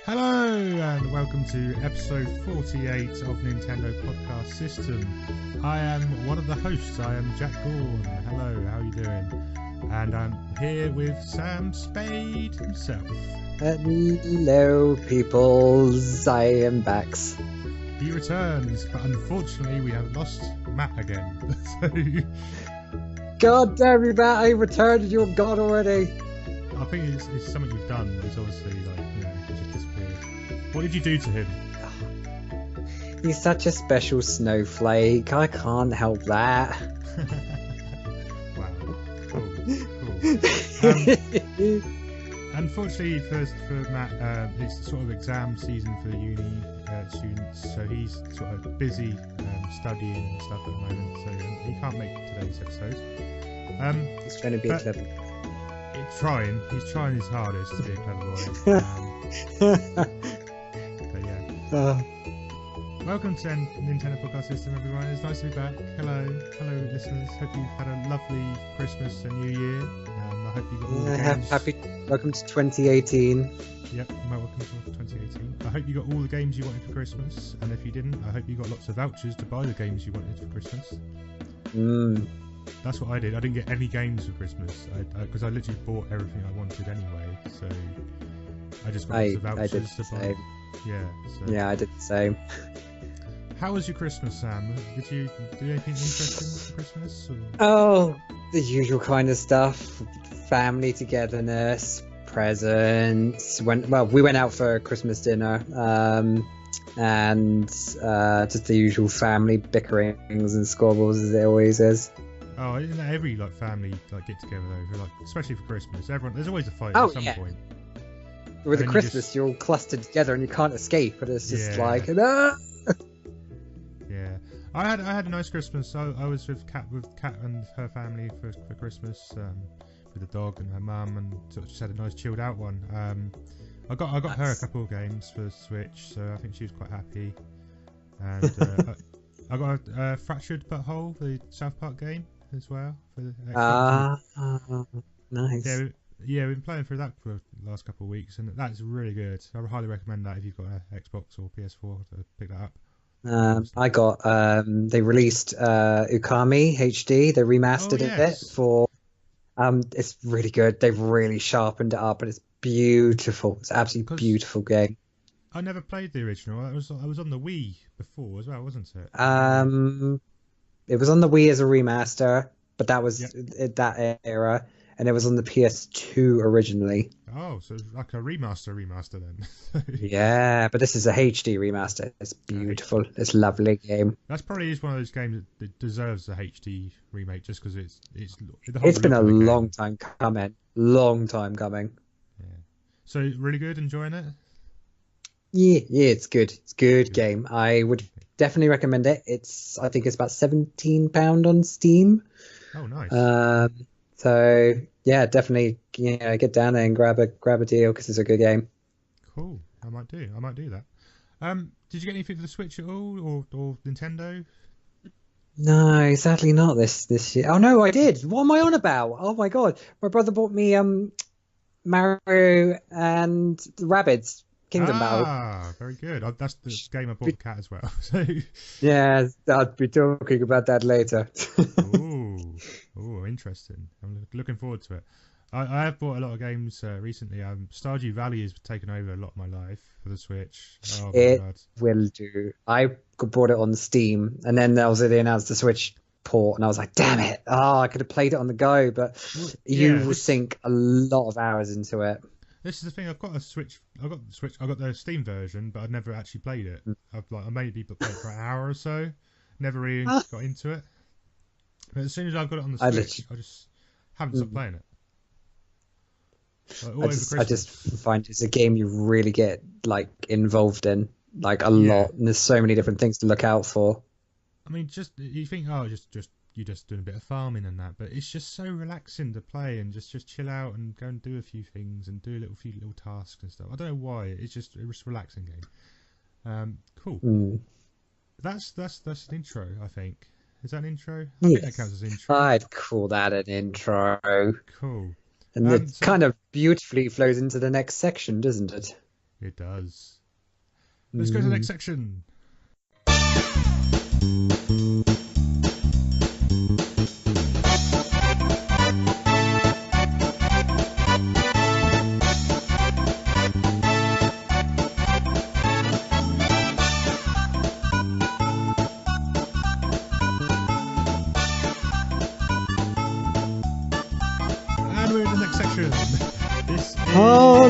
Hello and welcome to episode 48 of Nintendo Podcast System. I am one of the hosts. I am Jack Gorn. Hello, how are you doing? And I'm here with Sam Spade himself. Hello, peoples. I am Bax. He returns, but unfortunately we have lost Matt again. God damn you, Matt! I returned. You're gone already. I think it's something you've done. It's obviously just disappeared. What did you do to him? He's such a special snowflake. I can't help that. Wow. Cool. Unfortunately for Matt, it's sort of exam season for uni students, so he's sort of busy studying and stuff at the moment, so he can't make today's episode. He's trying to be clever. He's trying his hardest to be a clever boy. But yeah. Welcome to Nintendo Podcast System, everyone. It's nice to be back. Hello listeners. Hope you've had a lovely Christmas and New Year. I hope you got all the games. Welcome to 2018. Yep, welcome to 2018. I hope you got all the games you wanted for Christmas, and if you didn't, I hope you got lots of vouchers to buy the games you wanted for Christmas. That's what I did. I didn't get any games for Christmas because I literally bought everything I wanted anyway. So I just got lots of vouchers to buy. Yeah, I did the same. How was your Christmas, Sam? Did you do anything interesting for Christmas? Or? Oh, the usual kind of stuff. Family togetherness, presents. We went out for Christmas dinner, and just the usual family bickerings and squabbles as it always is. Oh, isn't that every family get together though? Especially for Christmas, there's always a fight at some point. With the Christmas, you're all clustered together and you can't escape, and it's just Yeah, I had a nice Christmas. I was with Kat and her family for Christmas, with the dog and her mum, and sort of just had a nice chilled out one. I got her a couple of games for Switch, so I think she was quite happy. And I got a Fractured But Whole, the South Park game as well for the Xbox. Nice. Yeah, we've been playing through that for the last couple of weeks, and that's really good. I would highly recommend that if you've got an Xbox or PS4 to pick that up. I got they released Ukami HD. They remastered it for it's really good. They've really sharpened it up, and it's beautiful. It's an absolutely beautiful game. I never played the original. I was on the Wii before as well, wasn't it? It was on the Wii as a remaster, but that was that era, and it was on the PS2 originally. Oh, so it's like a remaster then. Yeah, but this is a HD remaster. It's beautiful. It's a lovely game. That's probably is one of those games that deserves a HD remake, just because it's been a long time coming. Long time coming. Yeah. So really good, enjoying it. Yeah, it's good. It's a good game. I would definitely recommend it. I think it's about £17 on Steam. Oh, nice. So yeah, definitely get down there and grab a deal because it's a good game. Cool. I might do that. Did you get anything for the Switch at all, or Nintendo? No, sadly not this year. Oh no, I did. What am I on about? Oh my god, my brother bought me Mario and the Rabbids Kingdom Battle. Very good. That's the game I bought for Cat as well. So yeah, I'll be talking about that later. Oh, interesting. I'm looking forward to it. I have bought a lot of games recently. Stardew Valley has taken over a lot of my life for the Switch. Oh, it will do. I bought it on Steam, and then they announced the Switch port, and I was like, damn it. Oh, I could have played it on the go, but you will sink a lot of hours into it. This is the thing. I've got the Switch. I got the Steam version, but I've never actually played it. I maybe played it for an hour or so. Never really got into it. But as soon as I've got it on the Switch, I just haven't stopped playing it. I just find it's a game you really get involved in a lot, and there's so many different things to look out for. I mean, you think, you're just doing a bit of farming and that, but it's just so relaxing to play and just chill out and go and do a few things and do a few little tasks and stuff. I don't know why. It's just a relaxing game. Cool. That's an intro, I think. Is that an intro? I think that counts as intro. I'd call that an intro. Cool. And it kind of beautifully flows into the next section, doesn't it? It does. Let's go to the next section.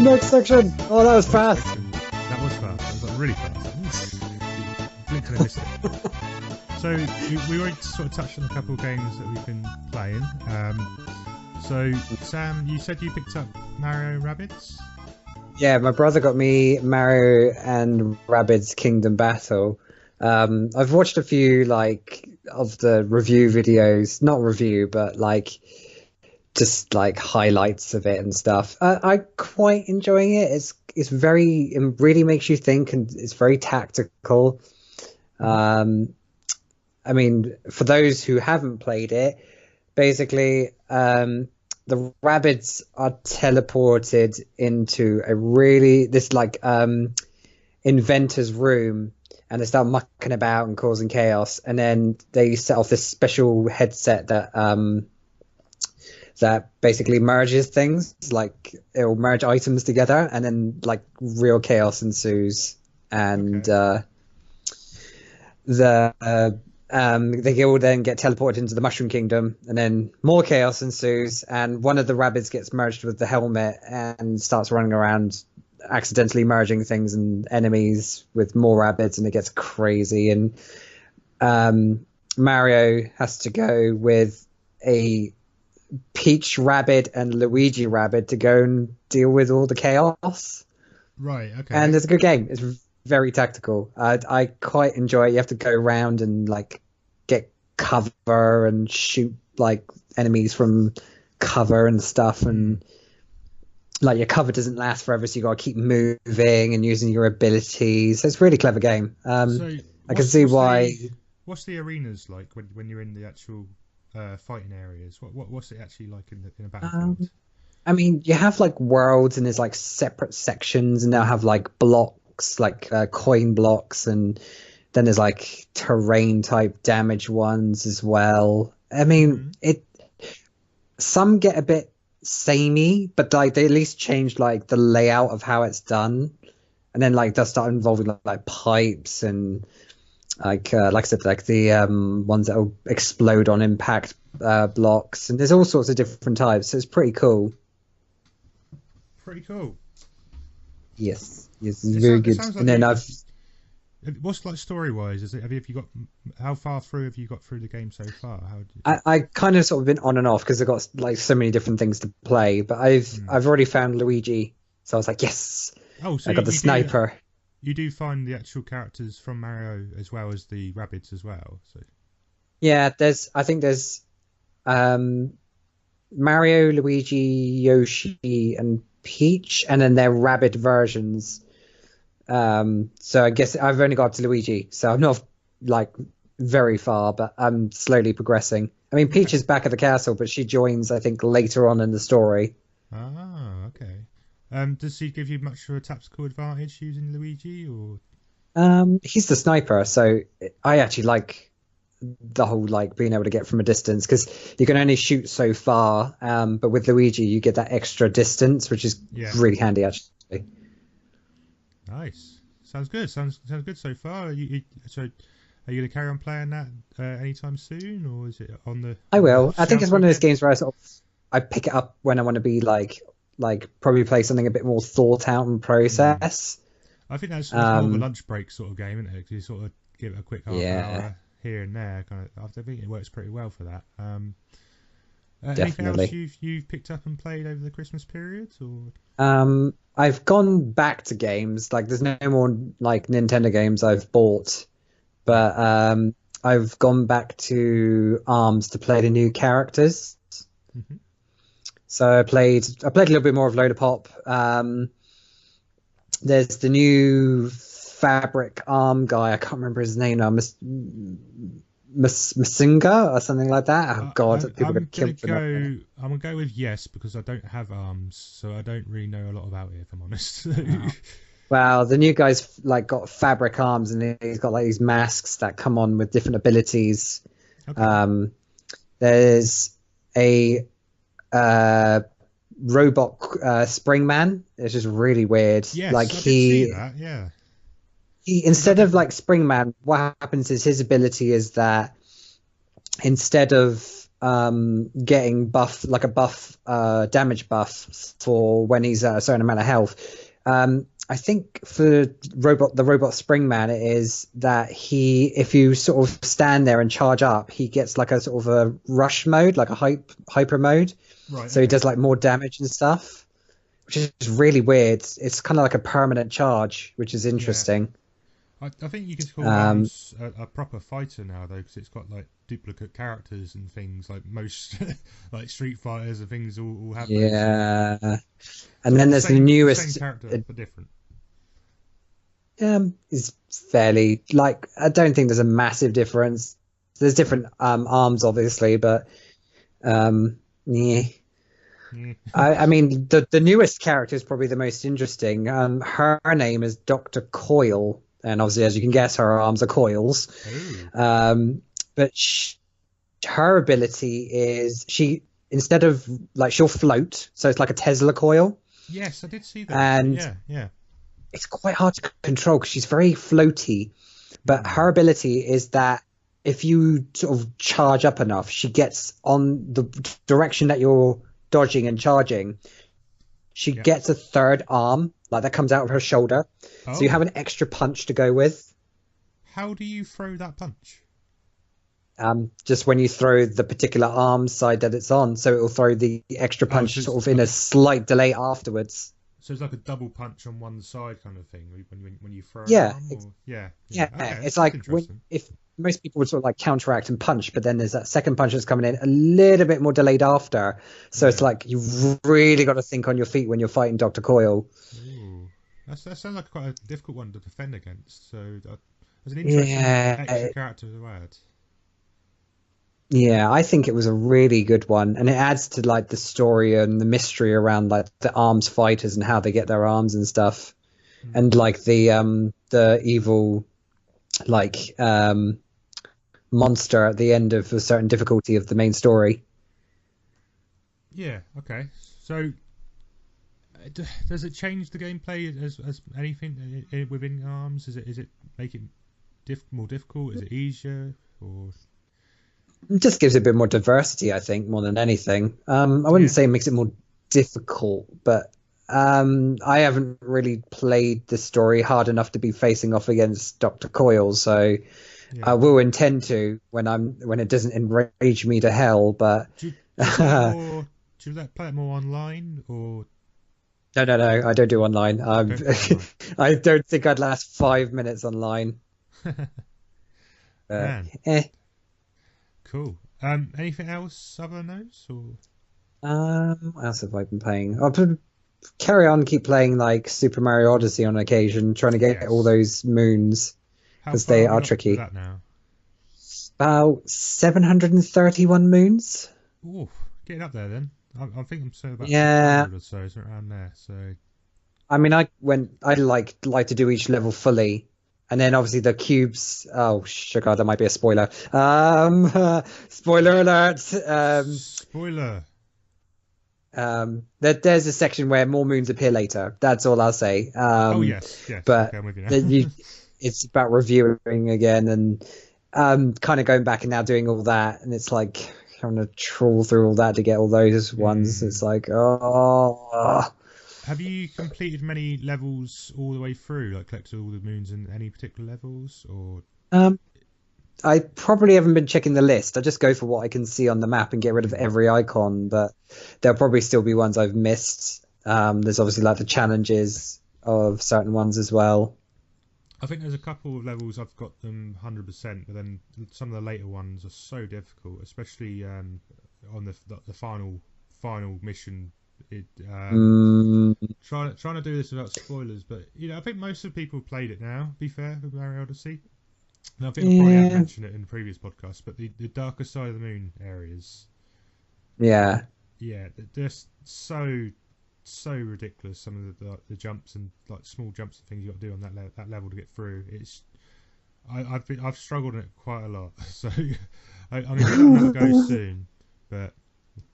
Next section. Oh, that was fast. That was fast. That was like really fast. Blink and I missed it. So we already sort of touched on a couple of games that we've been playing. So Sam, you said you picked up Mario and Rabbids. Yeah, my brother got me Mario and Rabbids Kingdom Battle. I've watched a few like of the review videos, not review, but like just like highlights of it and stuff. I quite enjoying it. It really makes you think, and it's very tactical. I mean, for those who haven't played it, basically, the Rabbids are teleported into this inventor's room, and they start mucking about and causing chaos. And then they set off this special headset that basically merges things, like it'll merge items together, and then like real chaos ensues. And they all then get teleported into the Mushroom Kingdom, and then more chaos ensues, and one of the Rabbids gets merged with the helmet and starts running around accidentally merging things and enemies with more Rabbids, and it gets crazy. And Mario has to go with a Peach Rabbid and Luigi Rabbid to go and deal with all the chaos. Right, okay. And it's a good game. It's very tactical. I quite enjoy it. You have to go around and like get cover and shoot like enemies from cover and stuff, and like your cover doesn't last forever, so you got to keep moving and using your abilities. So it's a really clever game. I can see why. What's the arenas like when you're in the actual fighting areas? What's it actually like in a battlefield? I mean, you have like worlds, and there's like separate sections, and they'll have like blocks, like coin blocks, and then there's like terrain type damage ones as well. I mean, some get a bit samey, but like they at least changed like the layout of how it's done, and then like they'll start involving like pipes and like I said, like the ones that will explode on impact blocks, and there's all sorts of different types, so it's pretty cool. Yes, very good. Like, and then what's like story wise? Is it have you got, how far through have you got through the game so far? I kind of sort of been on and off because I've got like so many different things to play, but I've already found Luigi, so I was like, yes. So I got the sniper. You do find the actual characters from Mario as well as the Rabbids as well. So yeah, I think there's Mario, Luigi, Yoshi, and Peach, and then their Rabbid versions. So I guess I've only got to Luigi, so I'm not like very far, but I'm slowly progressing. I mean, Peach is back at the castle, but she joins, I think, later on in the story. Ah, okay. Does he give you much of a tactical advantage using Luigi, or? He's the sniper, so I actually like the whole like being able to get from a distance, because you can only shoot so far. But with Luigi, you get that extra distance, which is really handy actually. Nice. Sounds good. Sounds good so far. Are you going to carry on playing that anytime soon, or is it on the? I will. I think it's one of those games where I pick it up when I want to be like probably play something a bit more thought out and process. I think that's more of a lunch break sort of game, isn't it? 'Cause you sort of give it a quick half hour here and there. I think it works pretty well for that. Anything else you've picked up and played over the Christmas period, or? I've gone back to games. Like, there's no more like Nintendo games I've bought, but I've gone back to ARMS to play the new characters. Mm-hmm. So I played a little bit more of Loader Pop. There's the new fabric arm guy. I can't remember his name now. Masinga or something like that. Oh God, I'm gonna go with yes, because I don't have ARMS, so I don't really know a lot about it, if I'm honest. Well, the new guy's like got fabric arms, and he's got like these masks that come on with different abilities. Okay. There's a uh, robot spring man. It's just really weird. Like Yes, I did see that. Yeah. he Is that instead the? of like spring man, what happens is his ability is that instead of getting buff like a buff damage buff for when he's at a certain amount of health, I think for the robot springman it is that he, if you sort of stand there and charge up, he gets like a sort of a rush mode, like a hyper mode, Right. so he Okay. does like more damage and stuff, which is really weird. It's kind of like a permanent charge, which is Yeah. interesting. I think you could call um Arms a proper fighter now though, because it's got like duplicate characters and things like most like Street Fighters and things all have those. yeah, and So then it's there's the the same newest. character but different. Is fairly like, I don't think there's a massive difference. There's different arms, obviously, but yeah. Yeah. I mean, the newest character is probably the most interesting. Her name is Dr. Coil, and obviously, as you can guess, her arms are coils. Oh. But her ability is she, instead of like, she'll float, so it's like a Tesla coil, Yes, I did see that actually. and Yeah. Yeah. it's quite hard to control because she's very floaty. But Hmm. her ability is that if you sort of charge up enough, she gets on the direction that you're dodging and charging. She Yeah. gets a third arm, like that comes out of her shoulder. So you have Oh. an extra punch to go with. How do you throw that punch? Just when you throw the particular arm side that it's on, so it will throw the extra Oh, punch sort of in a slight delay afterwards. so it's like a double punch on one side kind of thing when you throw an Yeah, arm, or yeah, yeah. yeah. Okay, It's that's like when interesting. if most people would sort of like counteract and punch, but then there's that second punch that's coming in a little bit more delayed after. So it's Yeah. like you've really got to think on your feet when you're fighting Dr. Coil. Ooh, that sounds like quite a difficult one to defend against. So that's an interesting extra Yeah, character to add. yeah, I think it was a really good one, and it adds to like the story and the mystery around like the arms fighters and how they get their arms and stuff, Hmm. and like the evil like monster at the end of a certain difficulty of the main story. Yeah. Okay. So does it change the gameplay as anything within Arms? Is it make it more difficult? Is it easier or It just gives it a bit more diversity, I think, more than anything. I wouldn't yeah? say it makes it more difficult, but I haven't really played the story hard enough to be facing off against Dr. Coyle, so Yeah. I will intend to when it doesn't enrage me to hell. But Do you play it more? Do you play it more online or no, I don't do online. don't do online? I don't think I'd last 5 minutes online. But Man, eh. cool. Anything else other than those? Or What else have I been playing? Carry on, keep playing like Super Mario Odyssey on occasion, trying to get all yes. those moons How because they far are are you up with tricky. that now? About 731 moons. Oh, getting up there then. I think I'm still about Yeah, 600 or so, something around there. So I mean, I like to do each level fully, and then obviously the cubes. Oh sugar, that might be a spoiler. Spoiler alert. spoiler. There's a section where more moons appear later. That's all I'll say. Oh yes, yes. But Okay, I'm with you that now. it's about reviewing again and kind of going back and now doing all that, and it's like having to trawl through all that to get all those ones. Hmm. It's like, oh. Have you completed many levels all the way through? Like collected all the moons in any particular levels, or Um, I probably haven't been checking the list. I just go for what I can see on the map and get rid of hmm. every icon, but there'll probably still be ones I've missed. There's obviously like the challenges of certain ones as well. I think there's a couple of levels I've got them 100%, but then some of the later ones are so difficult, especially on the final mission. It Mm, trying to do this without spoilers, but I think most of the people have played it now. To be fair, with Mario Odyssey, and I think I probably have yeah, mentioned it in the previous podcast, but the darker side of the moon areas, yeah. yeah, they're just so so ridiculous. Some of the jumps and like small jumps and things you got to do on that level to get through. I've struggled in it quite a lot. So I'm gonna give that another go soon. But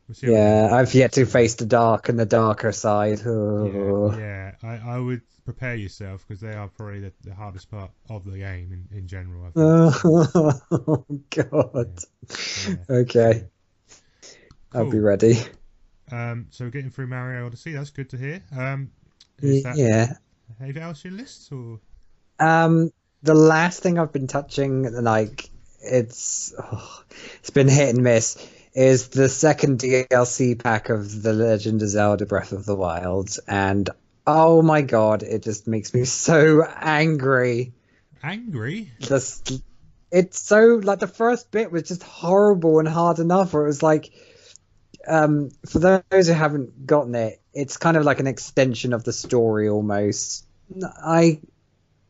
we'll see. Yeah, I've yet to face the dark and the darker side. Yeah. I would prepare yourself because they are probably the hardest part of the game in general. I think. Oh God. Yeah. Okay. Cool. I'll be ready. So we're getting through Mario Odyssey. That's good to hear. Yeah. Anything else on your list or? The last thing I've been touching, like it's been hit and miss, is the second DLC pack of The Legend of Zelda: Breath of the Wild, and oh my God, it just makes me so angry. Angry? It's so like the first bit was just horrible and hard enough, where it was like, for those who haven't gotten it, it's kind of like an extension of the story almost. I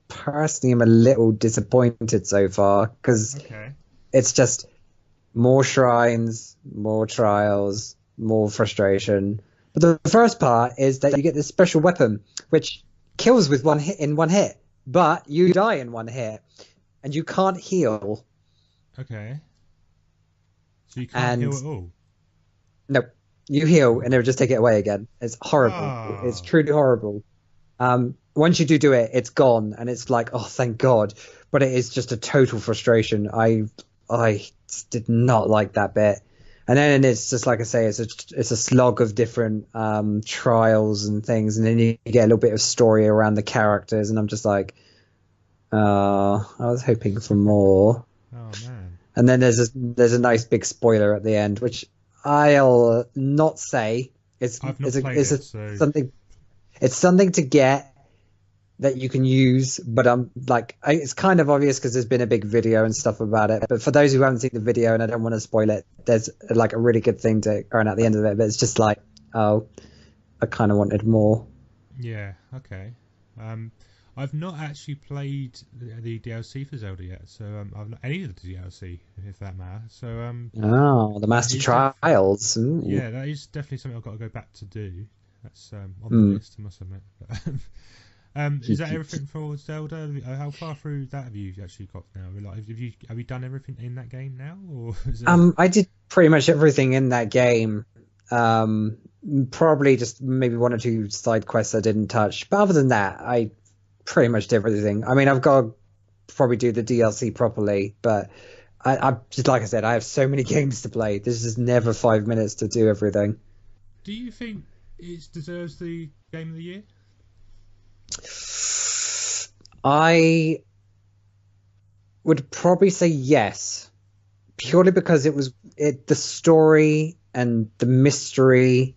personally am a little disappointed so far because it's just more shrines, more trials, more frustration. But the first part is that you get this special weapon which kills with one hit, but you die in one hit and you can't heal. Okay. So you can't heal at all? Nope. You heal and they'll just take it away again. It's horrible. Oh. It's truly horrible. Once you do it, it's gone, and it's like, oh, thank God. But it is just a total frustration. I did not like that bit. And then it's just like I say, it's a slog of different trials and things, and then you get a little bit of story around the characters, and I'm just like, I was hoping for more. Oh man. And then there's a nice big spoiler at the end, which I'll not say. It's something to get that you can use, but it's kind of obvious because there's been a big video and stuff about it. But for those who haven't seen the video, and I don't want to spoil it, there's like a really good thing to earn at the end of it. But it's just like, oh, I kind of wanted more. Yeah. Okay. I've not actually played the DLC for Zelda yet, so I've not any of the DLC, if that matters. So the Master Trials. Yeah, that is definitely something I've got to go back to do. That's on the list, I must admit. Is that everything for Zelda? How far through that have you actually got now? Like, have you done everything in that game now, or is it... I did pretty much everything in that game. Probably just maybe one or two side quests I didn't touch, but other than that, I pretty much did everything. I mean, I've got to probably do the DLC properly, but I just, like I said, I have so many games to play. There's just never 5 minutes to do everything. Do you think it deserves the Game of the Year? I would probably say yes, purely because the story and the mystery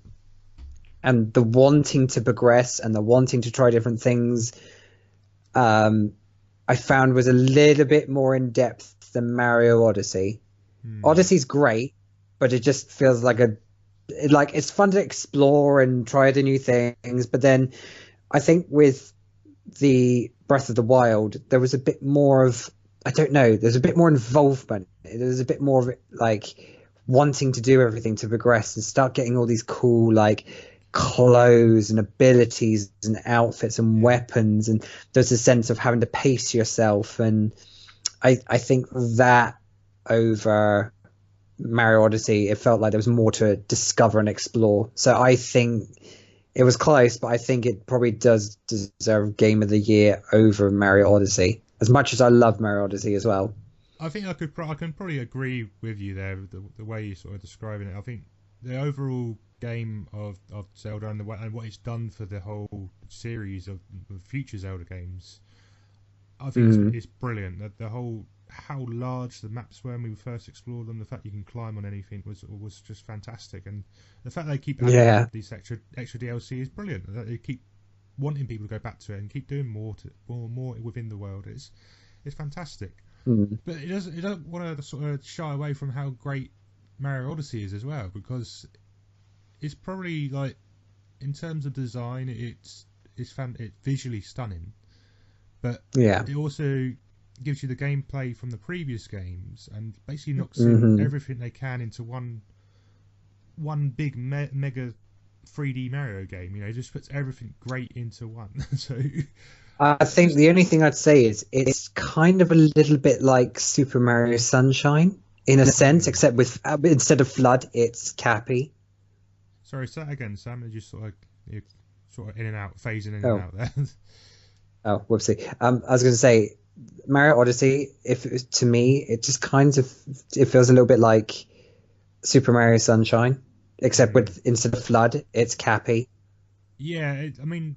and the wanting to progress and the wanting to try different things, I found was a little bit more in depth than Mario Odyssey. Odyssey's great, but it just feels like it's fun to explore and try the new things, but then I think with the Breath of the Wild, there was a bit more of, I don't know, there's a bit more involvement. There's a bit more of like wanting to do everything to progress and start getting all these cool like clothes and abilities and outfits and weapons, and there's a sense of having to pace yourself, and I think that over Mario Odyssey, it felt like there was more to discover and explore. So I think it was close, but I think it probably does deserve Game of the Year over Mario Odyssey, as much as I love Mario Odyssey as well. I think I can probably agree with you there, the way you're sort of describing it. I think the overall game of Zelda and what it's done for the whole series of future Zelda games, I think it's brilliant. The whole, how large the maps were when we first explored them, the fact you can climb on anything was just fantastic, and the fact they keep adding these extra DLC is brilliant. They keep wanting people to go back to it and keep doing more within the world. It's fantastic. But it doesn't want to sort of shy away from how great Mario Odyssey is as well, because it's probably, like, in terms of design, it's visually stunning, but it also gives you the gameplay from the previous games and basically knocks in everything they can into one big mega 3D Mario game. You know, just puts everything great into one. So I think the only thing I'd say is it's kind of a little bit like Super Mario Sunshine in a sense, except with instead of FLUDD, it's Cappy. Sorry, say that again, Sam. You're just you're sort of in and out, phasing in and Oh, out there. oh, whoopsie. I was going to say Mario Odyssey. If it was, to me, it just kind of it feels a little bit like Super Mario Sunshine, except with instead of FLUDD, it's Cappy. Yeah, I mean,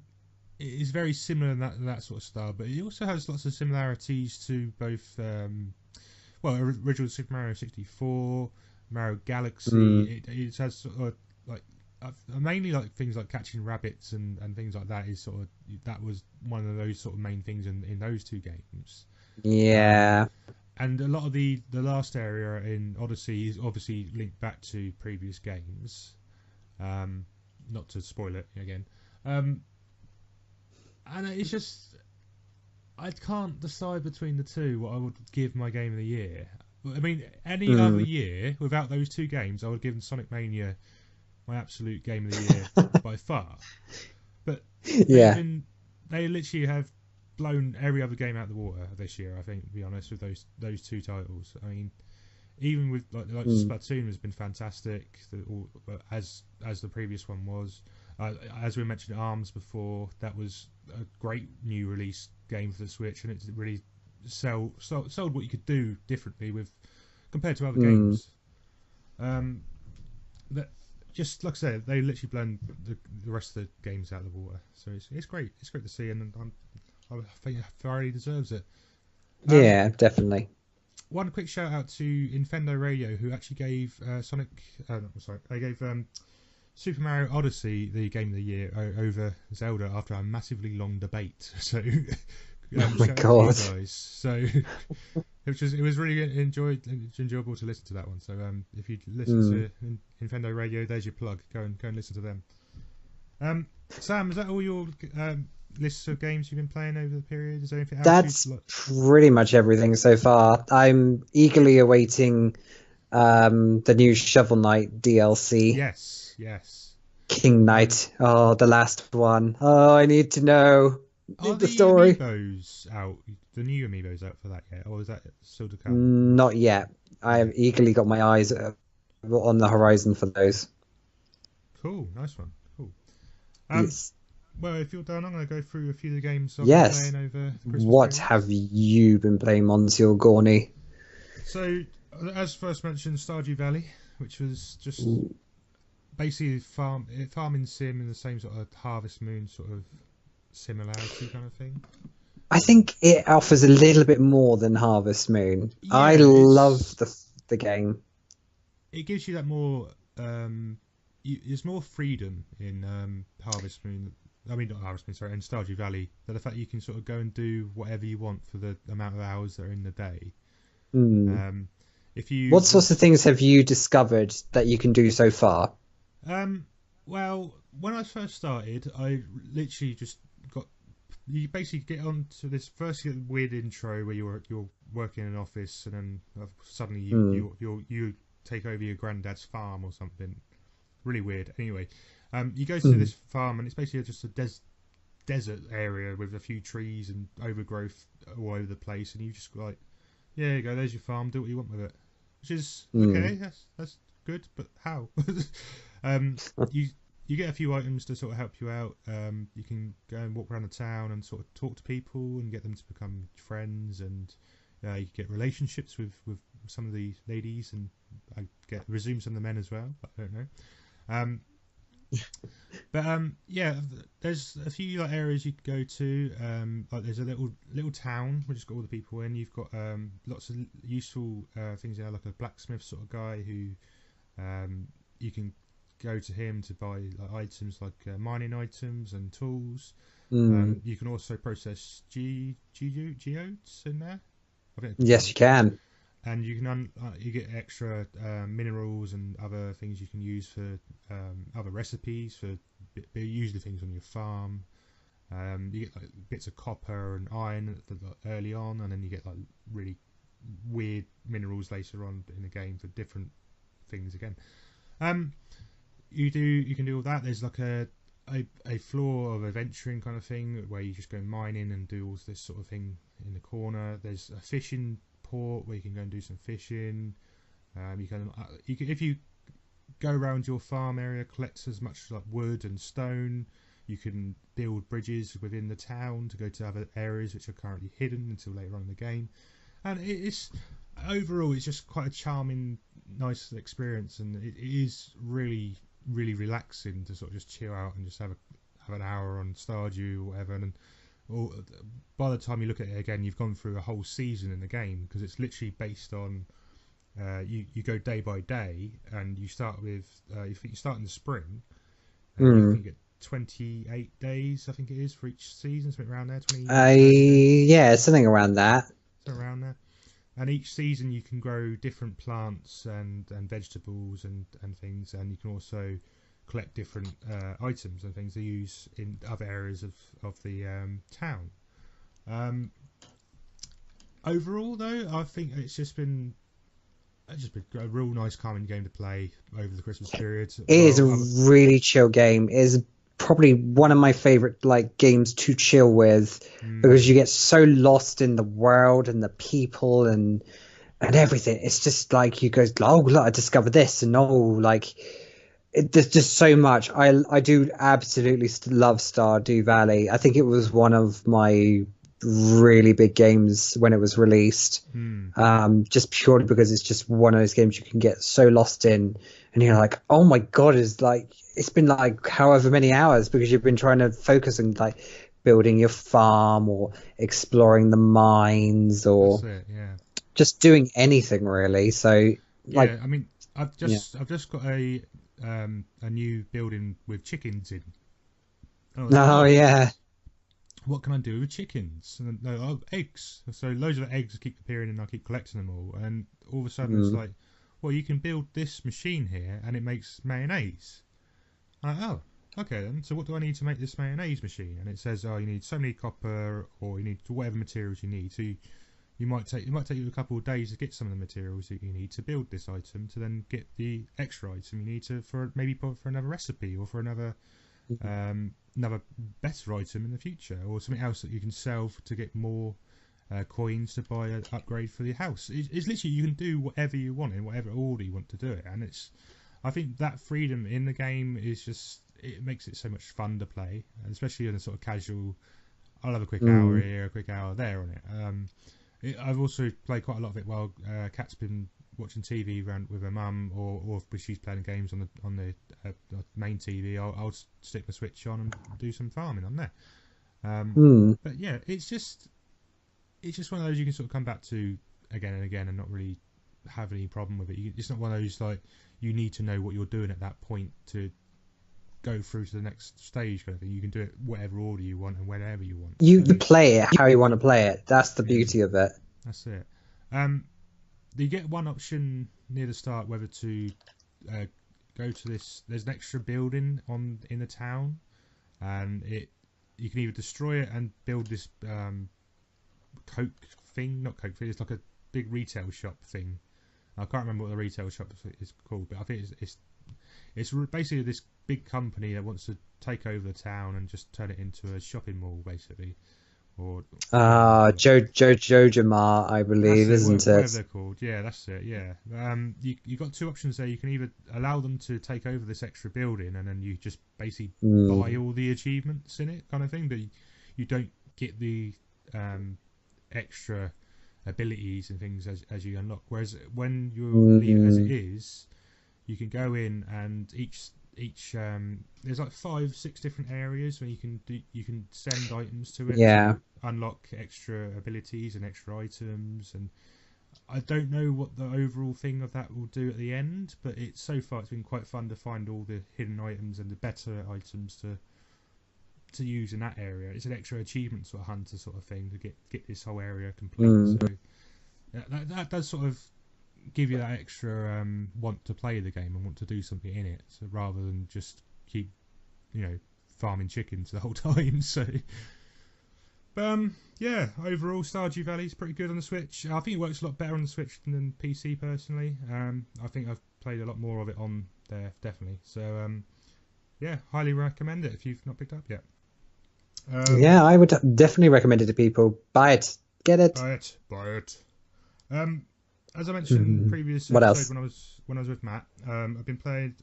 it is very similar in that sort of style, but it also has lots of similarities to both, original Super Mario 64, Mario Galaxy. It has sort of like mainly like things like catching rabbits and things like that. Is sort of that was one of those sort of main things in those two games. Yeah. And a lot of the last area in Odyssey is obviously linked back to previous games. Not to spoil it again. And it's just I can't decide between the two what I would give my game of the year. I mean, any other year without those two games, I would give Sonic Mania my absolute game of the year by far. But Yeah. they literally have blown every other game out of the water this year. I think, to be honest, with those two titles. I mean, even with like Splatoon has been fantastic, as the previous one was. As we mentioned, ARMS before, that was a great new release game for the Switch, and it really sold what you could do differently with compared to other games. That just like I said, they literally blown the rest of the games out of the water. So it's great. It's great to see, and I think Ferrari deserves it. Yeah, definitely. One quick shout out to Infendo Radio, who actually gave they gave Super Mario Odyssey the game of the year over Zelda after a massively long debate. So, oh my god! Guys. So it was really enjoyable to listen to that one. So if you listen to Infendo Radio, there's your plug. Go and listen to them. Sam, is that all your lists of games you've been playing over the period? Is there anything else? That's pretty much everything so far. I'm eagerly awaiting the new Shovel Knight DLC. Yes. King Knight. Oh, the last one. Oh, I need to know the story. Amiibos out? The new Amiibos out for that yet, or is that still to come? Not yet. I have eagerly got my eyes on the horizon for those. Cool, nice one. Cool. Yes. Well, if you're done, I'm going to go through a few of the games I've been playing over the Christmas What period. have you been playing, Monsieur Gorney? So, as first mentioned, Stardew Valley, which was just basically farming sim in the same sort of Harvest Moon sort of similarity kind of thing. I think it offers a little bit more than Harvest Moon. Yeah, I love the game. It gives you that more. There's more freedom in Harvest Moon. I mean, not Harvest Moon, sorry, in Stardew Valley. But the fact you can sort of go and do whatever you want for the amount of hours that are in the day. What sorts of things have you discovered that you can do so far? Well, when I first started, I literally just you basically get onto this first weird intro where you're working in an office, and then suddenly you take over your granddad's farm or something. Really weird. Anyway, you go to this farm, and it's basically just a desert area with a few trees and overgrowth all over the place, and you just like, yeah, there you go, there's your farm, do what you want with it. Which is okay, that's good, but how? You get a few items to sort of help you out. You can go and walk around the town and sort of talk to people and get them to become friends, and you can get relationships with some of the ladies, and I resume some of the men as well. I don't know. Yeah, there's a few like areas you could go to. Like there's a little town which has got all the people in. You've got lots of useful things there, like a blacksmith sort of guy who you can go to him to buy like items like mining items and tools. You can also process geodes in there. Yes, you can. And you can you get extra minerals and other things you can use for other recipes for usually things on your farm. You get like bits of copper and iron early on, and then you get like really weird minerals later on in the game for different things again. you can do all that. There's like a floor of adventuring kind of thing where you just go mining and do all this sort of thing in the corner. There's a fishing port where you can go and do some fishing. You can if you go around your farm area, collect as much like wood and stone. You can build bridges within the town to go to other areas which are currently hidden until later on in the game. And it's overall, it's just quite a charming, nice experience, and it is really, really relaxing to sort of just chill out and just have an hour on Stardew or whatever. And by the time you look at it again, you've gone through a whole season in the game, because it's literally based on you go day by day, and you start with you start in the spring, and you can get 28 days, I think it is, for each season, something around there. 20. Yeah, something around that. Around there. And each season you can grow different plants and vegetables and things, and you can also collect different items and things to use in other areas of the town. Overall, though, I think it's just been a real nice, calming game to play over the Christmas period. It is a really chill game. It is probably one of my favorite games to chill with, because you get so lost in the world and the people and everything. It's just like you go, oh look, I discovered this, and there's just so much. I do absolutely love Stardew Valley. I think it was one of my really big games when it was released, just purely because it's just one of those games you can get so lost in, and you're like, oh my god, it's been however many hours, because you've been trying to focus on building your farm or exploring the mines or just doing anything really. So I mean, I've just got a new building with chickens in. What can I do with chickens? And eggs. So loads of eggs keep appearing, and I keep collecting them all. And all of a sudden it's like, well, you can build this machine here, and it makes mayonnaise. I'm like, oh, okay then. So what do I need to make this mayonnaise machine? And it says, oh, you need so many copper, or you need whatever materials you need. So you might take you a couple of days to get some of the materials that you need to build this item, to then get the extra item you need for another recipe, or for another better item in the future, or something else that you can sell to get more coins to buy an upgrade for your house. It's literally, you can do whatever you want in whatever order you want to do it, and I think that freedom in the game is just, it makes it so much fun to play, and especially in a sort of casual, I'll have a quick hour here, a quick hour there on it. I've also played quite a lot of it while Kat's been watching TV around with her mum, or if she's playing games on the main TV, I'll stick my Switch on and do some farming on there. But yeah, it's just one of those you can sort of come back to again and again and not really have any problem with it. It's not one of those you need to know what you're doing at that point to go through to the next stage kind of thing. You can do it whatever order you want and whenever you want. You play it how you want to play it. That's the beauty of it. That's it. You get one option near the start whether to go to this. There's an extra building in the town, and you can either destroy it and build this Coke thing. Not Coke thing. It's like a big retail shop thing. I can't remember what the retail shop is called, but I think it's basically this big company that wants to take over the town and just turn it into a shopping mall, basically. Or Jojamar, I believe, isn't it? Whatever they're called. Yeah, that's it. Yeah. You got two options there. You can either allow them to take over this extra building, and then you just basically buy all the achievements in it, kind of thing, but you don't get the extra abilities and things as you unlock. Whereas when you leave it as it is, you can go in, and each there's 5-6 different areas where you can send items to it to unlock extra abilities and extra items. And I don't know what the overall thing of that will do at the end, but so far it's been quite fun to find all the hidden items and the better items to use in that area. It's an extra achievement sort of hunter sort of thing to get this whole area complete. So that does sort of give you that extra want to play the game and want to do something in it, so rather than just keep farming chickens the whole time. So yeah, overall Stardew Valley is pretty good on the Switch. I think it works a lot better on the Switch than PC personally. I think I've played a lot more of it on there, definitely. So yeah, highly recommend it if you've not picked up yet. Yeah, I would definitely recommend it to people. Buy it, get it. Buy it. As I mentioned previous What episode else? when I was with Matt, I've been playing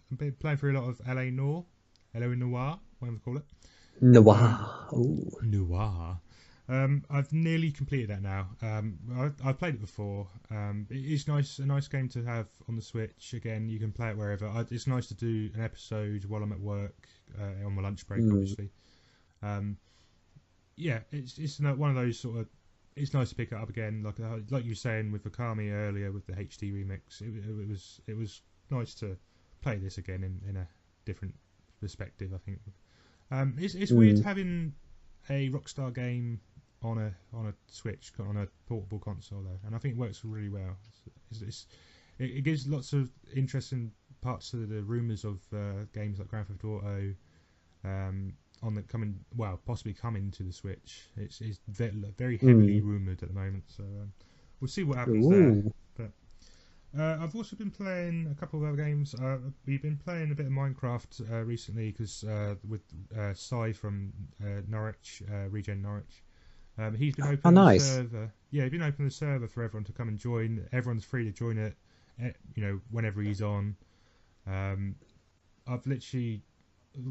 through a lot of LA Noir, whatever you call it. Noir. Noir. I've nearly completed that now. I've played it before. It is a nice game to have on the Switch. Again, you can play it wherever. It's nice to do an episode while I'm at work on my lunch break, obviously. Yeah, it's one of those sort of. It's nice to pick it up again, like you were saying with Akami earlier with the HD remix. It was nice to play this again in a different perspective. I think it's weird having a Rockstar game on a Switch, on a portable console though, and I think it works really well. It gives lots of interesting parts to the rumours of games like Grand Theft Auto. Possibly coming to the Switch. It's very heavily rumoured at the moment, so we'll see what happens there. But I've also been playing a couple of other games. We've been playing a bit of Minecraft recently because with Sai from Norwich, Regen Norwich, he's been opening the server. Yeah, he's been opening the server for everyone to come and join. Everyone's free to join it, whenever he's on.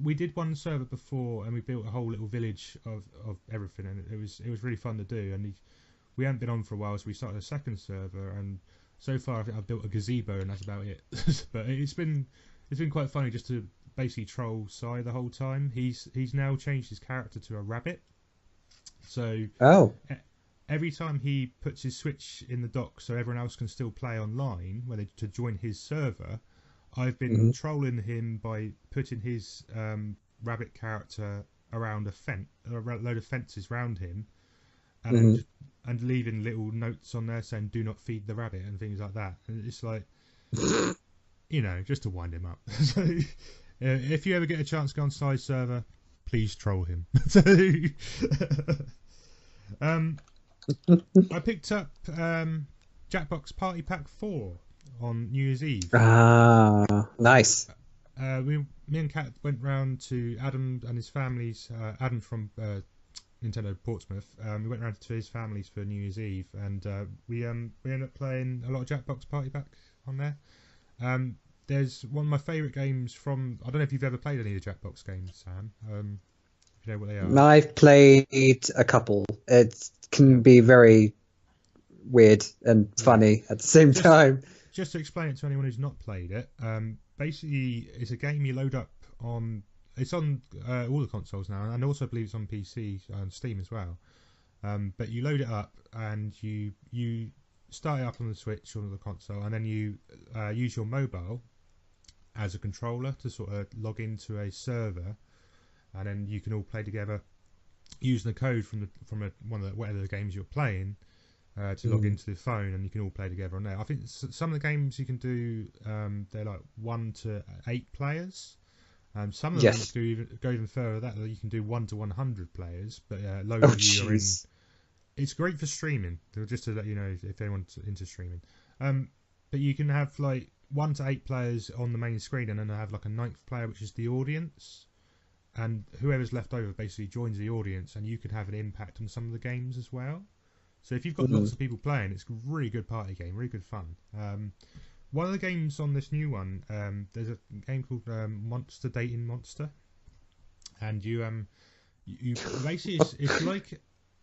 We did one server before, and we built a whole little village of everything, and it was really fun to do. And we hadn't been on for a while, so we started a second server, and so far I think I've built a gazebo, and that's about it. But it's been quite funny just to basically troll Sai the whole time. He's now changed his character to a rabbit, so every time he puts his Switch in the dock, so everyone else can still play online to join his server. I've been trolling him by putting his rabbit character around a load of fences around him, and leaving little notes on there saying "Do not feed the rabbit" and things like that. And it's like, just to wind him up. So, if you ever get a chance to go on Sai's server, please troll him. I picked up Jackbox Party Pack 4 on New Year's Eve. Nice. Me and Kat went round to Adam and his family's. Adam from Nintendo Portsmouth. We went round to his family's for New Year's Eve, and we ended up playing a lot of Jackbox Party Pack on there. There's one of my favourite games from. I don't know if you've ever played any of the Jackbox games, Sam. If you know what they are. I've played a couple. It can be very weird and funny at the same time. Just to explain it to anyone who's not played it, basically it's a game you load up on. It's on all the consoles now, and also I believe it's on PC and Steam as well. But you load it up and you start it up on the Switch or the console, and then you use your mobile as a controller to sort of log into a server, and then you can all play together using the code from whatever the games you're playing. To log into the phone, and you can all play together on there. I think some of the games you can do, they're like 1 to 8 players. Some of them go even further than that. You can do 1 to 100 players, but loads of you are in. It's great for streaming. Just to let you know if anyone's into streaming. But you can have like 1 to 8 players on the main screen, and then have like a 9th player, which is the audience. And whoever's left over basically joins the audience, and you can have an impact on some of the games as well. So if you've got lots of people playing, it's a really good party game, really good fun. One of the games on this new one, there's a game called Monster Dating Monster, and you basically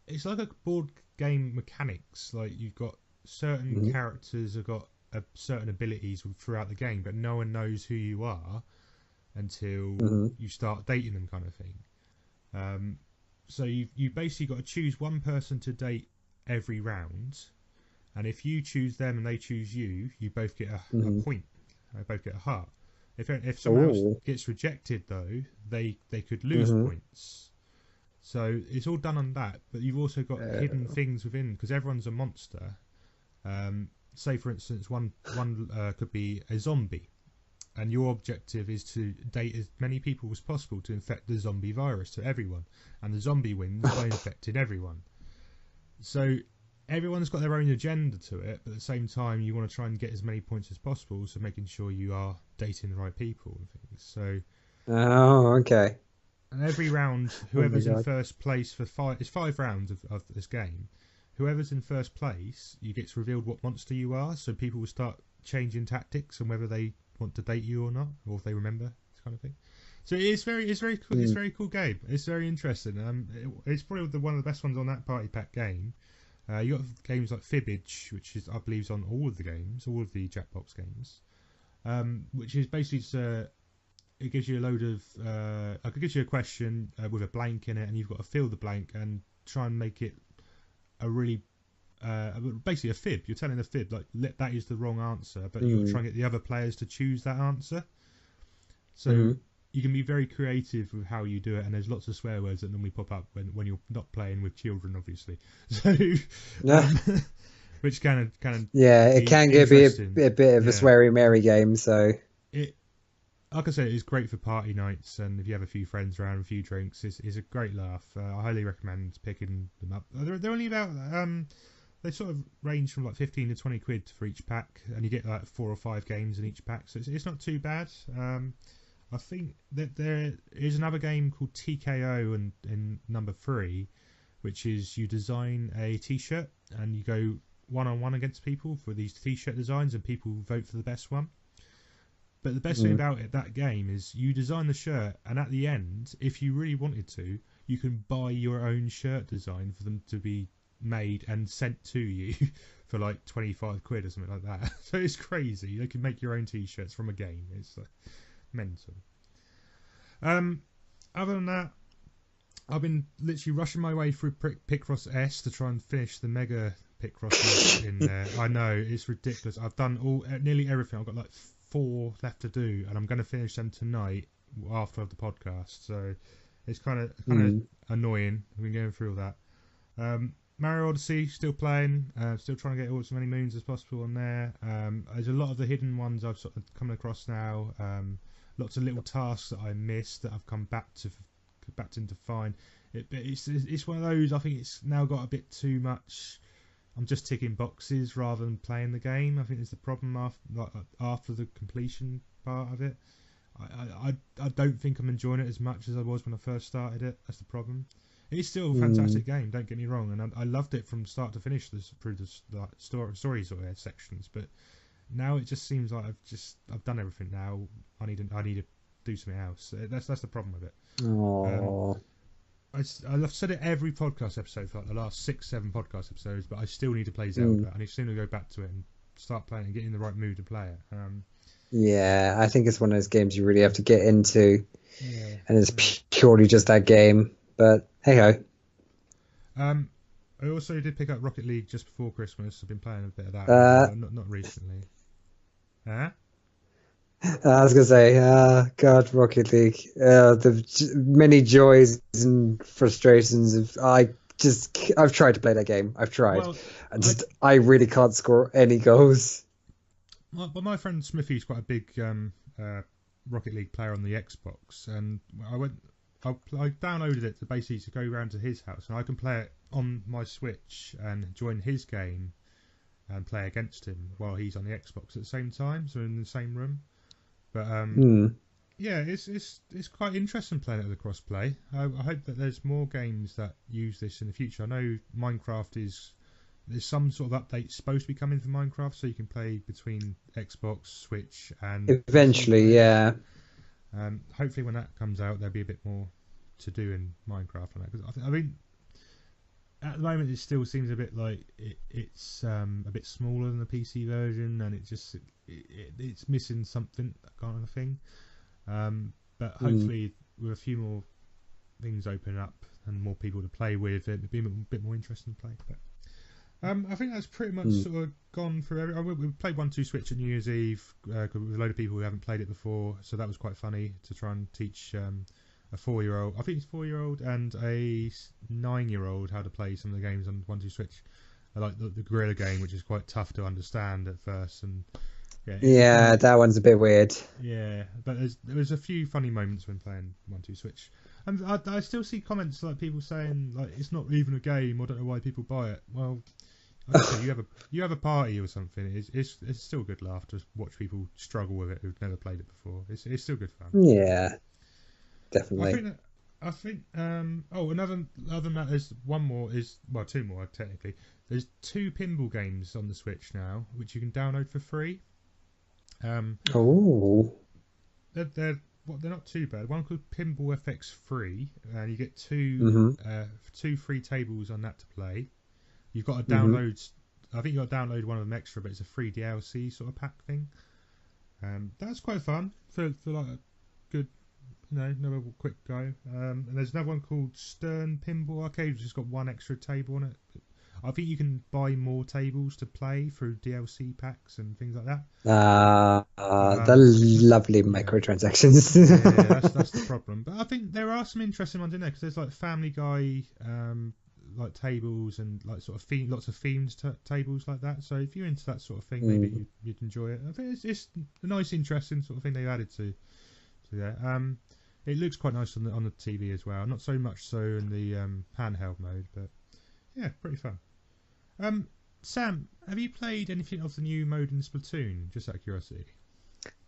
it's like a board game mechanics. Like you've got certain characters have got certain abilities throughout the game, but no one knows who you are until you start dating them, kind of thing. So you basically got to choose one person to date every round, and if you choose them and they choose you, you both get a point. They both get a heart. If someone else gets rejected, though, they could lose points. So it's all done on that, but you've also got hidden things within, because everyone's a monster. Say, for instance, one could be a zombie, and your objective is to date as many people as possible to infect the zombie virus to everyone, and the zombie wins by infecting everyone. So everyone's got their own agenda to it, but at the same time, you want to try and get as many points as possible, so making sure you are dating the right people and things. So, Oh, okay. and every round, Oh my whoever's in God. first place for it's 5 rounds of this game. Whoever's in first place, you get revealed what monster you are, so people will start changing tactics and whether they want to date you or not, or if they remember this kind of thing. So it's very cool. It's a very cool game. It's very interesting. It's probably one of the best ones on that party pack game. You got games like Fibbage, which is I believe is on all of the games, all of the Jackbox games, which is basically just, it gives you a load of it gives you a question with a blank in it, and you've got to fill the blank and try and make it a really basically a fib. You're telling a fib, like that is the wrong answer, but you're trying to get the other players to choose that answer. So you can be very creative with how you do it, and there's lots of swear words that normally pop up when you're not playing with children, obviously. So, which kind of it can be a bit of a sweary Mary game. So it, like I said, it's great for party nights, and if you have a few friends around, a few drinks, it's a great laugh. I highly recommend picking them up. They're only about they sort of range from like 15 to 20 quid for each pack, and you get like 4 or 5 games in each pack, so it's not too bad. I think that there is another game called TKO in number 3, which is you design a t-shirt and you go one-on-one against people for these t-shirt designs, and people vote for the best one. But the best thing about that game is you design the shirt, and at the end, if you really wanted to, you can buy your own shirt design for them to be made and sent to you for like 25 quid or something like that. So it's crazy. You can make your own t-shirts from a game. It's mental. Other than that, I've been literally rushing my way through Picross S to try and finish the mega Picross in there. I know, it's ridiculous. I've done nearly everything. I've got like 4 left to do, and I'm going to finish them tonight after the podcast. So it's kind of annoying. I've been going through all that. Mario Odyssey, still playing, still trying to get as many moons as possible on there. There's a lot of the hidden ones I've sort of come across now. Lots of little tasks that I missed that I've come back in to find. It's one of those. I think it's now got a bit too much. I'm just ticking boxes rather than playing the game. I think it's the problem after the completion part of it. I don't think I'm enjoying it as much as I was when I first started it. That's the problem. It's still a fantastic game, don't get me wrong, and I loved it from start to finish through the story sort of sections. But now it just seems like I've done everything now. I need to do something else. That's the problem with it. I've said it every podcast episode for like the last 6-7 podcast episodes, but I still need to play Zelda. I still need to go back to it and start playing and get in the right mood to play it. Yeah, I think it's one of those games you really have to get into, and it's purely just that game. But hey ho. I also did pick up Rocket League just before Christmas. I've been playing a bit of that, not recently. Huh? I was gonna say, God, Rocket League. The many joys and frustrations. I've tried to play that game. I've tried, I really can't score any goals. Well, my friend Smithy's quite a big Rocket League player on the Xbox, and I downloaded it to basically go around to his house, and I can play it on my Switch and join his game and play against him while he's on the Xbox at the same time, so in the same room. But yeah, it's quite interesting playing it with the crossplay. I hope that there's more games that use this in the future. I know Minecraft there's some sort of update supposed to be coming for Minecraft, so you can play between Xbox, Switch, and eventually, yeah. Hopefully, when that comes out, there'll be a bit more to do in Minecraft on that. Because I mean, at the moment, it still seems a bit like it's a bit smaller than the PC version, and it's missing something, that kind of thing. But hopefully, with a few more things open up and more people to play with, it'll be a bit more interesting to play. But, I think that's pretty much sort of gone through. We played 1-2 Switch at New Year's Eve with a load of people who haven't played it before, so that was quite funny to try and teach a 4-year-old, I think it's 4-year-old, and a 9-year-old how to play some of the games on 1-2 Switch. I like the gorilla game, which is quite tough to understand at first, and that one's a bit weird. Yeah, but there was a few funny moments when playing 1-2 Switch. And I still see comments like people saying like it's not even a game. I don't know why people buy it. Well, like I said, you have a party or something. It's still a good laugh to watch people struggle with it who've never played it before. It's still good fun. Yeah, definitely. I think another other than that, there's one more two more technically. There's 2 pinball games on the Switch now which you can download for free. Oh. They're not too bad. One called Pinball FX Free, and you get two free tables on that to play. You've got to download. I think you got to download one of them extra, but it's a free DLC sort of pack thing. That's quite fun for like a good, another quick go. And there's another one called Stern Pinball Arcade, which has got 1 extra table on it. I think you can buy more tables to play through DLC packs and things like that. The lovely microtransactions. Yeah, that's the problem. But I think there are some interesting ones in there because there's like Family Guy, like tables and like sort of lots of themed tables like that. So if you're into that sort of thing, maybe you'd enjoy it. I think it's a nice, interesting sort of thing they've added to there. It looks quite nice on the TV as well. Not so much so in the handheld mode, but yeah, pretty fun. Sam, have you played anything of the new mode in Splatoon? Just out of curiosity.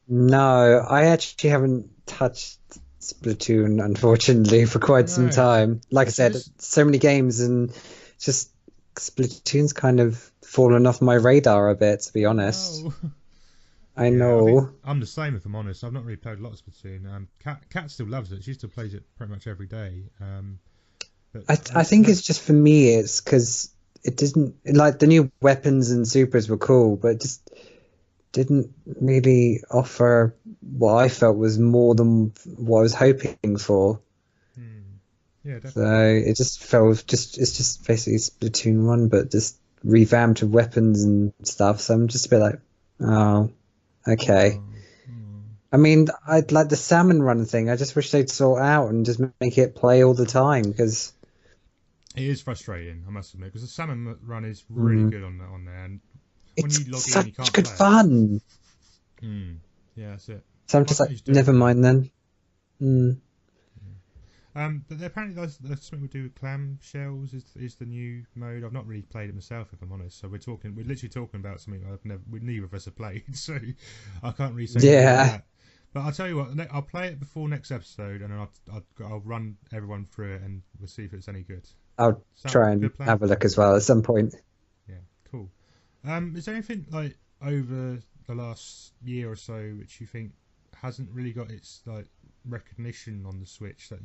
No, I actually haven't touched Splatoon, unfortunately, for quite some time. Like I said, so many games, and just Splatoon's kind of fallen off my radar a bit, to be honest. Oh. I know. I'm the same, if I'm honest. I've not really played a lot of Splatoon. Kat still loves it. She still plays it pretty much every day. I think it's just, for me, it's because it didn't, like, the new weapons and supers were cool, but it just didn't really offer what I felt was more than what I was hoping for. Yeah, definitely. So it just felt it's just basically Splatoon 1, but just revamped with weapons and stuff. So I'm just a bit like, oh, okay. I mean, I'd like the salmon run thing. I just wish they'd sort out and just make it play all the time, because it is frustrating, I must admit, because the salmon run is really good on there, and when you log in, you can't such good play fun. Yeah, that's it. So I'm just like, never mind then. But apparently there's something we do with clam shells is the new mode. I've not really played it myself, if I'm honest. So we're literally talking about something neither of us have played. So I can't really say anything about that. But I'll tell you what, I'll play it before next episode, and then I'll run everyone through it, and we'll see if it's any good. I'll try and have a look as well at some point. Yeah, cool. Is there anything like over the last year or so which you think hasn't really got its like recognition on the Switch that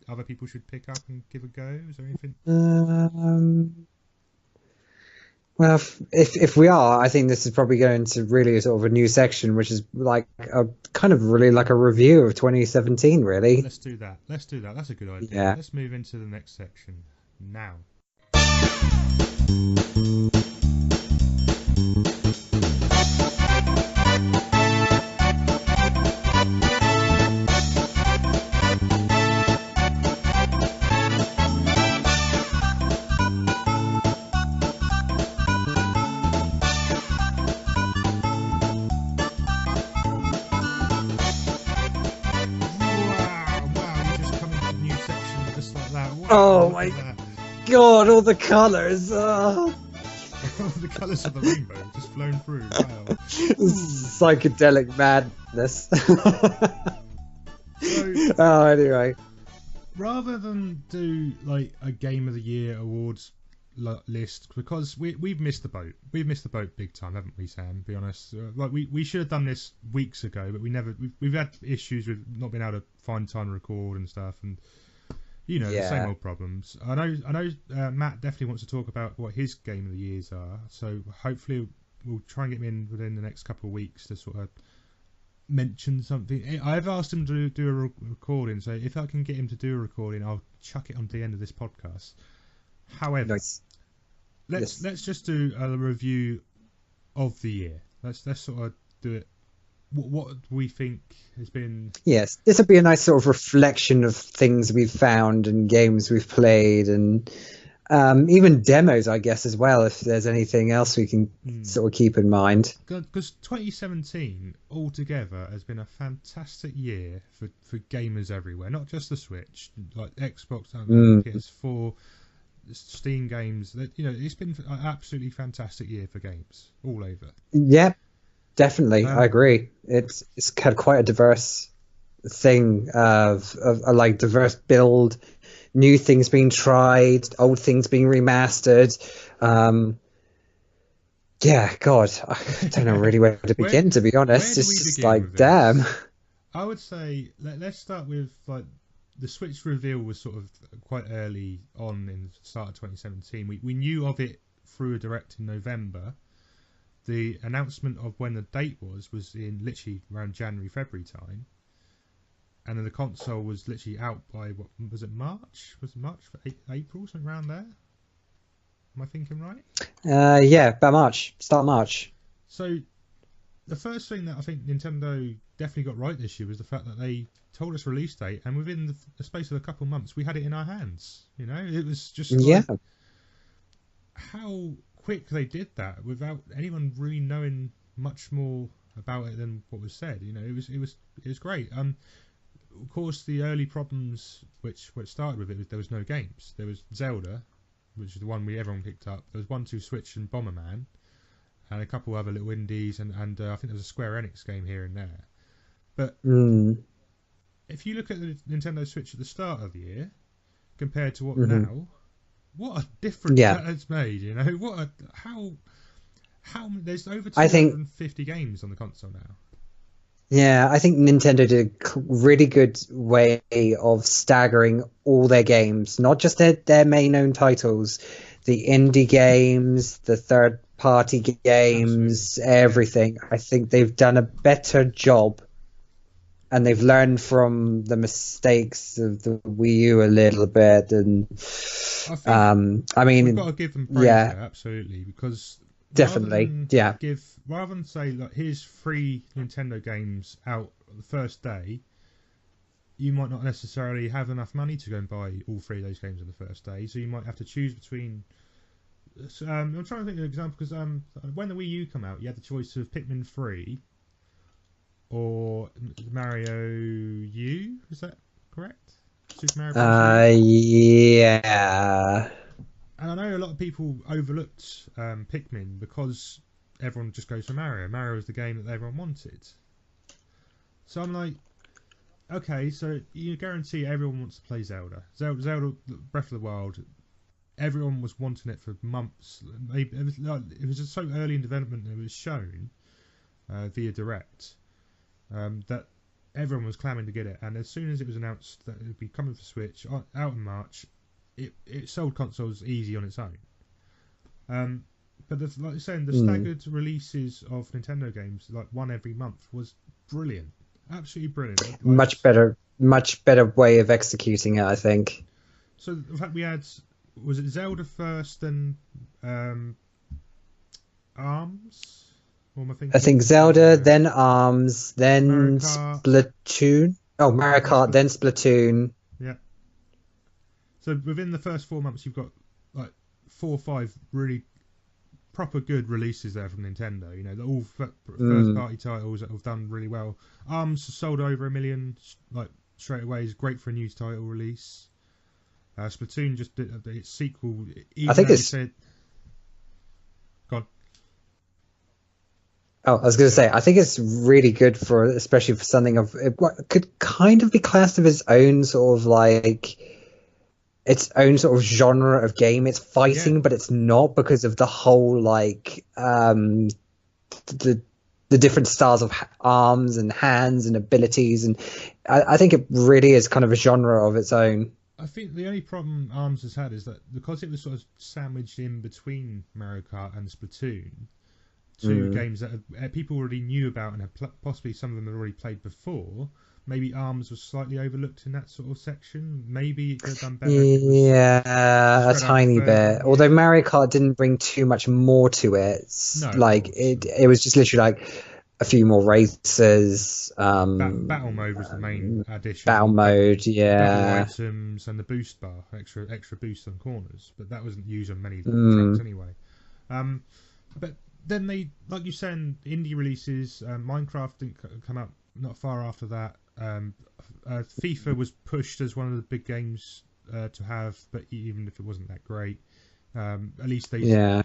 other people should pick up and give a go? Is there anything? Well, if we are, I think this is probably going to really sort of a new section, which is like a kind of really like a review of 2017, really. Let's do that. That's a good idea. Yeah. Let's move into the next section now. Oh my god, all the colours! All the colours of the rainbow just flown through. Wow. Psychedelic madness. Anyway. Rather than do like a Game of the Year awards list, because we've missed the boat. We've missed the boat big time, haven't we, Sam? Be honest. Like we should have done this weeks ago, but we've had issues with not being able to find time to record and stuff, and the same old problems. I know. Matt definitely wants to talk about what his Game of the Years are. So hopefully we'll try and get him in within the next couple of weeks to sort of mention something. I've asked him to do a recording, so if I can get him to do a recording, I'll chuck it on the end of this podcast. However, let's just do a review of the year. Let's sort of do it. What we think has been... Yes, this will be a nice sort of reflection of things we've found and games we've played, and even demos, I guess, as well, if there's anything else we can sort of keep in mind. Because 2017 altogether has been a fantastic year for gamers everywhere, not just the Switch, like Xbox and PS4. Steam games. That it's been an absolutely fantastic year for games all over. Yeah, definitely, I agree. It's had quite a diverse thing of like diverse build, new things being tried, old things being remastered. Yeah, God, I don't know really where to begin, to be honest. Where do It's we just begin like, with damn. this? I would say let's start with like the Switch reveal was sort of quite early on in the start of 2017. We knew of it through a direct in November. The announcement of when the date was in literally around January, February time. And then the console was literally out by, what was it, March? Was it March? April? Something around there? Am I thinking right? Yeah, about March. Start March. So the first thing that I think Nintendo definitely got right this year was the fact that they told us release date, and within the space of a couple of months, we had it in our hands. It was just like how quick they did that without anyone really knowing much more about it than what was said. It was great. Of course, the early problems which started with it was there was no games. There was Zelda, which is the one everyone picked up. There was 1-2 Switch and Bomberman, and a couple other little indies, and I think there was a Square Enix game here and there. But if you look at the Nintendo Switch at the start of the year compared to what now, what a difference that has made. How there's over 250 games on the console now. Yeah, I think Nintendo did a really good way of staggering all their games, not just their main own titles, the indie games, the third-party games, everything. I think they've done a better job, and they've learned from the mistakes of the Wii U a little bit. And I mean, we've got to give them praise there, absolutely, because definitely, rather than say, like, here's 3 Nintendo games out the first day, you might not necessarily have enough money to go and buy all 3 of those games on the first day, so you might have to choose between. I'm trying to think of an example, because when the Wii U came out, you had the choice of Pikmin 3 or Mario U. Is that correct? Super Mario Bros. Yeah. And I know a lot of people overlooked Pikmin because everyone just goes for Mario. Mario was the game that everyone wanted. So I'm like, okay, so you guarantee everyone wants to play Zelda. Zelda Breath of the Wild, everyone was wanting it for months. It was just so early in development that it was shown via Direct that everyone was clamoring to get it. And as soon as it was announced that it would be coming for Switch out in March, it sold consoles easy on its own. But like you're saying, the staggered releases of Nintendo games, like one every month, was brilliant. Absolutely brilliant. Much better way of executing it, I think. So the fact we had, was it Zelda first, then ARMS? I think Zelda, then ARMS, then Splatoon. Oh, Mario Kart, then Splatoon. Yeah. So within the first 4 months, you've got like 4 or 5 really proper good releases there from Nintendo. They're all first-party titles that have done really well. ARMS sold over 1 million like straight away. Is great for a new title release. Splatoon just did its sequel. I think it's. Go on. Oh, I was going to say, I think it's really good for, especially for something of what could kind of be classed as its own sort of like. Its own sort of genre of game. It's fighting, but it's not, because of the whole like the different styles of arms and hands and abilities, and I think it really is kind of a genre of its own. I think the only problem ARMS has had is that because it was sort of sandwiched in between Mario Kart and Splatoon, 2 games that people already knew about and had possibly some of them had already played before. Maybe ARMS was slightly overlooked in that sort of section. Maybe it could have done better. Yeah, a tiny bit. Although Mario Kart didn't bring too much more to it. No, like it was just literally like a few more races. Battle mode was the main addition. Battle mode, double items and the boost bar, extra boost on corners. But that wasn't used on many tracks anyway. But then they, like you said, indie releases. Minecraft didn't come out not far after that. FIFA was pushed as one of the big games to have, but even if it wasn't that great, at least they're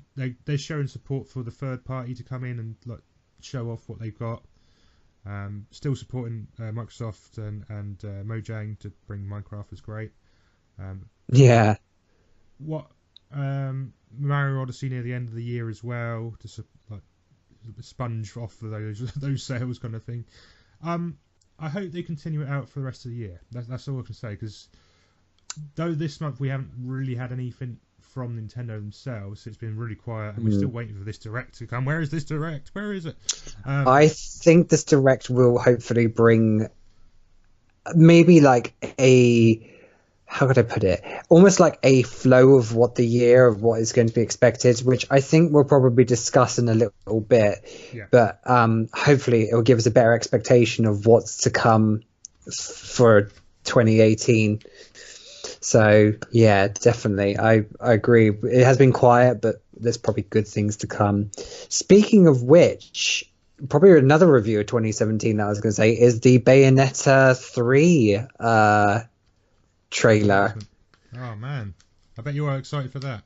showing support for the third party to come in and like show off what they've got. Still supporting Microsoft and Mojang to bring Minecraft is great. What Mario Odyssey near the end of the year as well, to like sponge off of those sales kind of thing. I hope they continue it out for the rest of the year. That's all I can say, because though this month we haven't really had anything from Nintendo themselves, it's been really quiet, and we're still waiting for this Direct to come. Where is this Direct? Where is it? I think this Direct will hopefully bring maybe like how could I put it? Almost like a flow of what is going to be expected, which I think we'll probably discuss in a little bit. Yeah. But hopefully it will give us a better expectation of what's to come for 2018. So yeah, definitely. I agree. It has been quiet, but there's probably good things to come. Speaking of which, probably another review of 2017 that I was going to say is the Bayonetta 3 trailer. Oh man, I bet you are excited for that.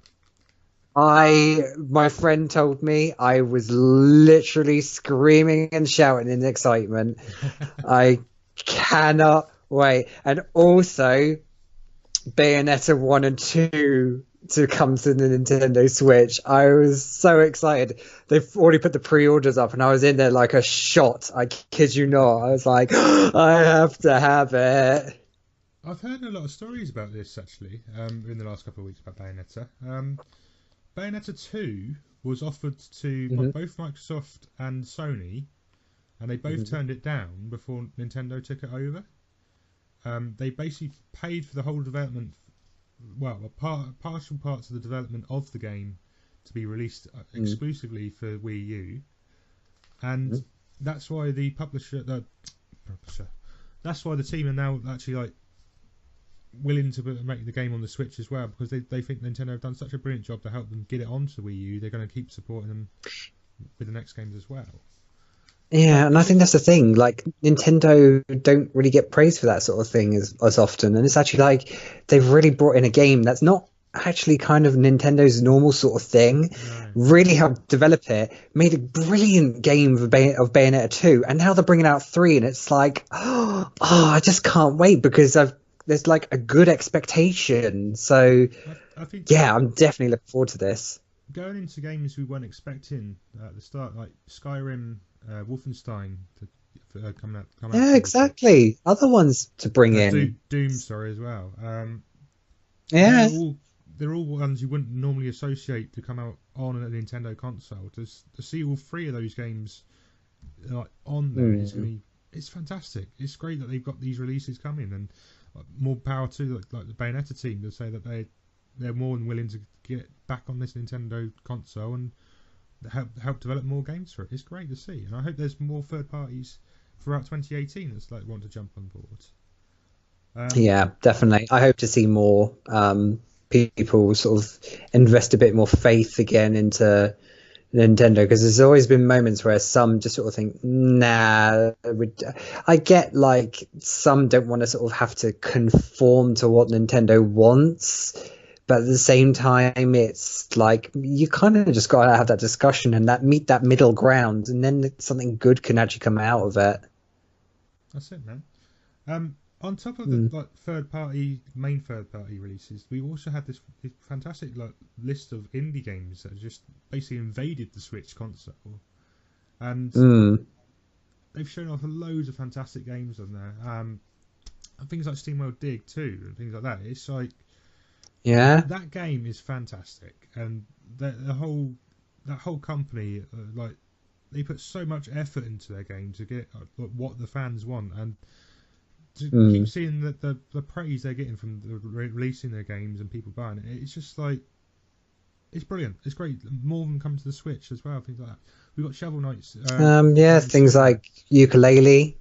My friend told me I was literally screaming and shouting in excitement. I cannot wait. And also Bayonetta 1 and 2 to come to the Nintendo Switch. I was so excited. They've already put the pre-orders up and I was in there like a shot. I kid you not. I was like, I have to have it. I've heard a lot of stories about this actually in the last couple of weeks about Bayonetta. Bayonetta 2 was offered to both Microsoft and Sony, and they both turned it down before Nintendo took it over. They basically paid for the whole development, partial parts of the development of the game to be released exclusively for Wii U, and that's why the that's why the team are now actually like willing to make the game on the Switch as well, because they think Nintendo have done such a brilliant job to help them get it onto Wii U. They're going to keep supporting them with the next games as well. Yeah, and I think that's the thing. Like, Nintendo don't really get praised for that sort of thing as often, and it's actually like they've really brought in a game that's not actually kind of Nintendo's normal sort of thing. No. Really helped develop it, made a brilliant game of Bayonetta 2, and now they're bringing out 3, and it's like, I just can't wait, because there's like a good expectation. So I think I'm definitely looking forward to this. Going into games we weren't expecting at the start, like Skyrim, Wolfenstein, coming out. Yeah, exactly. Other ones to bring in. Doom, sorry, as well. Yeah. They're all ones you wouldn't normally associate to come out on a Nintendo console. To see all 3 of those games like on there, it's fantastic. It's great that they've got these releases coming, and more power to like the Bayonetta team to say that they're more than willing to get back on this Nintendo console and help develop more games for it. It's great to see, and I hope there's more third parties throughout 2018 that's like want to jump on board. Yeah, definitely. I hope to see more people sort of invest a bit more faith again into Nintendo, because there's always been moments where some just sort of think, nah. I get like some don't want to sort of have to conform to what Nintendo wants, but at the same time it's like you kind of just gotta have that discussion and meet that middle ground, and then something good can actually come out of it. That's it, man. On top of the main third party releases, we also had this fantastic list of indie games that just basically invaded the Switch console, and they've shown off loads of fantastic games on there. Things like SteamWorld Dig 2 and things like that. It's like, that game is fantastic, and that whole company they put so much effort into their game to get what the fans want, and to keep seeing the praise they're getting from releasing their games and people buying it. It's just like, it's brilliant. It's great. More of them come to the Switch as well. Things like that. We've got Shovel Knights. Things like Ukulele.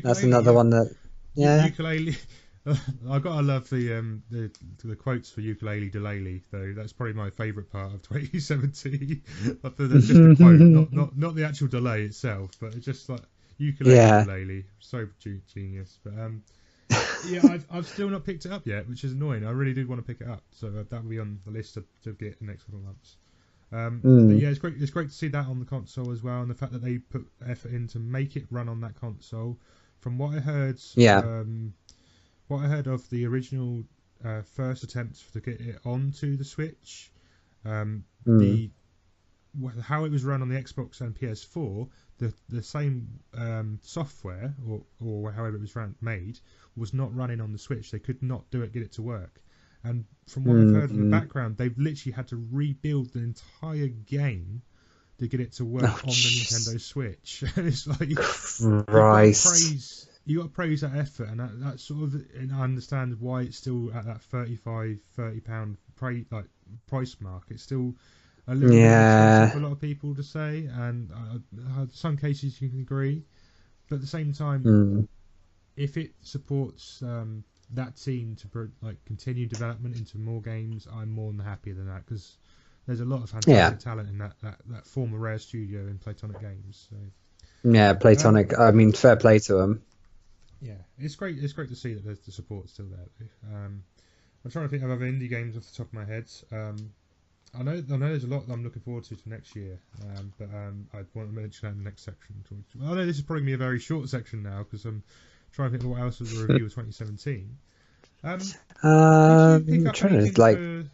That's another one that. Yeah. Ukulele. I've got to love the quotes for Ukulele Delele, though. That's probably my favourite part of 2017. Just the quote, not the actual delay itself, but it's just like Ukulele Delele. So genius. But Yeah, I've still not picked it up yet, which is annoying. I really did want to pick it up, so that will be on the list to get in the next couple of months. But yeah, it's great. It's great to see that on the console as well, and the fact that they put effort in to make it run on that console. From what I heard, what I heard of the original first attempts to get it onto the Switch, the how it was run on the Xbox and PS4, the same software or however it was made was not running on the Switch. They could not get it to work. And from what I've heard in the background, they've literally had to rebuild the entire game to get it to work on the Nintendo Switch. And it's like you got to praise that effort, and that sort of, and I understand why it's still at that £30 price mark. It's still a little bit expensive for a lot of people to say, and some cases you can agree, but at the same time, if it supports that team to continue development into more games, I'm more than happier than that, because there's a lot of fantastic talent in that former Rare studio in Playtonic Games. So. Yeah, Playtonic. I mean, fair play to them. Yeah, it's great. It's great to see that there's the support still there. I'm trying to think of other indie games off the top of my head. I know there's a lot that I'm looking forward to next year, but I want to mention that in the next section. I know this is probably a very short section now because I'm trying to think of what else was the review of 2017. Did you pick up anything for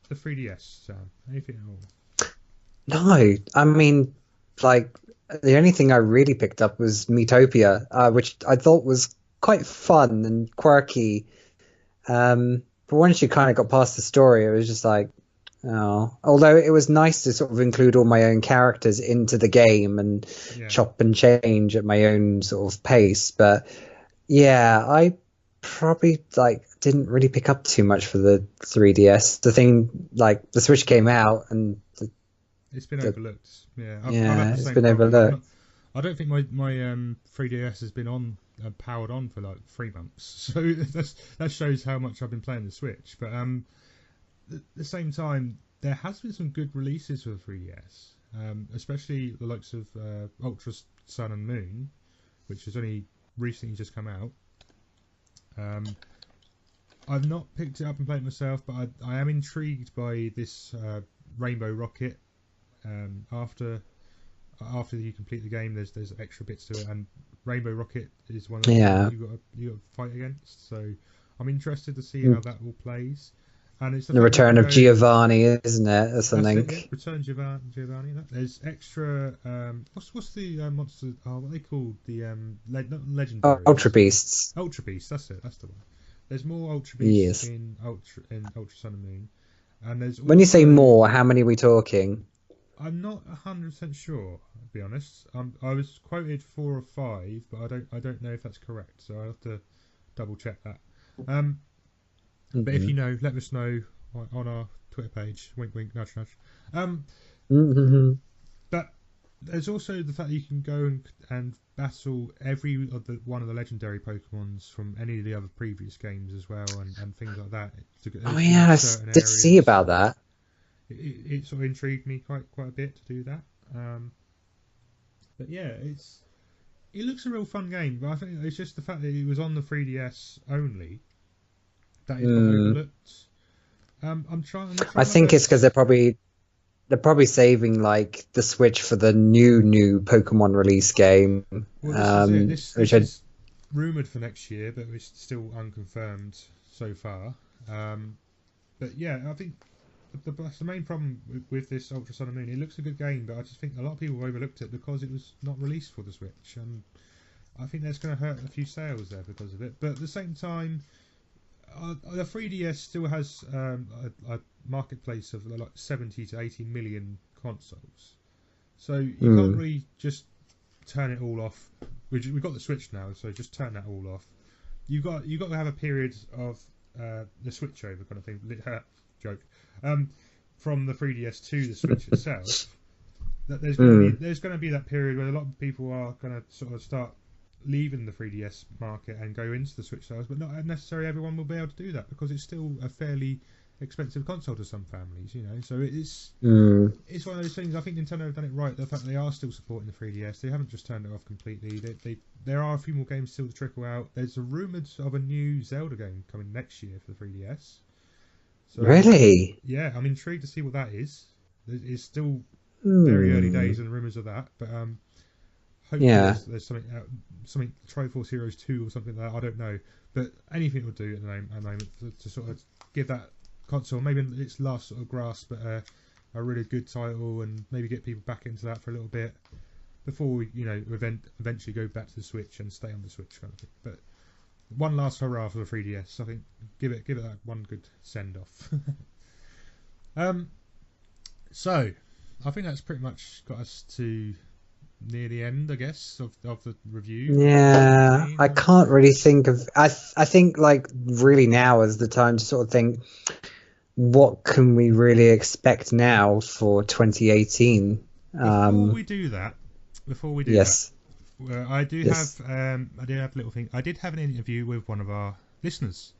the 3DS, Sam? Anything at all? No, I mean, the only thing I really picked up was Miitopia, which I thought was quite fun and quirky. But once you kind of got past the story, it was just like, oh. Although it was nice to sort of include all my own characters into the game and chop and change at my own sort of pace. But yeah, I probably didn't really pick up too much for the 3DS. The thing, the Switch came out and it's been overlooked. Yeah, it's been overlooked. I don't think my 3DS has been powered on for 3 months. So that shows how much I've been playing the Switch. But at the same time, there has been some good releases for the 3DS, especially the likes of Ultra Sun and Moon, which has only recently just come out. I've not picked it up and played it myself, but I am intrigued by this Rainbow Rocket. After you complete the game, there's extra bits to it, and Rainbow Rocket is one of the things you got to fight against. So I'm interested to see how that all plays. And it's the return of Giovanni, isn't it, or something? That's it, Return Giovanni. There's extra. What's the monster? Oh, what are they called? The not legendary. Ultra Beasts. Ultra Beasts. That's it. That's the one. There's more Ultra Beasts in Ultra Sun and Moon. And there's also, when you say more, how many are we talking? I'm not 100% sure, to be honest. I was quoted 4 or 5, but I don't know if that's correct, so I'll have to double check that. But if you know, let us know on our Twitter page. Wink, wink, nudge, nudge. But there's also the fact that you can go and battle every one of the legendary Pokemons from any of the other previous games as well, and things like that. I did see about that. It sort of intrigued me quite a bit to do that. But yeah, it looks a real fun game. But I think it's just the fact that it was on the 3DS only that is overlooked. I'm trying. I think it's because they're probably saving the Switch for the new Pokemon release game. Well, this is rumored for next year, but it's still unconfirmed so far. But yeah, I think that's the main problem with this Ultra Sun and Moon. It looks a good game, but I just think a lot of people overlooked it because it was not released for the Switch, and I think that's going to hurt a few sales there because of it. But at the same time, the 3DS still has a marketplace of 70 to 80 million consoles, so you can't really just turn it all off. We've got the Switch now, so just turn that all off. You've got to have a period of the switch over kind of thing. Joke. From the 3DS to the Switch itself. That there's going to be that period where a lot of people are going to sort of start leaving the 3DS market and go into the Switch sales, but not necessarily everyone will be able to do that because it's still a fairly expensive console to some families, you know. So it's one of those things. I think Nintendo have done it right. The fact they are still supporting the 3DS, they haven't just turned it off completely. There are a few more games still to trickle out. There's a rumoured of a new Zelda game coming next year for the 3DS. So, really? Yeah, I'm intrigued to see what that is. It's still very early days and rumours of that, but hopefully there's something Triforce Heroes 2 or something like that. I don't know, but anything will do at the moment to sort of give that console maybe its last sort of grasp at a really good title, and maybe get people back into that for a little bit before we, you know, eventually go back to the Switch and stay on the Switch kind of thing. But one last hurrah for the 3DS. I think give it that one good send off. So I think that's pretty much got us to near the end, I guess, of the review. Yeah, I can't really think of. I think like really now is the time to sort of think, what can we really expect now for 2018? Before we do that, yes. I do have a little thing. I did have an interview with one of our listeners.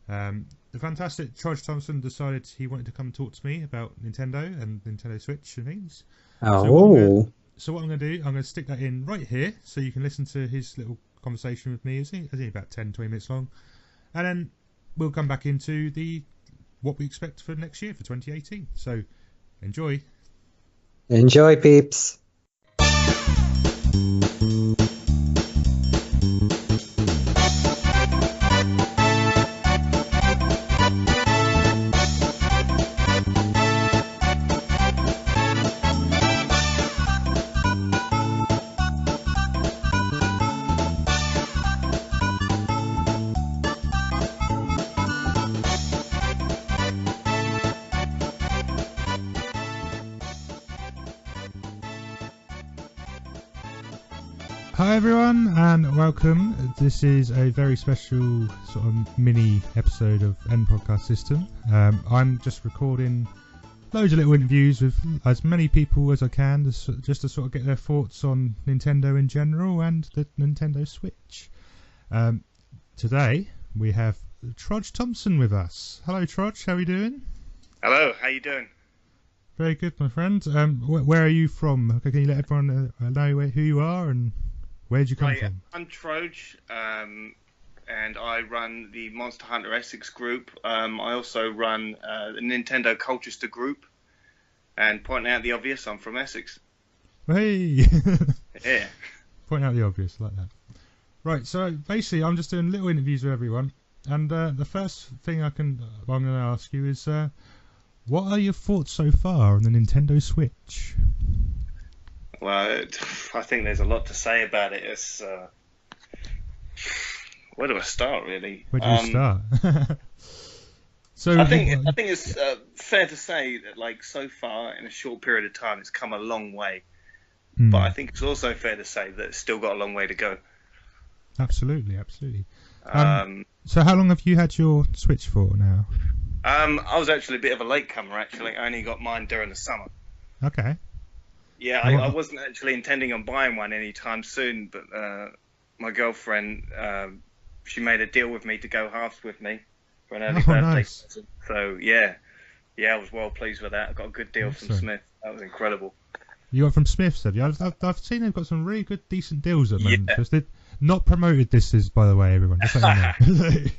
The fantastic Troj Thompson decided he wanted to come and talk to me about Nintendo and Nintendo Switch and things. Oh. So what I'm going to do, I'm going to stick that in right here so you can listen to his little conversation with me. It's only about 10-20 minutes long. And then we'll come back into what we expect for next year, for 2018. So enjoy. Enjoy, peeps. Hi everyone and welcome. This is a very special sort of mini episode of N Podcast System. I'm just recording loads of little interviews with as many people as I can, just to sort of get their thoughts on Nintendo in general and the Nintendo Switch. Today we have Troj Thompson with us. Hello Troj, how are you doing? Hello, how you doing? Very good, my friend. Where are you from? Can you let everyone know who you are and where'd you come from? I'm Troj, and I run the Monster Hunter Essex group. I also run the Nintendo Colchester group. And pointing out the obvious, I'm from Essex. Hey! Yeah. Point out the obvious, like that. Right, so basically I'm just doing little interviews with everyone. And the first thing I'm going to ask you is, what are your thoughts so far on the Nintendo Switch? Well, I think there's a lot to say about it. It's where do I start, really? Where do you start? So I think it's fair to say that, like, so far in a short period of time, it's come a long way. But I think it's also fair to say that it's still got a long way to go. Absolutely. So how long have you had your Switch for now? I was actually a bit of a latecomer. Actually, I only got mine during the summer. Okay. Yeah, I wasn't actually intending on buying one anytime soon, but my girlfriend, she made a deal with me to go halves with me for an early birthday present. So yeah, I was well pleased with that. I got a good deal from Smith. That was incredible. You got from Smith's, have you? I've seen they've got some really good, decent deals at the moment. Yeah. They've not promoted this, by the way, everyone. Just let you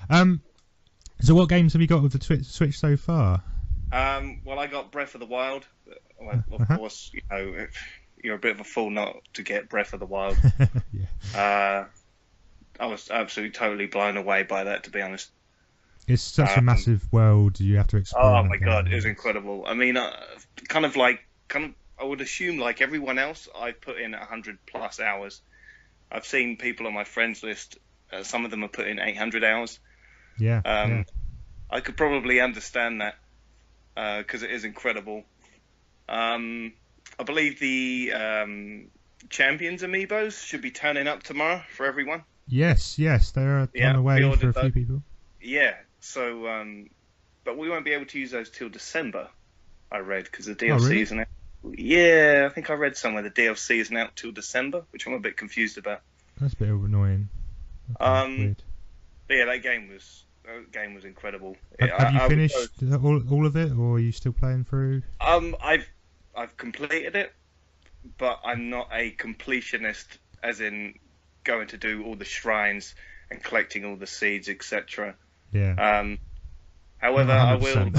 know. So what games have you got with the Switch so far? Well, I got Breath of the Wild. Of course, you know, you're a bit of a fool not to get Breath of the Wild. Yeah. I was absolutely totally blown away by that, to be honest. It's such a massive world you have to explore. Oh my god, it was incredible. I mean, I would assume, like everyone else, I put in 100+ hours. I've seen people on my friends list, some of them have put in 800 hours. Yeah. I could probably understand that, because it is incredible. I believe the Champions amiibos should be turning up tomorrow for everyone. Yes, they're on the way for a few people. Yeah, so, but we won't be able to use those till December, I read, because the DLC isn't out. Yeah, I think I read somewhere the DLC isn't out till December, which I'm a bit confused about. That's a bit annoying. But yeah, that game was that game was incredible. Have you finished all of it, or are you still playing through? I've completed it, but I'm not a completionist, as in going to do all the shrines and collecting all the seeds, etc. Yeah. However, I will.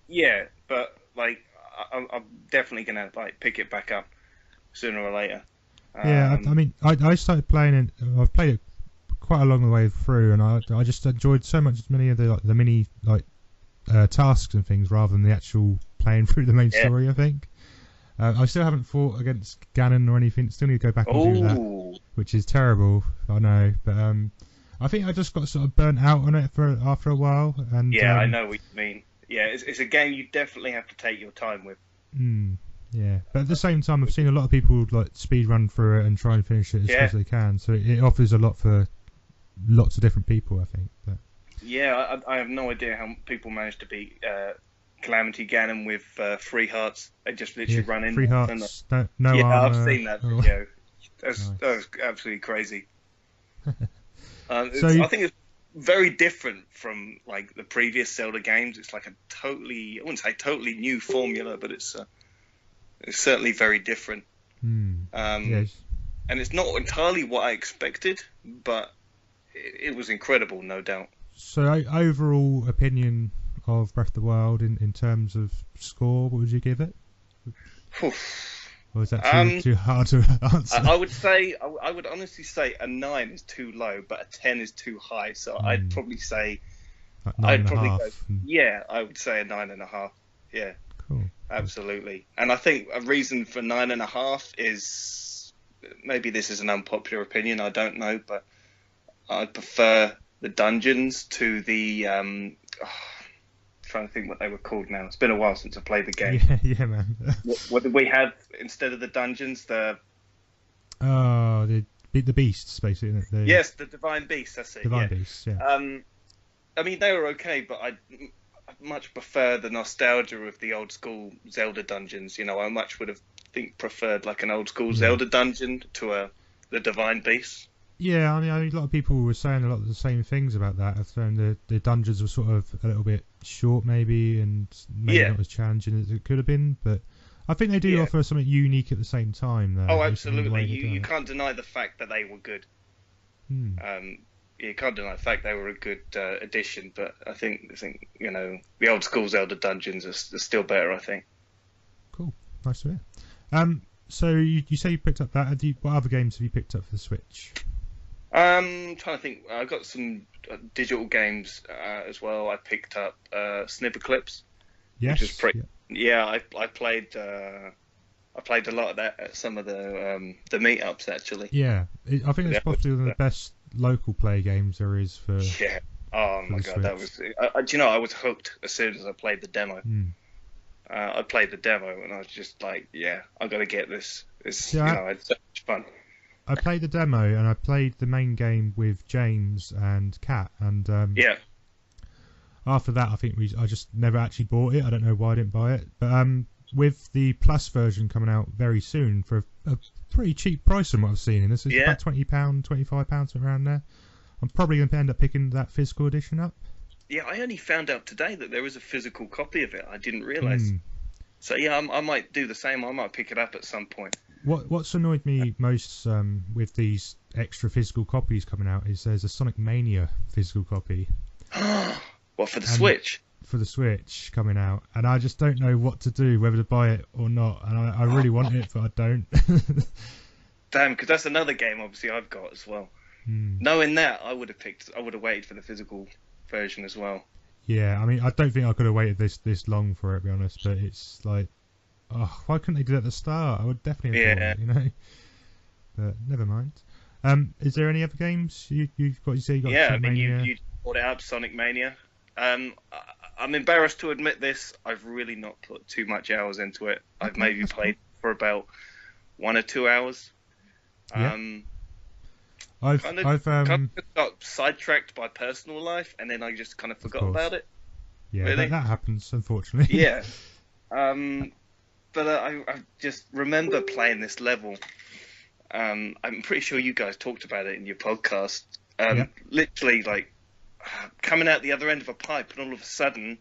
Yeah, but like I'm definitely gonna like pick it back up sooner or later. Yeah, I mean, I started playing it. I've played it quite a long way through, and I just enjoyed so much many of the mini tasks and things rather than the actual playing through the main story. I think I still haven't fought against Ganon or anything. Still need to go back and do that, which is terrible. I know, but I think I just got sort of burnt out on it after a while. And I know what you mean. Yeah, it's a game you definitely have to take your time with. Yeah, but at the same time, I've seen a lot of people like speed run through it and try and finish it as fast as they can. So it offers a lot for lots of different people, I think. But yeah, I have no idea how people manage to beat Calamity Ganon with 3 hearts. They just literally run in. 3 hearts, no yeah, armor. I've seen that video. That was absolutely crazy. I think it's very different from like the previous Zelda games. It's like a I wouldn't say totally new formula, but it's certainly very different. Yes. And it's not entirely what I expected, but it was incredible, no doubt. So overall opinion of Breath of the Wild in terms of score, what would you give it? Or is that too hard to answer? I would honestly say a 9 is too low, but a 10 is too high. So I'd probably say, like 9.5. I would say a 9.5. Yeah, cool, absolutely. And I think a reason for 9.5 is, maybe this is an unpopular opinion, I don't know, but I prefer the dungeons to the trying to think what they were called now. It's been a while since I played the game. Yeah, man. What did we have instead of the dungeons? The beasts, basically. Yes, the divine beasts. That's it. Divine beasts. Yeah. I mean, they were okay, but I much prefer the nostalgia of the old school Zelda dungeons. You know, I much would have preferred like an old school Zelda dungeon to the divine beasts. Yeah, I mean, a lot of people were saying a lot of the same things about that. The dungeons were sort of a little bit short, maybe, and maybe not as challenging as it could have been. But I think they do offer something unique at the same time. Though, oh, absolutely. You can't deny the fact that they were good. You can't deny the fact they were a good addition. But I think you know, the old school Zelda dungeons are still better, I think. Cool, nice to hear. So you say you picked up that. What other games have you picked up for the Switch? Trying to think. I got some digital games as well. I picked up Snipper Clips, which is pretty. Yeah, I played a lot of that at some of the meetups actually. Yeah, I think it's possibly one of the best local play games there is for. Yeah. Oh my god, that was. Do you know, I was hooked as soon as I played the demo. I played the demo and I was just like, I got to get this. It's it's so much fun. I played the demo and I played the main game with James and Kat, and after that I think I just never actually bought it. I don't know why I didn't buy it, but with the Plus version coming out very soon for a pretty cheap price from what I've seen, and this is about £20, £25 around there. I'm probably going to end up picking that physical edition up. Yeah, I only found out today that there is a physical copy of it. I didn't realise. So I might do the same. I might pick it up at some point. What's annoyed me most with these extra physical copies coming out is there's a Sonic Mania physical copy. What, for the Switch? For the Switch coming out, and I just don't know what to do, whether to buy it or not. And I really want it, but I don't. Damn, because that's another game obviously I've got as well. Knowing that, I would have waited for the physical version as well. Yeah, I mean, I don't think I could have waited this long for it, to be honest. But it's like, why couldn't they do that at the start? I would definitely have thought it, you know. But never mind. Is there any other games you got? You say you got? Yeah, I mean, you brought it up, Sonic Mania. I'm embarrassed to admit this. I've really not put too much hours into it. I've maybe played for about 1 or 2 hours. I've got sidetracked by personal life, and then I just kind of forgot about it. Yeah, really? that happens, unfortunately. Yeah. But I just remember playing this level. I'm pretty sure you guys talked about it in your podcast. Literally, like, coming out the other end of a pipe, and all of a sudden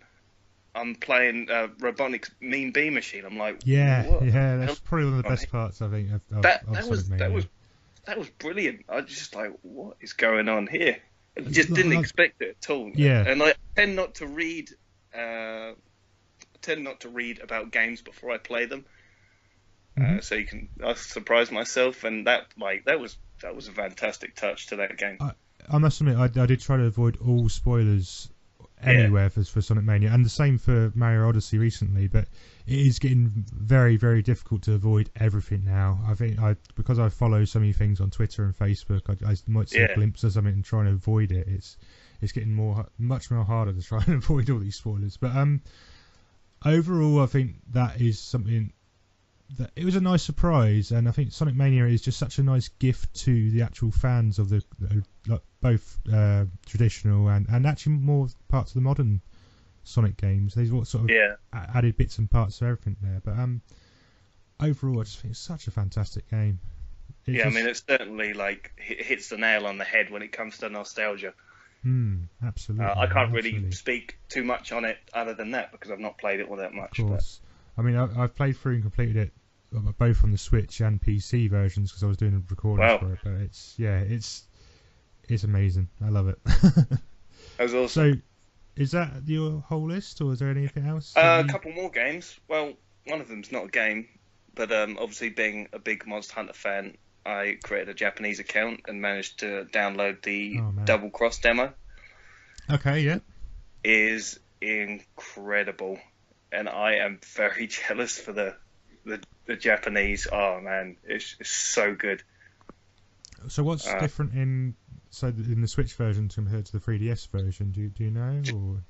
I'm playing Robotnik's Mean Bee Machine. I'm like, what? That's probably one of the best parts, I think, of that was brilliant. I was just like, what is going on here? I just didn't expect it at all. Yeah. And I tend not to read about games before I play them. So I surprised myself, and that was a fantastic touch to that game. I must admit, I did try to avoid all spoilers anywhere for Sonic Mania, and the same for Mario Odyssey recently, but it is getting very, very difficult to avoid everything now. I think because I follow so many things on Twitter and Facebook, I might see a glimpse of something and try and avoid it. It's getting much more harder to try and avoid all these spoilers. But overall, I think that is something that it was a nice surprise, and I think Sonic Mania is just such a nice gift to the actual fans of the both traditional and actually more parts of the modern Sonic games. There's what sort of added bits and parts of everything there, but overall, I just think it's such a fantastic game. I mean, it's certainly hits the nail on the head when it comes to nostalgia. Absolutely. I can't really speak too much on it other than that because I've not played it all that much. Of course. I mean, I've played through and completed it both on the Switch and PC versions because I was doing recordings for it. But it's amazing. I love it. That was awesome. So, is that your whole list, or is there anything else? A couple more games. Well, one of them's not a game, but obviously being a big Monster Hunter fan, I created a Japanese account and managed to download the Double Cross demo. Okay, yeah. Is incredible. And I am very jealous for the Japanese. Oh man, it's so good. So what's different in the Switch version compared to the 3DS version? Do you know? Or?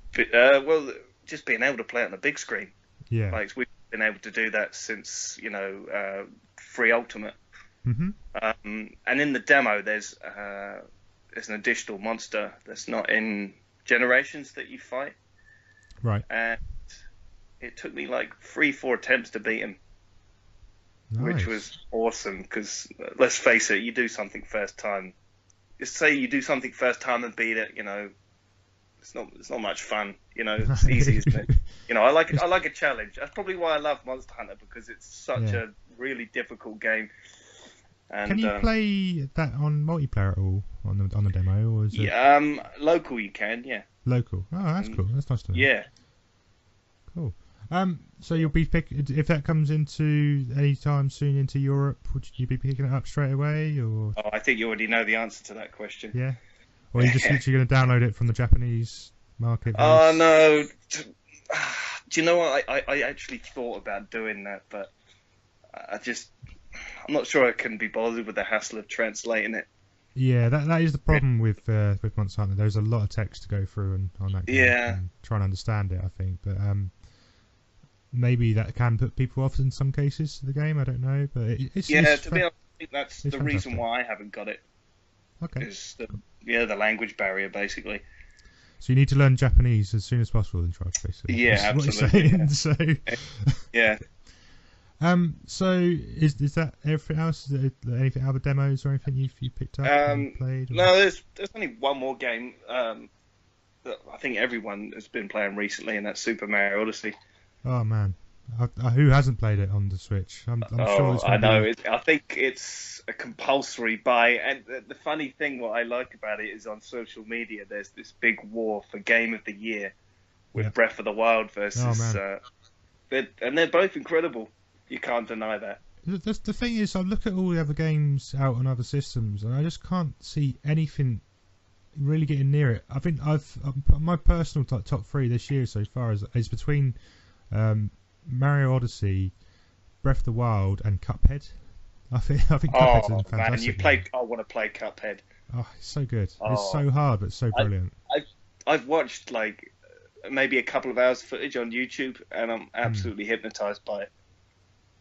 Well, just being able to play it on the big screen. Yeah. We've been able to do that since 3 Ultimate. Mm-hmm. And in the demo, there's an additional monster that's not in Generations that you fight. Right. And it took me 3-4 attempts to beat him, which was awesome. Because let's face it, you do something first time. Just say you do something first time and beat it. It's not much fun. It's easy, isn't it? I like a challenge. That's probably why I love Monster Hunter, because it's such a really difficult game. And, can you play that on multiplayer at all on the demo, or is it? Local you can, yeah. Local. Oh, that's cool. That's nice to know. Yeah. Cool. So you'll be if that comes into any time soon into Europe, would you be picking it up straight away, or? Oh, I think you already know the answer to that question. Yeah. Or are you just literally going to download it from the Japanese market? Oh no. Do you know what? I actually thought about doing that, but I'm not sure I can be bothered with the hassle of translating it. Yeah, that is the problem with Monster Hunter. There's a lot of text to go through on that game and try and understand it, I think. But maybe that can put people off in some cases, the game. I don't know. But it's to be honest, I think that's the reason why I haven't got it. Okay. Is the language barrier, basically. So you need to learn Japanese as soon as possible in Troj, basically. Yeah, absolutely. What you're saying. Yeah. So is that everything else? Is there anything other demos or anything you picked up and played? Or? No, there's only one more game that I think everyone has been playing recently, and that's Super Mario Odyssey. Oh man, who hasn't played it on the Switch? I'm sure it's I know. I think it's a compulsory buy, and the funny thing, what I like about it is on social media, there's this big war for Game of the Year with Breath of the Wild versus. And they're both incredible. You can't deny that. The thing is, I look at all the other games out on other systems, and I just can't see anything really getting near it. I think my personal top 3 this year so far is between Mario Odyssey, Breath of the Wild, and Cuphead. I think Cuphead's fantastic. Man, I want to play Cuphead. Oh, it's so good. It's so hard, but so brilliant. I've watched maybe a couple of hours footage on YouTube, and I'm absolutely hypnotized by it.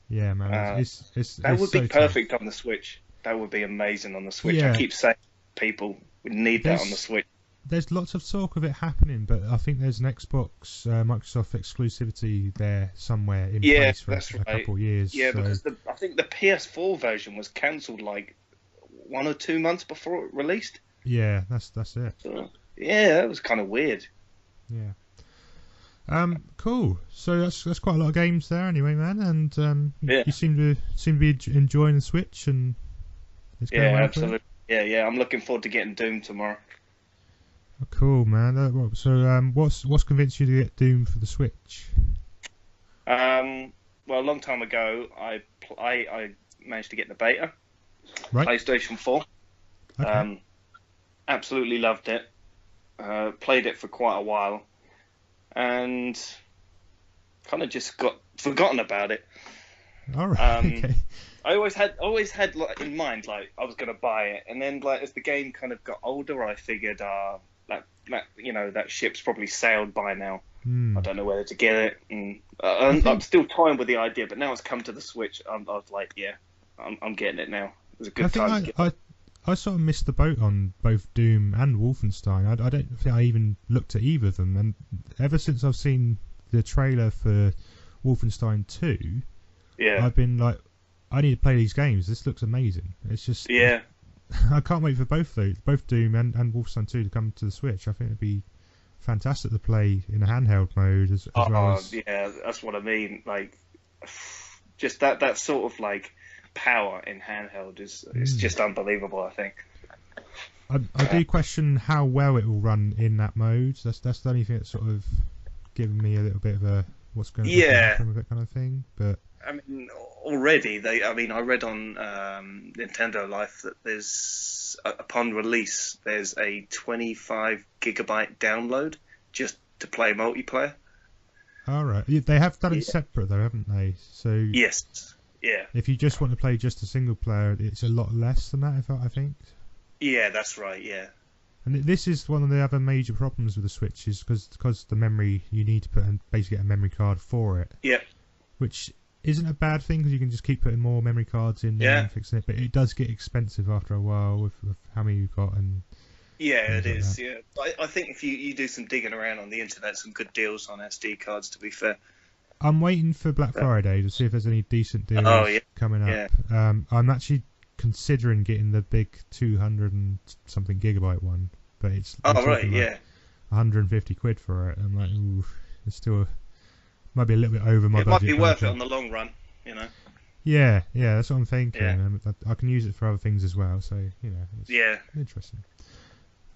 Yeah, man. That would be perfect on the Switch. That would be amazing on the Switch. Yeah. I keep saying people would need that on the Switch. There's lots of talk of it happening, but I think there's an Xbox Microsoft exclusivity there somewhere in place for a couple of years. Yeah, because I think the PS4 version was cancelled 1 or 2 months before it released. Yeah, that's it. Yeah, it was kind of weird. Yeah. Cool. So that's quite a lot of games there, anyway, man. And you seem to be enjoying the Switch, and it's going well absolutely. Yeah. I'm looking forward to getting Doom tomorrow. Oh, cool, man. So what's convinced you to get Doom for the Switch? Well, a long time ago, I managed to get the beta, right? PlayStation 4. Okay. Absolutely loved it. Played it for quite a while, and kind of just got forgotten about it. All right. Okay. I always had like, in mind like I was gonna buy it, and then like as the game kind of got older, I figured that ship's probably sailed by now. I don't know whether to get it, and I'm still toying with the idea. But now it's come to the Switch, I was like, I'm getting it now. It was a good time. To get I sort of missed the boat on both Doom and Wolfenstein. I don't think I even looked at either of them, and ever since I've seen the trailer for Wolfenstein 2, I've been like, I need to play these games. This looks amazing. It's just I can't wait for both Doom and Wolfenstein 2 to come to the Switch. I think it'd be fantastic to play in a handheld mode as well as... Yeah, that's what I mean. Like, just that sort of like power in handheld is just unbelievable, I think. I do question how well it will run in that mode. That's the only thing that's sort of given me a little bit of a what's going to happen with that kind of thing. But I mean, already I read on Nintendo Life that there's upon release there's a 25 gigabyte download just to play multiplayer. All right, they have done it separate though, haven't they? So yes. Yeah. If you just want to play just a single player, it's a lot less than that, I think. Yeah, that's right, yeah. And this is one of the other major problems with the Switch, is because the memory, you need to basically get a memory card for it. Yeah. Which isn't a bad thing, because you can just keep putting more memory cards in there and fixing it, but it does get expensive after a while with how many you've got. And yeah, it is, yeah. I think if you do some digging around on the internet, some good deals on SD cards, to be fair. I'm waiting for Black Friday to see if there's any decent deals coming up. Yeah. I'm actually considering getting the big 200 and something gigabyte one, but it's 150 quid for it. I'm like, ooh, it's still might be a little bit over my budget. It might be worth it on the long run, you know. Yeah, that's what I'm thinking. Yeah. I can use it for other things as well, so it's interesting.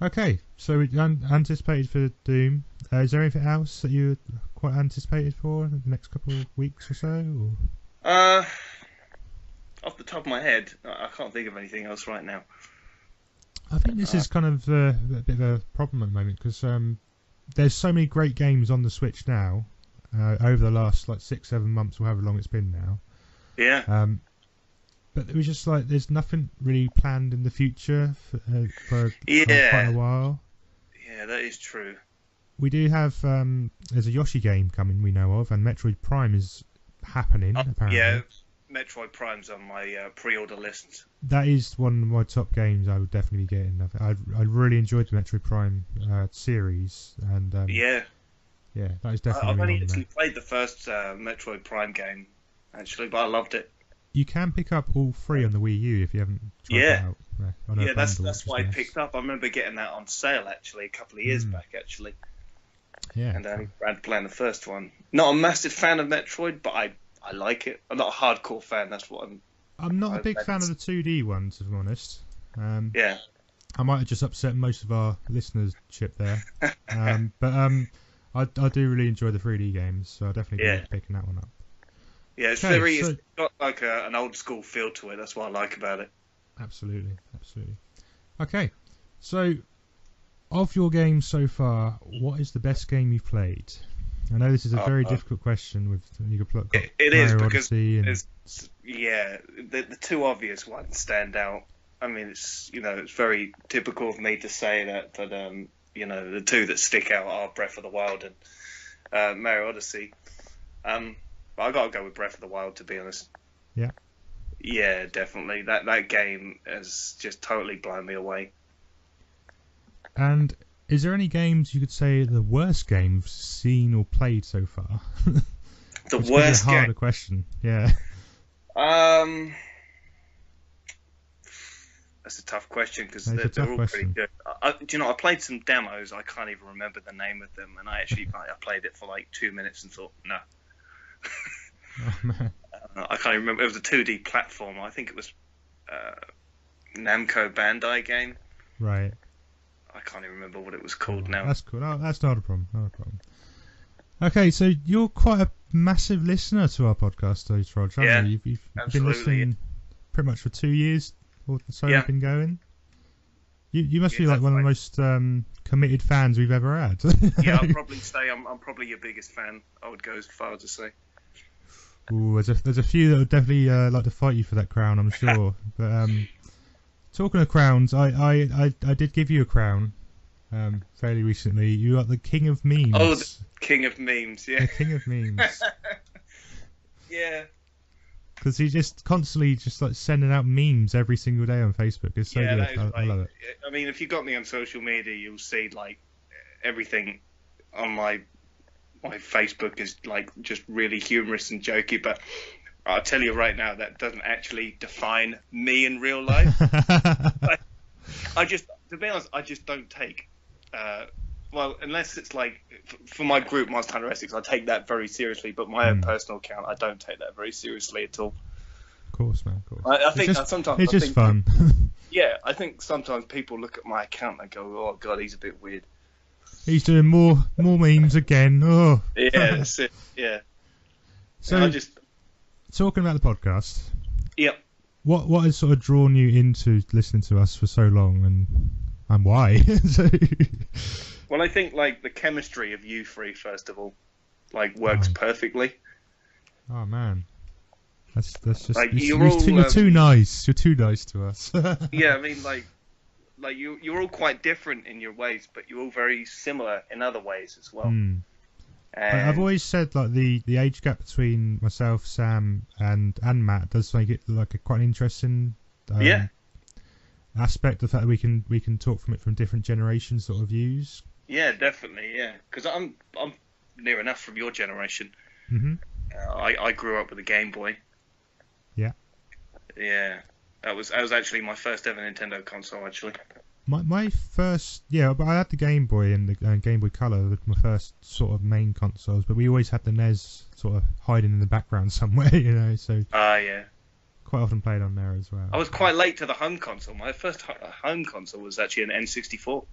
Okay, so we anticipated for Doom. Is there anything else that you quite anticipated for in the next couple of weeks or so? Or? Off the top of my head, I can't think of anything else right now. I think this is kind of a bit of a problem at the moment, because there's so many great games on the Switch now, over the last 6-7 months or however long it's been now. Yeah. But it was just like there's nothing really planned in the future for quite a while. Yeah, that is true. We do have there's a Yoshi game coming we know of, and Metroid Prime is happening apparently. Yeah, Metroid Prime's on my pre-order list. That is one of my top games I would definitely be getting. I really enjoyed the Metroid Prime series, and that is definitely. I've only actually played the first Metroid Prime game actually, but I loved it. You can pick up all three on the Wii U if you haven't tried it out. That's why I picked up. I remember getting that on sale actually a couple of years back actually. Yeah. And Brad playing the first one. Not a massive fan of Metroid, but I like it. I'm not a hardcore fan. That's what I'm not a big fan of the 2D ones, to be honest. Yeah. I might have just upset most of our listenership there. But I do really enjoy the 3D games, so I'll definitely be picking that one up. Yeah, it's got like an old school feel to it. That's what I like about it. Absolutely. Okay, so of your games so far, what is the best game you've played? I know this is a very difficult question. With you could put it is because the two obvious ones stand out. I mean, it's very typical of me to say that the two that stick out are Breath of the Wild and Mario Odyssey. But I gotta go with Breath of the Wild, to be honest. Yeah. Yeah, definitely. That game has just totally blown me away. And is there any games you could say are the worst game you've seen or played so far? The worst game? A harder question. Yeah. A That's a tough question because That's a they're tough all question. pretty good. Do you know, I played some demos. I can't even remember the name of them, and I played it for like 2 minutes and thought, no. Oh man. I can't even remember. It was a 2D platform. I think it was Namco Bandai game. Right. I can't even remember what it was called now. That's cool. No, that's not a problem. Not a problem. Okay, so you're quite a massive listener to our podcast, though, Troj, aren't you? You've been listening pretty much for 2 years or so. You've been going. You must be like one of the most committed fans we've ever had. Yeah, I'll probably say I'm probably your biggest fan. I would go as far as to say. Ooh, there's a few that would definitely like to fight you for that crown, I'm sure. But talking of crowns, I did give you a crown fairly recently. You are the king of memes. Oh, the king of memes, yeah. The king of memes. Yeah. Because he's just constantly just like sending out memes every single day on Facebook. It's so good. I love it. I mean, if you got me on social media, you'll see like everything on my Facebook is like just really humorous and jokey. But I'll tell you right now, that doesn't actually define me in real life. To be honest, I just don't take. Well, unless it's like for my group, Monster Hunter Essex, I take that very seriously. But my own personal account, I don't take that very seriously at all. Of course, man. Of course. I think sometimes it's just fun. Yeah, I think sometimes people look at my account and go, "Oh God, he's a bit weird." He's doing more memes again. Oh. Yeah, that's it. Yeah. So, talking about the podcast. Yep. What has sort of drawn you into listening to us for so long, and why? Well, I think like the chemistry of you three, first of all, like works perfectly. Oh man, that's just like you're too nice. You're too nice to us. Yeah, I mean like you're all quite different in your ways, but you're all very similar in other ways as well. I've always said like the age gap between myself, Sam, and Matt does make it like quite an interesting aspect. The fact that we can talk from different generations sort of views. Yeah, definitely. Yeah, because I'm near enough from your generation. Mm-hmm. I grew up with a Game Boy. Yeah. Yeah, that was actually my first ever Nintendo console. Actually. My first, but I had the Game Boy and the Game Boy Color, my first sort of main consoles. But we always had the NES sort of hiding in the background somewhere, you know. So. Yeah. Quite often played on there as well. I was quite late to the home console. My first home console was actually an N64.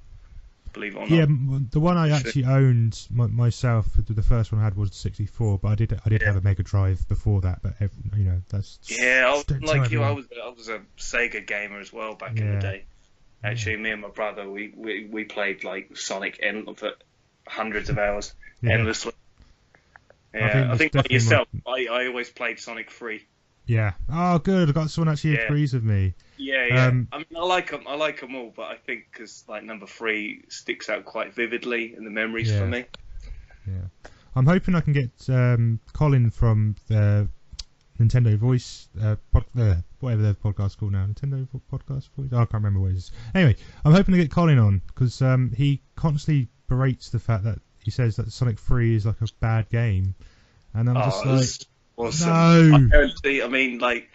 Believe it or not. Yeah, the one I actually owned myself, the first one I had was 64, but I did have a Mega Drive before that. But you know, that's like you. I was a Sega gamer as well back in the day. Actually, me and my brother, we played like Sonic for hundreds of hours endlessly. Yeah, I think like yourself, I always played Sonic 3. Yeah. Oh, good. I got someone actually agrees with me. Yeah, yeah. I mean, I like them all, but I think because like number 3 sticks out quite vividly in the memories for me. Yeah. I'm hoping I can get Colin from the Nintendo Voice, whatever their podcast's called now. Nintendo Podcast Voice? Oh, I can't remember what it is. Anyway, I'm hoping to get Colin on because he constantly berates the fact that he says that Sonic 3 is like a bad game. And I'm just like... Awesome. No. I mean, like,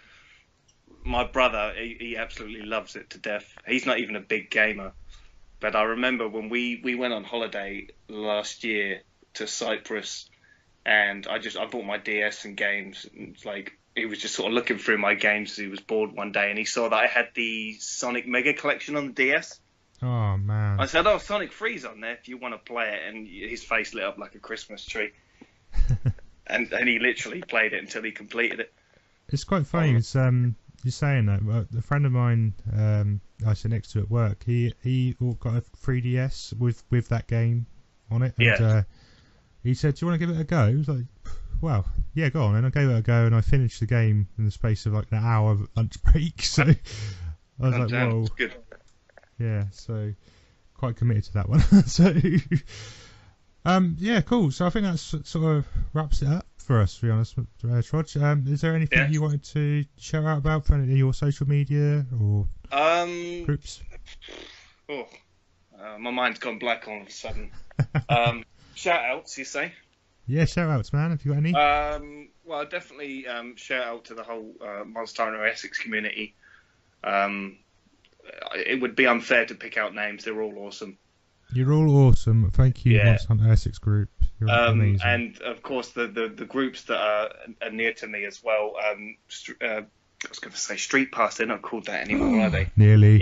my brother, he absolutely loves it to death. He's not even a big gamer. But I remember when we went on holiday last year to Cyprus, and I bought my DS and games. And it's like, he was just sort of looking through my games as he was bored one day, and he saw that I had the Sonic Mega Collection on the DS. Oh, man. I said, Sonic 3's on there if you want to play it. And his face lit up like a Christmas tree. And he literally played it until he completed it. It's quite funny. It's you're saying that. A friend of mine, I sit next to at work. He got a 3DS with that game on it. And, he said, "Do you want to give it a go?" I was like, "Well, yeah, go on." And I gave it a go, and I finished the game in the space of like an hour of lunch break. So I was like, "Whoa!" Good. Yeah, so quite committed to that one. So. Yeah, cool. So I think that sort of wraps it up for us, to be honest, Troj. Is there anything you wanted to shout out about for any of your social media or groups? My mind's gone black all of a sudden. Shout outs, you say? Yeah, shout outs, man. Have you got any? Well, definitely shout out to the whole Monster Hunter Essex community. it would be unfair to pick out names. They're all awesome. You're all awesome. Thank you, Monster Hunter Essex group. You're amazing. And of course, the groups that are near to me as well. I was going to say Street Pass. They're not called that anymore, are they? Nearly.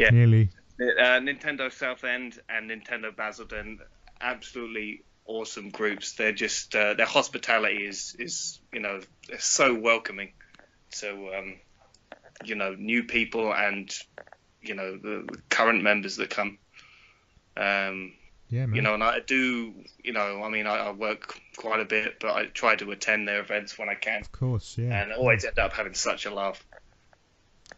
Nintendo Southend and Nintendo Basildon, absolutely awesome groups. They're just their hospitality is they're so welcoming. So new people and the current members that come. Yeah, man. And I do, I work quite a bit, but I try to attend their events when I can. Of course, yeah. And I always end up having such a laugh.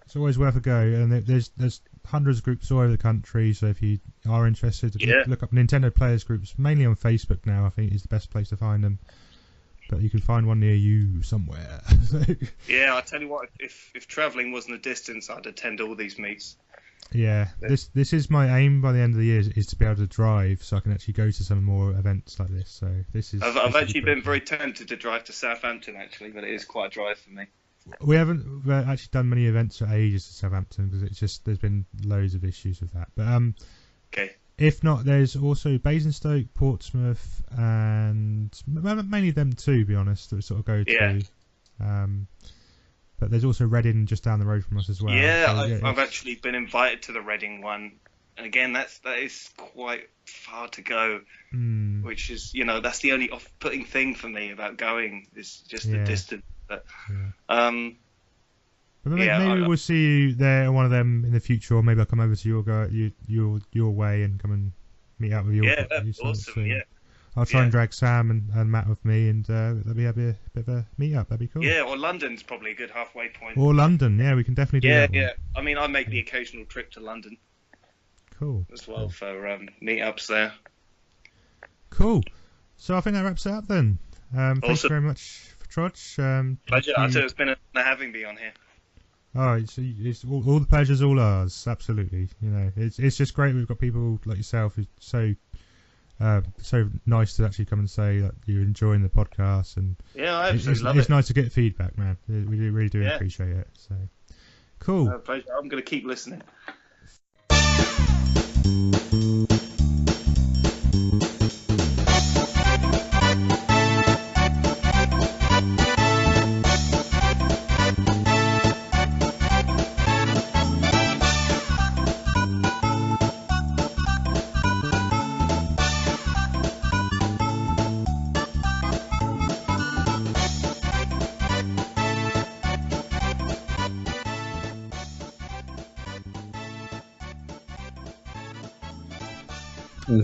It's always worth a go, and there's hundreds of groups all over the country. So if you are interested, look up Nintendo Players groups, mainly on Facebook now. I think is the best place to find them. But you can find one near you somewhere. Yeah, I tell you what, if travelling wasn't a distance, I'd attend all these meets. Yeah, this is my aim by the end of the year is to be able to drive, so I can actually go to some more events like this. So this is. I've actually been very tempted to drive to Southampton actually, but it is quite a drive for me. We haven't actually done many events for ages to Southampton because it's just there's been loads of issues with that. But okay. If not, there's also Basingstoke, Portsmouth, and mainly them two, to be honest, that we sort of go to. But there's also Reading just down the road from us as well. Yeah, so, I've actually been invited to the Reading one. And again, that is quite far to go, which is, that's the only off-putting thing for me about going is just the distance. But, maybe we'll see you there, one of them in the future, or maybe I'll come over to your way and come and meet up with you. Yeah, that'd be awesome. Soon. Yeah. I'll try and drag Sam and Matt with me, and that'll be a bit of a meet up. That'd be cool. Yeah, or London's probably a good halfway point. Or London, yeah, we can definitely do that. Yeah. I mean, I make the occasional trip to London. Cool. As well for meetups there. Cool. So I think that wraps it up then. Thanks very much for Troj. Pleasure. It's been having me on here. Oh, it's all the pleasure's all ours. Absolutely. It's just great. We've got people like yourself who's so nice to actually come and say that you're enjoying the podcast, and I absolutely love it. It's nice to get feedback, man. We really do appreciate it. So cool. Pleasure. I'm going to keep listening.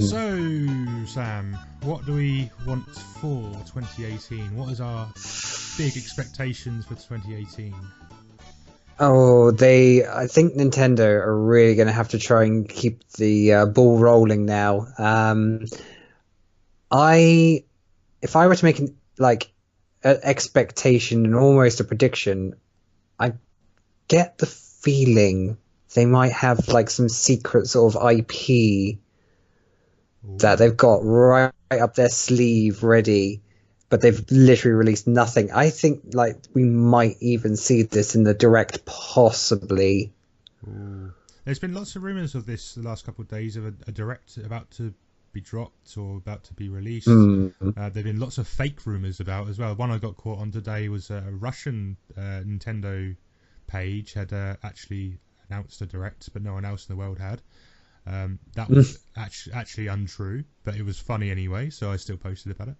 So, Sam, what do we want for 2018? What is our big expectations for 2018? Oh, I think Nintendo are really going to have to try and keep the ball rolling now. If I were to make an expectation and almost a prediction, I get the feeling they might have some secret sort of IP that they've got right up their sleeve ready, but they've literally released nothing. I think we might even see this in the Direct, possibly. Ooh. There's been lots of rumours of this the last couple of days of a Direct about to be dropped or about to be released. There've been lots of fake rumours about as well. One I got caught on today was a Russian Nintendo page had actually announced a Direct, but no one else in the world had. That was actually untrue, but it was funny anyway, so I still posted about it.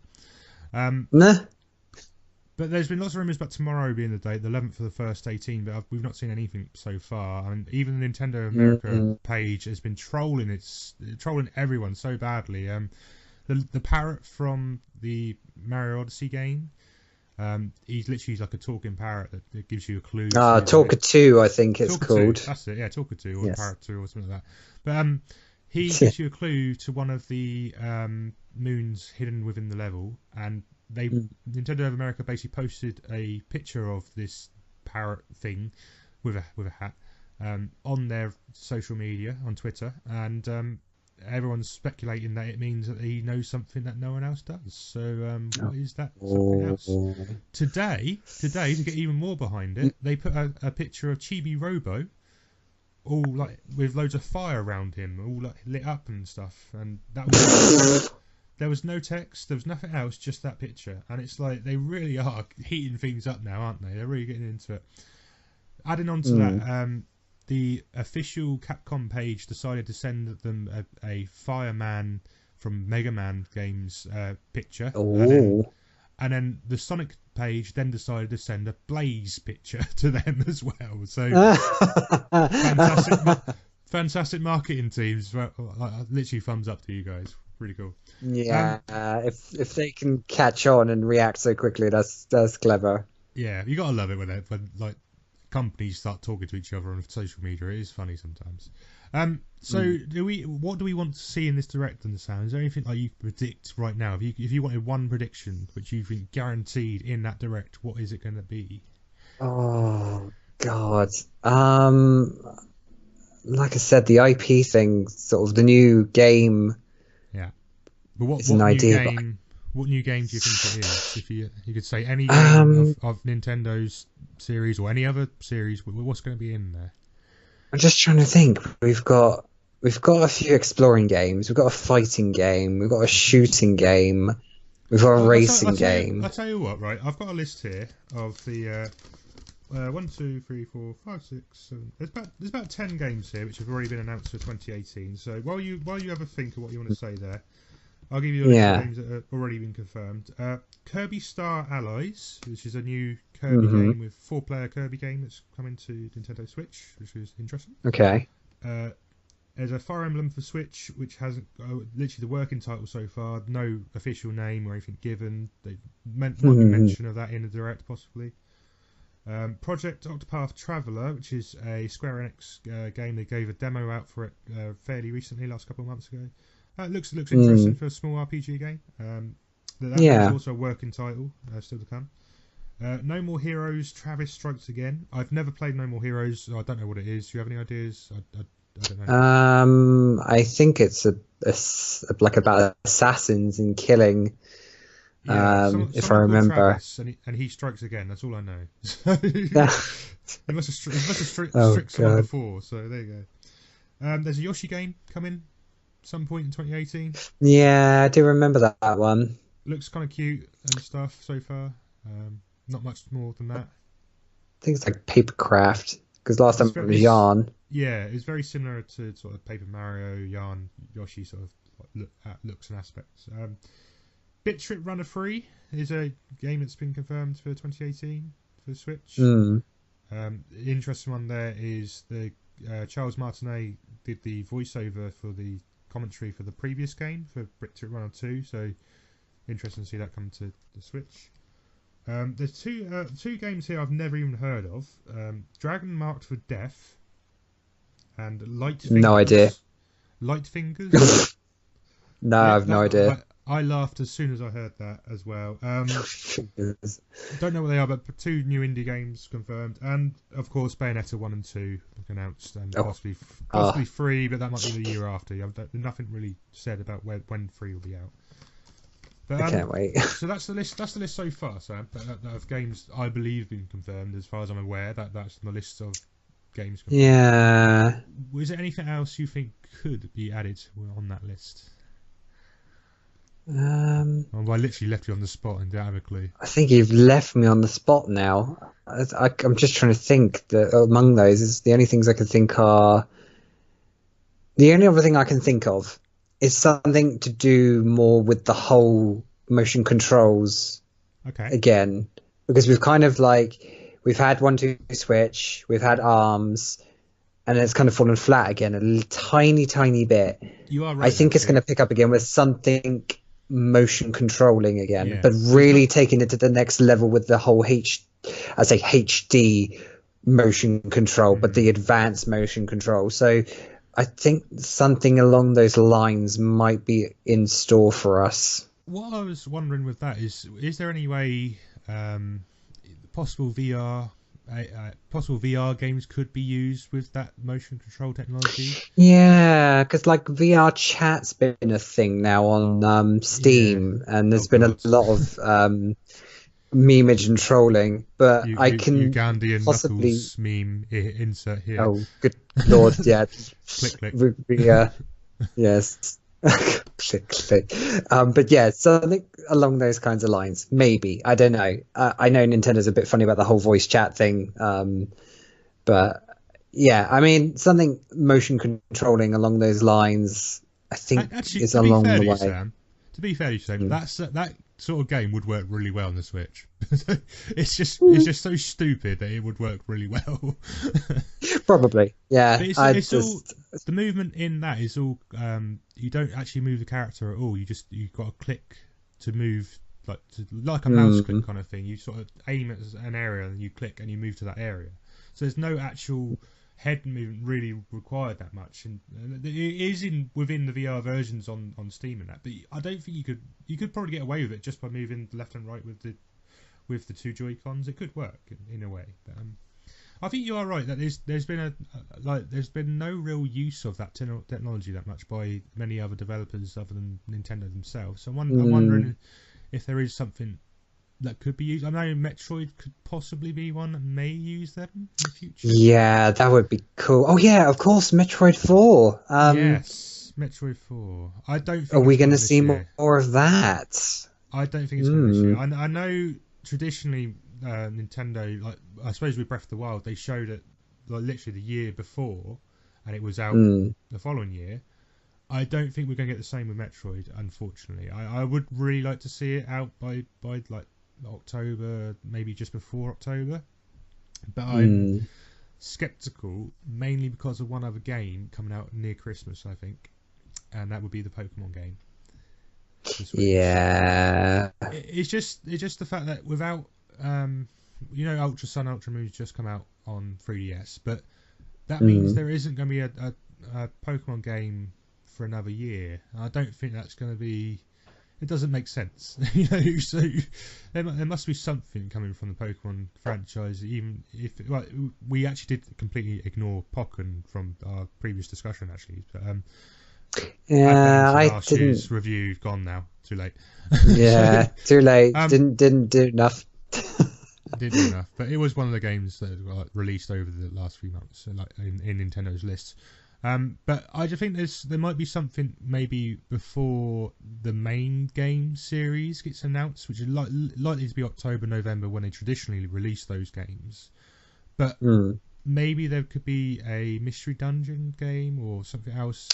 But there's been lots of rumours about tomorrow being the date, the 11th for the first 18, but we've not seen anything so far. I mean, even the Nintendo America page has been trolling everyone so badly. The parrot from the Mario Odyssey game, he's literally like a talking parrot that gives you a clue. Talkatoo, I think it's called. That's it, yeah, Talkatoo or Parrot2 or something like that. But he gives you a clue to one of the moons hidden within the level, and Nintendo of America basically posted a picture of this parrot thing with a hat on their social media on Twitter, and everyone's speculating that it means that he knows something that no one else does. So what is that something else? Today, to get even more behind it, they put a picture of Chibi Robo all like with loads of fire around him, all like lit up and stuff, and that was there was no text, there was nothing else, just that picture, and it's like they really are heating things up now, aren't they? They're really getting into it. Adding on to that, the official Capcom page decided to send them a Fireman from Mega Man games picture. And then the Sonic page then decided to send a Blaze picture to them as well. So fantastic marketing teams. Literally thumbs up to you guys. Really cool. Yeah, if they can catch on and react so quickly, that's clever. Yeah, you gotta love it when like companies start talking to each other on social media. It is funny sometimes. So what do we want to see in this direct and Sam? Is there anything like you predict right now? If you wanted one prediction which you think guaranteed in that direct, what is it going to be? Oh God. Like I said, the IP thing, sort of the new game. Yeah. But what an new idea, game? What new game do you think it is? If you could say any game of Nintendo's series or any other series, what's going to be in there? I'm just trying to think. We've got a few exploring games. We've got a fighting game. We've got a shooting game. We've got a racing game. I'll tell you what, right? I've got a list here of the 1, 2, 3, 4, 5, 6, 7. There's about 10 games here which have already been announced for 2018. So while you have a think of what you want to say there, I'll give you a list of games that have already been confirmed. Kirby Star Allies, which is a new Kirby game with 4-player Kirby game that's coming to Nintendo Switch, which is interesting. Okay. There's a Fire Emblem for Switch, which hasn't literally the working title so far, no official name or anything given. They might be mention of that in the direct possibly. Project Octopath Traveler, which is a Square Enix game. They gave a demo out for it fairly recently, last couple of months ago. It looks interesting for a small RPG game. That is also a working title, still to come. No More Heroes, Travis Strikes Again. I've never played No More Heroes, so I don't know what it is. Do you have any ideas? I don't know. I think it's like about assassins and killing. If I remember. Travis, and he strikes again. That's all I know. He must have struck someone before. So there you go. There's a Yoshi game coming some point in 2018. Yeah, I do remember that one. Looks kind of cute and stuff so far. Not much more than that. I think it's like Papercraft, because last time it was Yarn. Yeah, it's very similar to sort of Paper Mario, Yarn, Yoshi sort of looks and aspects. Bit Trip Runner 3 is a game that's been confirmed for 2018 for Switch. The interesting one there is the Charles Martinet did the voiceover for the commentary for the previous game for Bit Trip Runner 2, so interesting to see that come to the Switch. There's two games here I've never even heard of. Dragon Marked for Death and Light Fingers. No idea. Light Fingers? No, I have no idea. I laughed as soon as I heard that as well. Don't know what they are, but 2 new indie games confirmed. And, of course, Bayonetta 1 and 2 announced. And possibly 3, but that might be the year after. Nothing really said about when 3 will be out. But, I can't wait. So that's the list so far, Sam. That of games I believe been confirmed, as far as I'm aware. That's the list of games confirmed. Yeah. Was there anything else you think could be added on that list? I literally left you on the spot and don't have a clue. I think you've left me on the spot now. I'm just trying to think that among those is the only things I can think are. The only other thing I can think of is something to do more with the whole motion controls. Okay. Again, because we've kind of we've had 1-2 Switch, we've had ARMS, and it's kind of fallen flat again a tiny bit. You are right. I think it's going to pick up again with something motion controlling again, but really taking it to the next level with the whole HD motion control, but the advanced motion control. So I think something along those lines might be in store for us. What I was wondering with that is there any way possible VR games could be used with that motion control technology? Yeah, because VR chat's been a thing now on Steam, and there's been a lot of memeage and trolling, but I can Ugandan possibly. Knuckles meme insert here. Oh, good lord! Yeah. Click. Yes. Click. But yeah, something along those kinds of lines. Maybe, I don't know. I know Nintendo's a bit funny about the whole voice chat thing. But yeah, I mean, something motion controlling along those lines, I think, actually, is along the way. Sam, to be fair to you, Sam, that sort of game would work really well on the Switch. it's just so stupid that it would work really well. Probably, yeah. But it's all the movement in that is all. You don't actually move the character at all. You've got to click to move, like a mouse click kind of thing. You sort of aim at an area and you click and you move to that area. So there's no actual head movement really required that much, and it is within the VR versions on Steam and that. But I don't think you could probably get away with it just by moving left and right with the two Joy-Cons. It could work in a way, but I think you are right that there's been no real use of that technology that much by many other developers other than Nintendo themselves. So I'm wondering if there is something that could be used. I know Metroid could possibly be one that may use them in the future. Yeah, that would be cool. Oh yeah, of course, Metroid 4. Yes, Metroid 4. I don't think. Are we going to see more of that? I don't think it's coming this year. I know traditionally Nintendo, like I suppose with Breath of the Wild, they showed it like literally the year before, and it was out the following year. I don't think we're going to get the same with Metroid, unfortunately. I would really like to see it out by like October, maybe just before October. But I'm skeptical, mainly because of one other game coming out near Christmas, I think, and that would be the Pokemon game. Yeah. It's just the fact that without Ultra Sun, Ultra Moon's just come out on 3DS, but that means there isn't going to be a Pokemon game for another year. I don't think that's going to be. It doesn't make sense, So there must be something coming from the Pokemon franchise, even if we actually did completely ignore Pokken from our previous discussion, actually. But, yeah, last year's review gone now. Too late. Yeah, too late. Didn't do enough. Didn't do enough, but it was one of the games that got released over the last few months, like in Nintendo's lists. But I just think there might be something maybe before the main game series gets announced, which is likely to be October, November when they traditionally release those games. But maybe there could be a mystery dungeon game or something else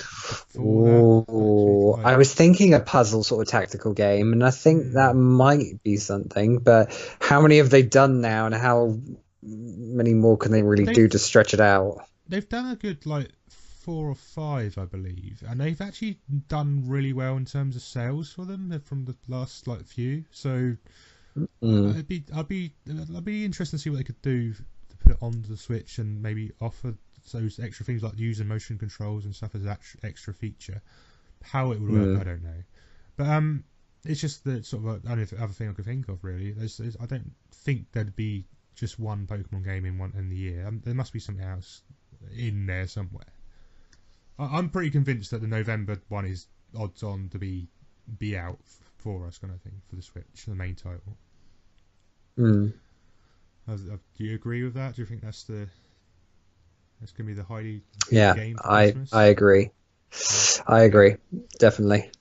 before that. I was thinking a puzzle sort of tactical game, and I think that might be something. But how many have they done now, and how many more can they really do to stretch it out? They've done a good 4 or 5, I believe, and they've actually done really well in terms of sales for them from the last few. So I'd be interested to see what they could do to put it onto the Switch and maybe offer those extra things like using motion controls and stuff as an extra feature. How it would work, I don't know, but it's just the sort of only other thing I could think of really. I don't think there'd be just one Pokemon game in the year. There must be something else in there somewhere. I'm pretty convinced that the November one is odds on to be out for us, kind of thing, for the Switch, the main title. Do you agree with that? Do you think that's going to be the highly game for Christmas? I agree. I agree, definitely.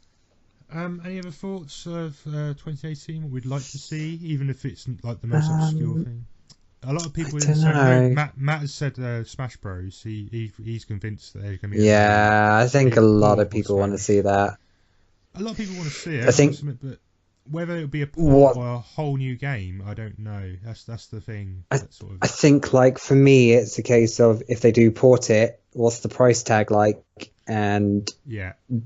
Any other thoughts of 2018? What we'd like to see, even if it's like the most obscure thing? A lot of people Matt has said Smash Bros. He's convinced that there's going to be. Yeah, I think a lot of people want to see that. A lot of people want to see it. I think, but whether it'll be a port or a whole new game, I don't know. That's the thing. I think for me, it's a case of if they do port it, what's the price tag like? And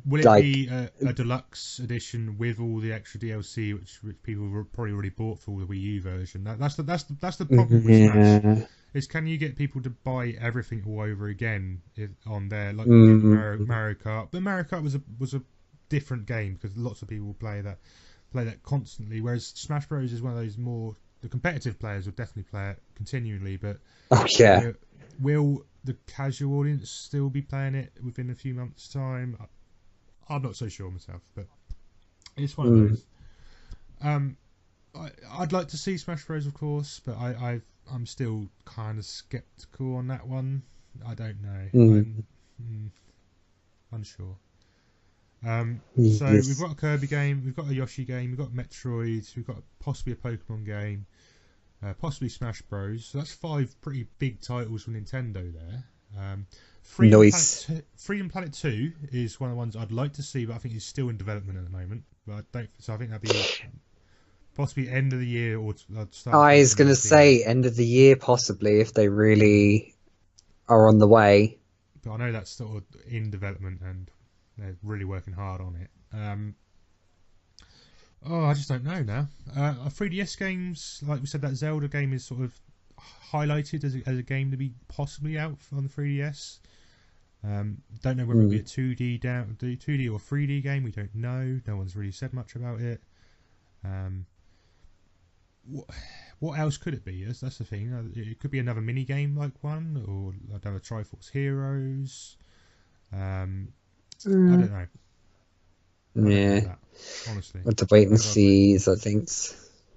will it be a deluxe edition with all the extra DLC, which people have probably already bought for the Wii U version? That's the problem with Smash. Is can you get people to buy everything all over again on there, like Mario Kart? But Mario Kart was a different game because lots of people play that constantly. Whereas Smash Bros is one of those more the competitive players will definitely play it continually, but will the casual audience still be playing it within a few months' time? I'm not so sure myself, but it's one of those. I'd like to see Smash Bros, of course, but I'm still kind of skeptical on that one. I don't know. I'm unsure. So we've got a Kirby game, we've got a Yoshi game, we've got Metroid, we've got possibly a Pokemon game, possibly Smash Bros. So that's 5 pretty big titles from Nintendo there. Freedom Planet 2 is one of the ones I'd like to see, but I think it's still in development at the moment. But I don't. So I think that'd be possibly end of the year or start. I was going to say end of the year, possibly, if they really are on the way. But I know that's sort of in development and they're really working hard on it. I just don't know now. 3DS games, like we said, that Zelda game is sort of highlighted as a game to be possibly out on the 3DS. Don't know whether it'll be a 2D or 3D game. We don't know. No one's really said much about it. What else could it be? That's the thing. It could be another mini game like one, or another Triforce Heroes. I don't know. Yeah, honestly, we'll have to wait and see. I think.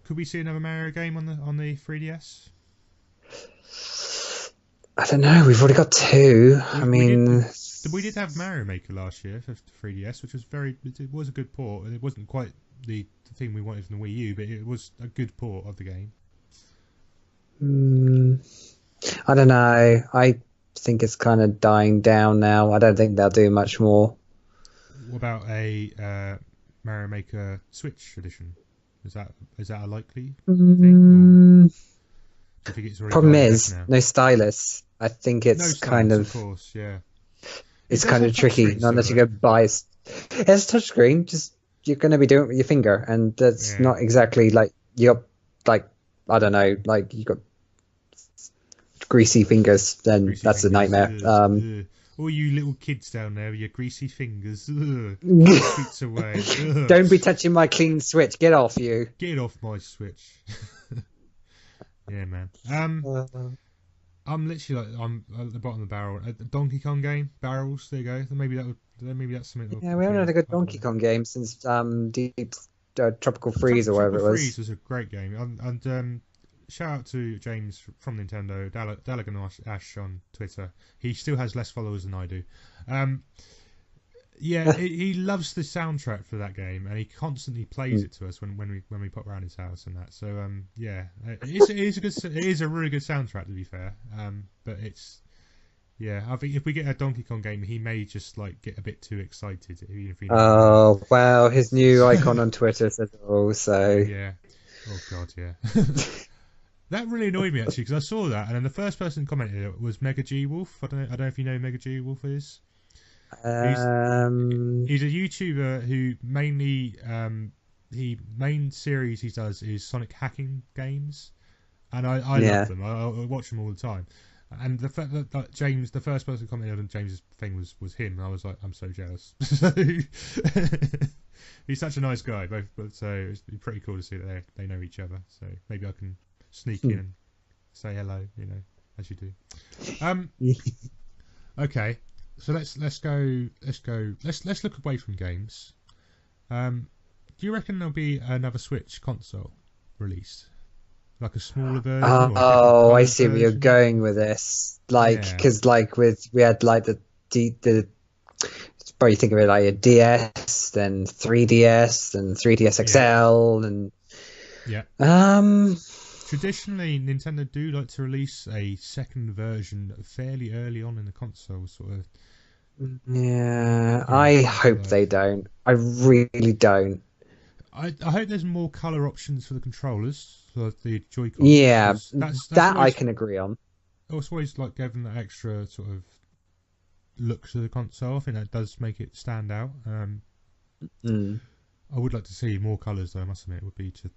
Could we see another Mario game on the 3DS? I don't know. We've already got 2. We did have Mario Maker last year for 3DS, which was it was a good port. It wasn't quite the thing we wanted from the Wii U, but it was a good port of the game. I don't know. I think it's kind of dying down now. I don't think they'll do much more. What about a Mario Maker Switch edition? Is that a likely thing? I think it's problem is no stylus. I think it's kind of course, yeah. It's kind of tricky. Not unless you go buy. It's a touchscreen. Just you're going to be doing it with your finger, and that's not exactly like you're like I don't know, like you got greasy fingers. Then that's a nightmare. All you little kids down there with your greasy fingers. Sweets away. Don't be touching my clean Switch. Get off you. Get off my Switch. Yeah, man. I'm literally I'm at the bottom of the barrel. A Donkey Kong game, barrels. There you go. Maybe that's something. Yeah, we haven't had a good Donkey Kong game since Deep Tropical Freeze or whatever it was. Freeze was a great game, and shout out to James from Nintendo, Dalagan Ash on Twitter. He still has less followers than I do. Yeah, he loves the soundtrack for that game, and he constantly plays it to us when we pop around his house and that. So yeah, it is a really good soundtrack, to be fair. But I think if we get a Donkey Kong game, he may just like get a bit too excited. Oh wow, his new icon on Twitter says it all. So yeah, oh god, yeah. That really annoyed me actually, because I saw that, and then the first person commented was Mega G Wolf. I don't know if you know who Mega G Wolf is. He's a YouTuber who mainly main series he does is Sonic hacking games, and I love them. I watch them all the time. And the fact that James, the first person commented on James's thing was him, and I was like, I'm so jealous. So he's such a nice guy, so it's pretty cool to see that they know each other. So maybe I can sneak in and say hello, as you do. Okay. So let's look away from games. Do you reckon there'll be another Switch console released, like a smaller version? Oh, I see where you're going with this. Because we had like the probably think of it like a DS, then 3DS, and 3DS XL, and Traditionally, Nintendo do like to release a second version fairly early on in the console, sort of. Yeah, I hope they don't. I really don't. I hope there's more colour options for the controllers, for the Joy-Cons. Yeah, that I can agree on. It's always like giving that extra sort of look to the console. I think that does make it stand out. I would like to see more colours, though. I must admit, it would be to,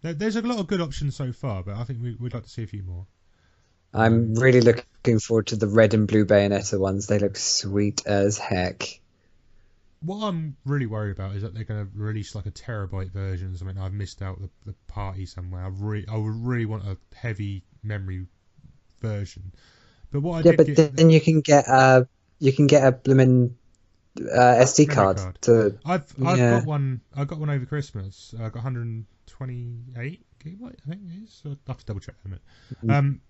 there's a lot of good options so far, but I think we'd like to see a few more. I'm really looking forward to the red and blue Bayonetta ones. They look sweet as heck. What I'm really worried about is that they're going to release like a terabyte version. I mean, I've missed out the party somewhere. I would really want a heavy memory version. But what then you can get a blooming SD card. I've got one. I got one over Christmas. I got 28 gigabyte, I think it is. I'll have to double check that in a Mm. minute.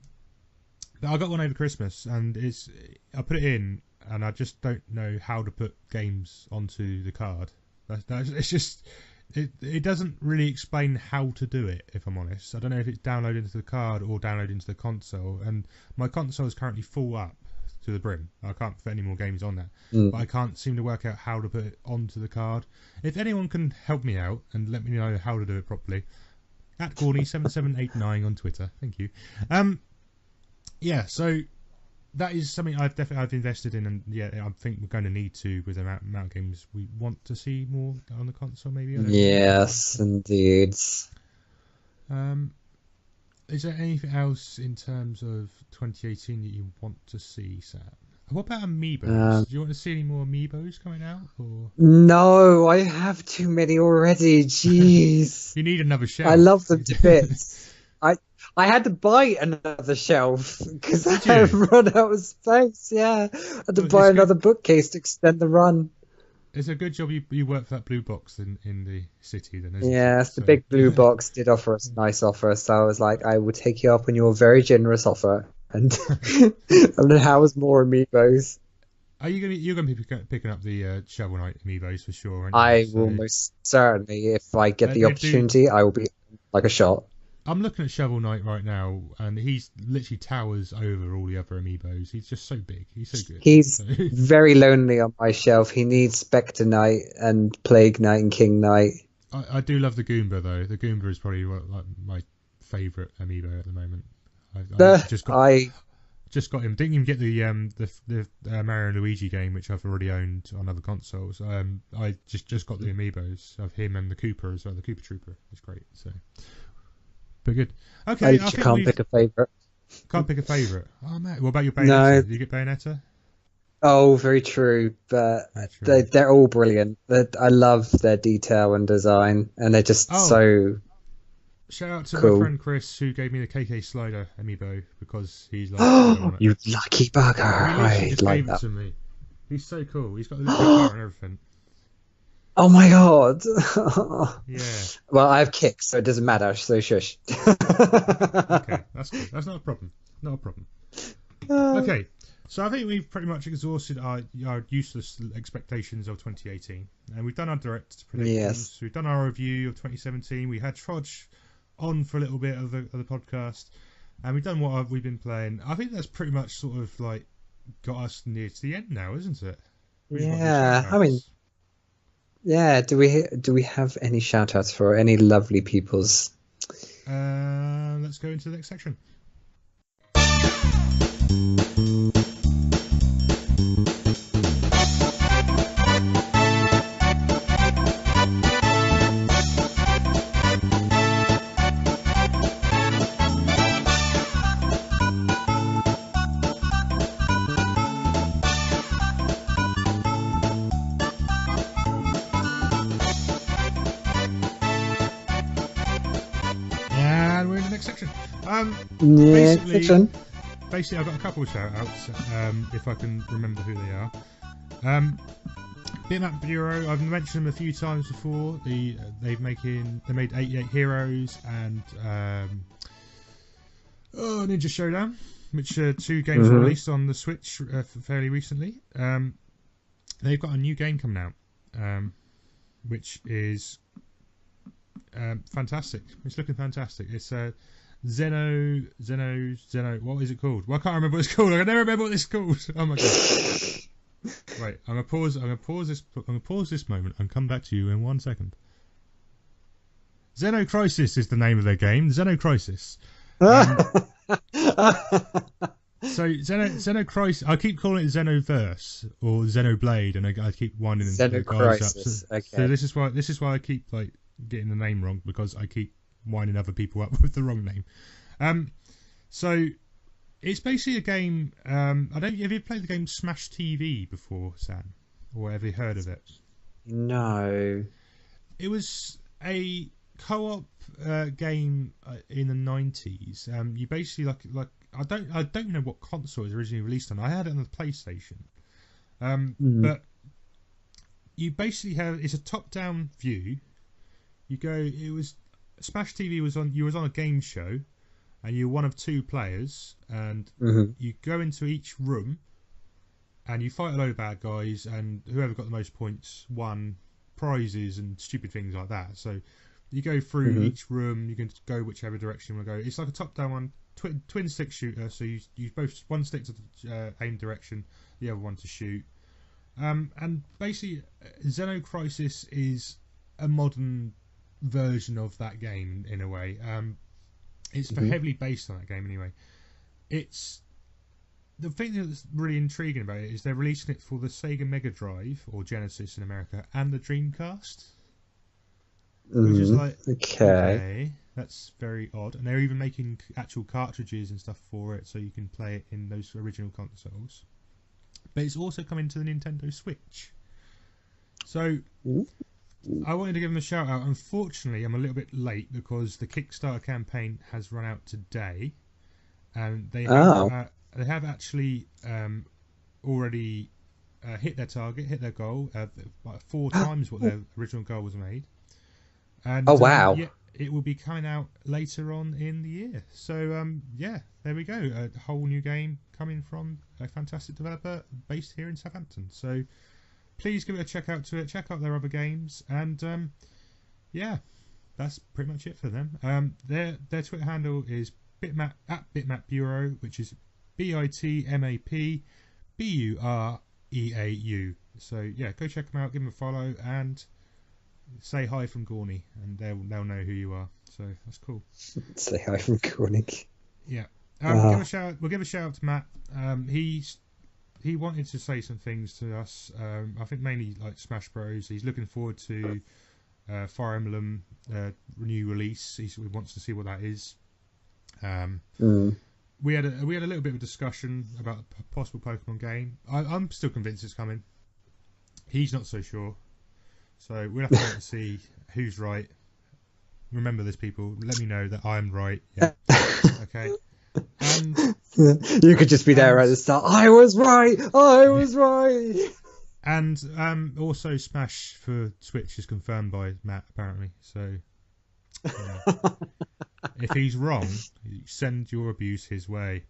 But I got one over Christmas, and I put it in, and I just don't know how to put games onto the card. It's just it doesn't really explain how to do it. If I'm honest, I don't know if it's downloaded into the card or downloaded into the console. And my console is currently full up to the brim. I can't fit any more games on there, but I can't seem to work out how to put it onto the card. If anyone can help me out and let me know how to do it properly, at Gordy7789 on Twitter. Thank you. Yeah, so that is something I've invested in, and yeah, I think we're going to need to with the amount of games we want to see more on the console. Maybe. Yes, indeed. Is there anything else in terms of 2018 that you want to see, Sam? What about amiibos? Do you want to see any more amiibos coming out? Or? No, I have too many already. Jeez. You need another shelf. I love them to bits. I had to buy another shelf because I had run out of space. Yeah, I had to buy another bookcase to extend the run. It's a good job you work for that blue box in the city then, isn't it? Yes, the big blue box did offer us a nice offer, so I was like, I will take you up on your very generous offer, and then how is more amiibos? Are you're gonna be picking up the Shovel Knight amiibos for sure? I will most certainly, if I get the opportunity, I will be like a shot. I'm looking at Shovel Knight right now, and he's literally towers over all the other amiibos. He's just so big. He's so good. He's very lonely on my shelf. He needs Spectre Knight and Plague Knight and King Knight. I do love the Goomba though. The Goomba is probably like my favourite amiibo at the moment. I just got him. Didn't even get the Mario and Luigi game, which I've already owned on other consoles. I just got the amiibos of him and the Koopa as well. The Koopa Trooper is great. So. But good. Okay, I can't pick a favourite. Can't pick a favourite. Oh man, what about your Bayonetta? No. Did you get Bayonetta? Oh, very true. But they're all brilliant. I love their detail and design, and they're just so. Shout out to cool. my friend Chris who gave me the KK Slider amiibo because he's like. You lucky bugger! He just gave it to me. He's so cool. He's got the little car and everything. Oh my god! Yeah. Well, I have kicks, so it doesn't matter. So shush. Okay, that's good. That's not a problem. Not a problem. Okay, so I think we've pretty much exhausted our useless expectations of 2018, and we've done our direct predictions. Yes. We've done our review of 2017. We had Troj on for a little bit of the podcast, and we've done what we've been playing. I think that's pretty much sort of like got us near to the end now, isn't it? Yeah, I mean. Yeah, do we have any shout outs for any lovely peoples? Let's go into the next section. Basically, I've got a couple of shout-outs, if I can remember who they are. Bitmap Bureau, I've mentioned them a few times before. They made 88 Heroes and Ninja Showdown, which are two games released on the Switch fairly recently. They've got a new game coming out, which is fantastic. It's looking fantastic. It's Zeno. What is it called? Well, I can't remember what it's called. I can never remember what it's called. Oh my god! Right, I'm gonna pause this moment and come back to you in 1 second. Xeno Crisis is the name of their game. Xeno Crisis. So Xeno Crisis. I keep calling it Xenoverse or Xenoblade, and I keep winding the guys up. So this is why I keep like getting the name wrong, because I keep winding other people up with the wrong name. So it's basically a game. Have you played the game Smash TV before, Sam? Or have you heard of it? No. It was a co-op game in the 90s. You basically like I don't know what console it was originally released on. I had it on the PlayStation. But you basically it's a top-down view. You go. It was Smash TV was on. You was on a game show, and you're one of 2 players, and you go into each room, and you fight a load of bad guys, and whoever got the most points won prizes and stupid things like that. So you go through each room. You can go whichever direction you want to go. It's like a top-down one, twin stick shooter. So you both one stick to the aim direction, the other one to shoot. And basically, Xenocrisis is a modern version of that game in a way. It's heavily based on that game anyway. It's the thing that's really intriguing about it is they're releasing it for the Sega Mega Drive or Genesis in America and the Dreamcast, which is like okay, that's very odd. And they're even making actual cartridges and stuff for it, so you can play it in those original consoles. But it's also coming to the Nintendo Switch. So I wanted to give them a shout out. Unfortunately, I'm a little bit late because the Kickstarter campaign has run out today, and they have actually already hit their target, hit their goal, like 4 times what their original goal was made. And, wow! Yeah, it will be coming out later on in the year. So yeah, there we go. A whole new game coming from a fantastic developer based here in Southampton. So please give it a check out to it. Check out their other games, and yeah, that's pretty much it for them. Their Twitter handle is bitmap at Bitmap Bureau, which is BITMAPBUREAU. So yeah, go check them out, give them a follow, and say hi from Gorney, and they'll know who you are. So that's cool. Say hi from Gorney. Yeah. We'll give a shout out to Matt. He wanted to say some things to us. I think mainly like Smash Bros. He's looking forward to Fire Emblem new release. He wants to see what that is. We had a little bit of a discussion about a possible Pokemon game. I'm still convinced it's coming. He's not so sure. So we'll have to wait and see who's right. Remember this, people. Let me know that I'm right. Yeah. Okay. And you could just be there at the start. I was right. I was right. And also Smash for Switch is confirmed by Matt apparently. So if he's wrong, send your abuse his way.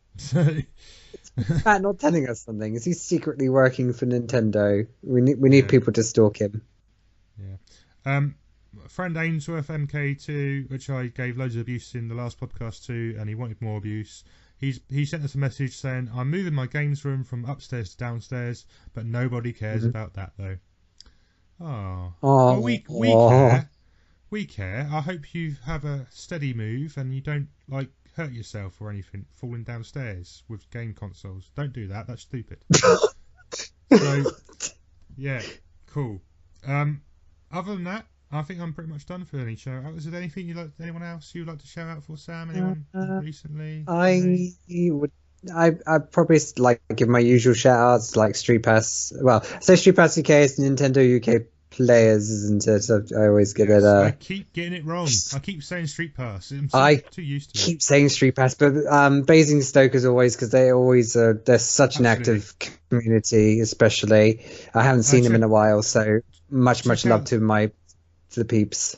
Matt not telling us something. Is he secretly working for Nintendo? We need people to stalk him. Yeah. Friend Ainsworth MK2, which I gave loads of abuse in the last podcast to, and he wanted more abuse. He sent us a message saying, I'm moving my games room from upstairs to downstairs, but nobody cares about that though. Oh. Well, we care. We care. I hope you have a steady move and you don't like hurt yourself or anything falling downstairs with game consoles. Don't do that. That's stupid. So yeah, cool. Other than that, I think I'm pretty much done for any shout out. Is there anything anyone else you'd like to shout out for, Sam? Anyone recently? I'd probably like give my usual shout outs like Street Pass. Well, I say Street Pass UK is Nintendo UK Players, isn't it? So I always get it. I keep getting it wrong. I keep saying Street Pass. I'm too used to it. Keep saying Street Pass, but Basingstoke as always, because they always they're such an active community, especially. I haven't seen them in a while, so much love to the peeps.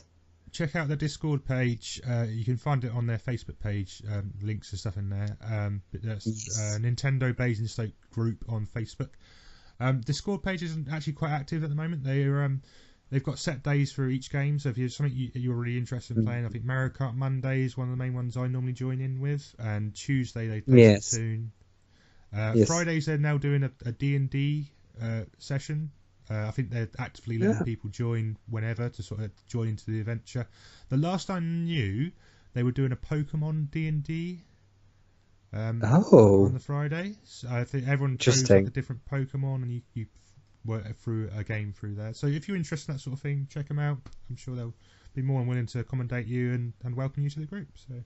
Check out the Discord page. You can find it on their Facebook page. Links and stuff in there. But that's Nintendo Basingstoke group on Facebook. Discord page isn't actually quite active at the moment. They've got set days for each game. So if there's something you're really interested in playing, I think Mario Kart Monday is one of the main ones I normally join in with, and Tuesday they play Splatoon. Fridays they're now doing a D&D session. I think they're actively letting people join whenever to sort of join into the adventure. The last I knew, they were doing a Pokemon D&D on the Friday. So I think everyone chose like a different Pokemon, and you work through a game through there. So if you're interested in that sort of thing, check them out. I'm sure they'll be more than willing to accommodate you and welcome you to the group. So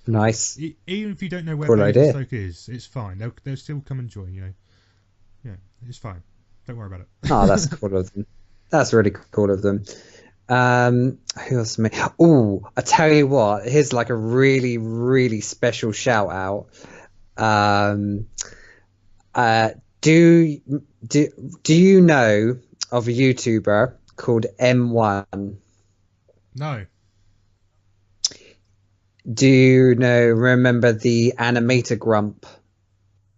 nice. Even if you don't know where Basingstoke is, it's fine. They'll still come and join. Yeah, it's fine. Don't worry about it. Oh, that's cool of them. That's really cool of them. Who else? Oh, I tell you what. Here's like a really, really special shout out. Do you know of a YouTuber called M1? No. Do you remember the Animator Grump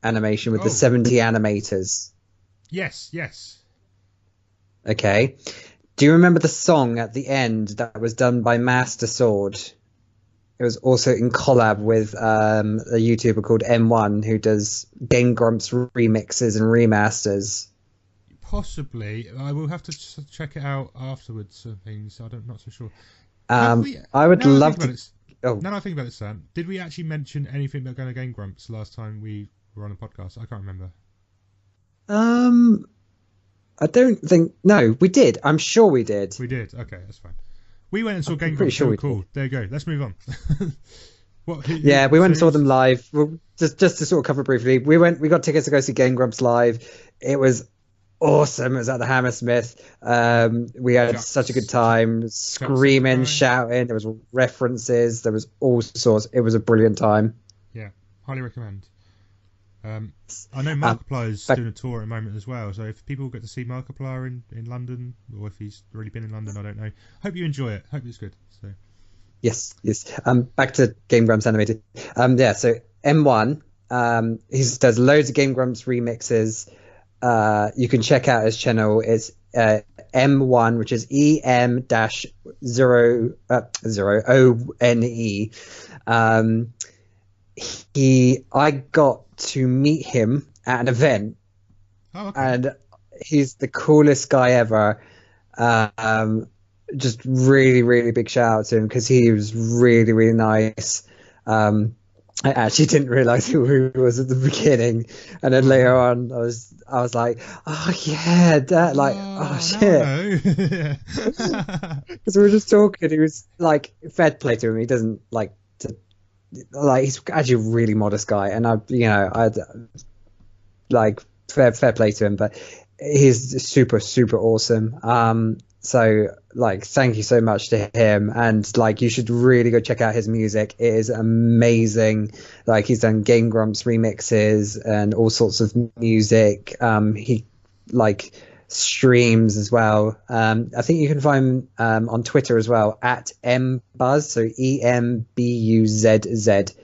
animation with the 70 animators? Yes. Okay. Do you remember the song at the end that was done by Master Sword? It was also in collab with a YouTuber called M1 who does Game Grumps remixes and remasters. Possibly. I will have to check it out afterwards and things. I'm not so sure. I would love to... Now I think about it, Sam, did we actually mention anything about going to Game Grumps last time we were on the podcast? I can't remember. I don't think... No, we did. I'm sure we did. We did. Okay, that's fine. We went and saw Game Grumps. Sure, cool. There you go. Let's move on. We went and saw them live. Just to sort of cover briefly, we got tickets to go see Game Grumps live. It was awesome. It was at the Hammersmith. We had such a good time, screaming, shouting. There was references. There was all sorts. It was a brilliant time. Yeah, highly recommend. I know Markiplier's doing a tour at the moment as well, so if people get to see Markiplier in London, or if he's really been in London, I don't know. Hope you enjoy it. Hope it's good. So yes. Back to Game Grumps animated. So M1, he does loads of Game Grumps remixes. You can check out his channel. It's M1, which is EM-0ONE. I got to meet him at an event, and he's the coolest guy ever. Just really, really big shout out to him because he was really, really nice. I actually didn't realize who he was at the beginning, and then later on, I was like, oh yeah, that, like, oh shit, because we were just talking. He was like, fair play to him. He doesn't like to. Like, he's actually a really modest guy, and I like fair play to him, but he's super, super awesome. So like, thank you so much to him, and like, you should really go check out his music. It is amazing. Like, he's done Game Grumps remixes and all sorts of music. He like streams as well. I think you can find him on Twitter as well at mbuzz, so EMBUZZ.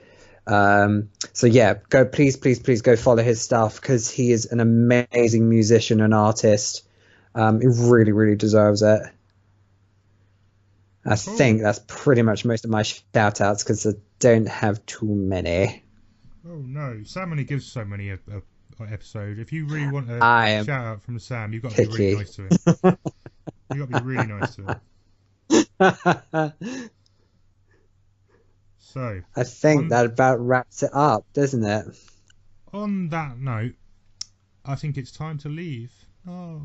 So yeah, please go follow his stuff because he is an amazing musician and artist. He really, really deserves it. I think that's pretty much most of my shout outs because I don't have too many. Oh no, Sam only gives so many episode. If you really want a shout out from Sam, you've got to be really nice to him. You've got to be really nice to him. So I think that about wraps it up, doesn't it? On that note, I think it's time to leave. Oh,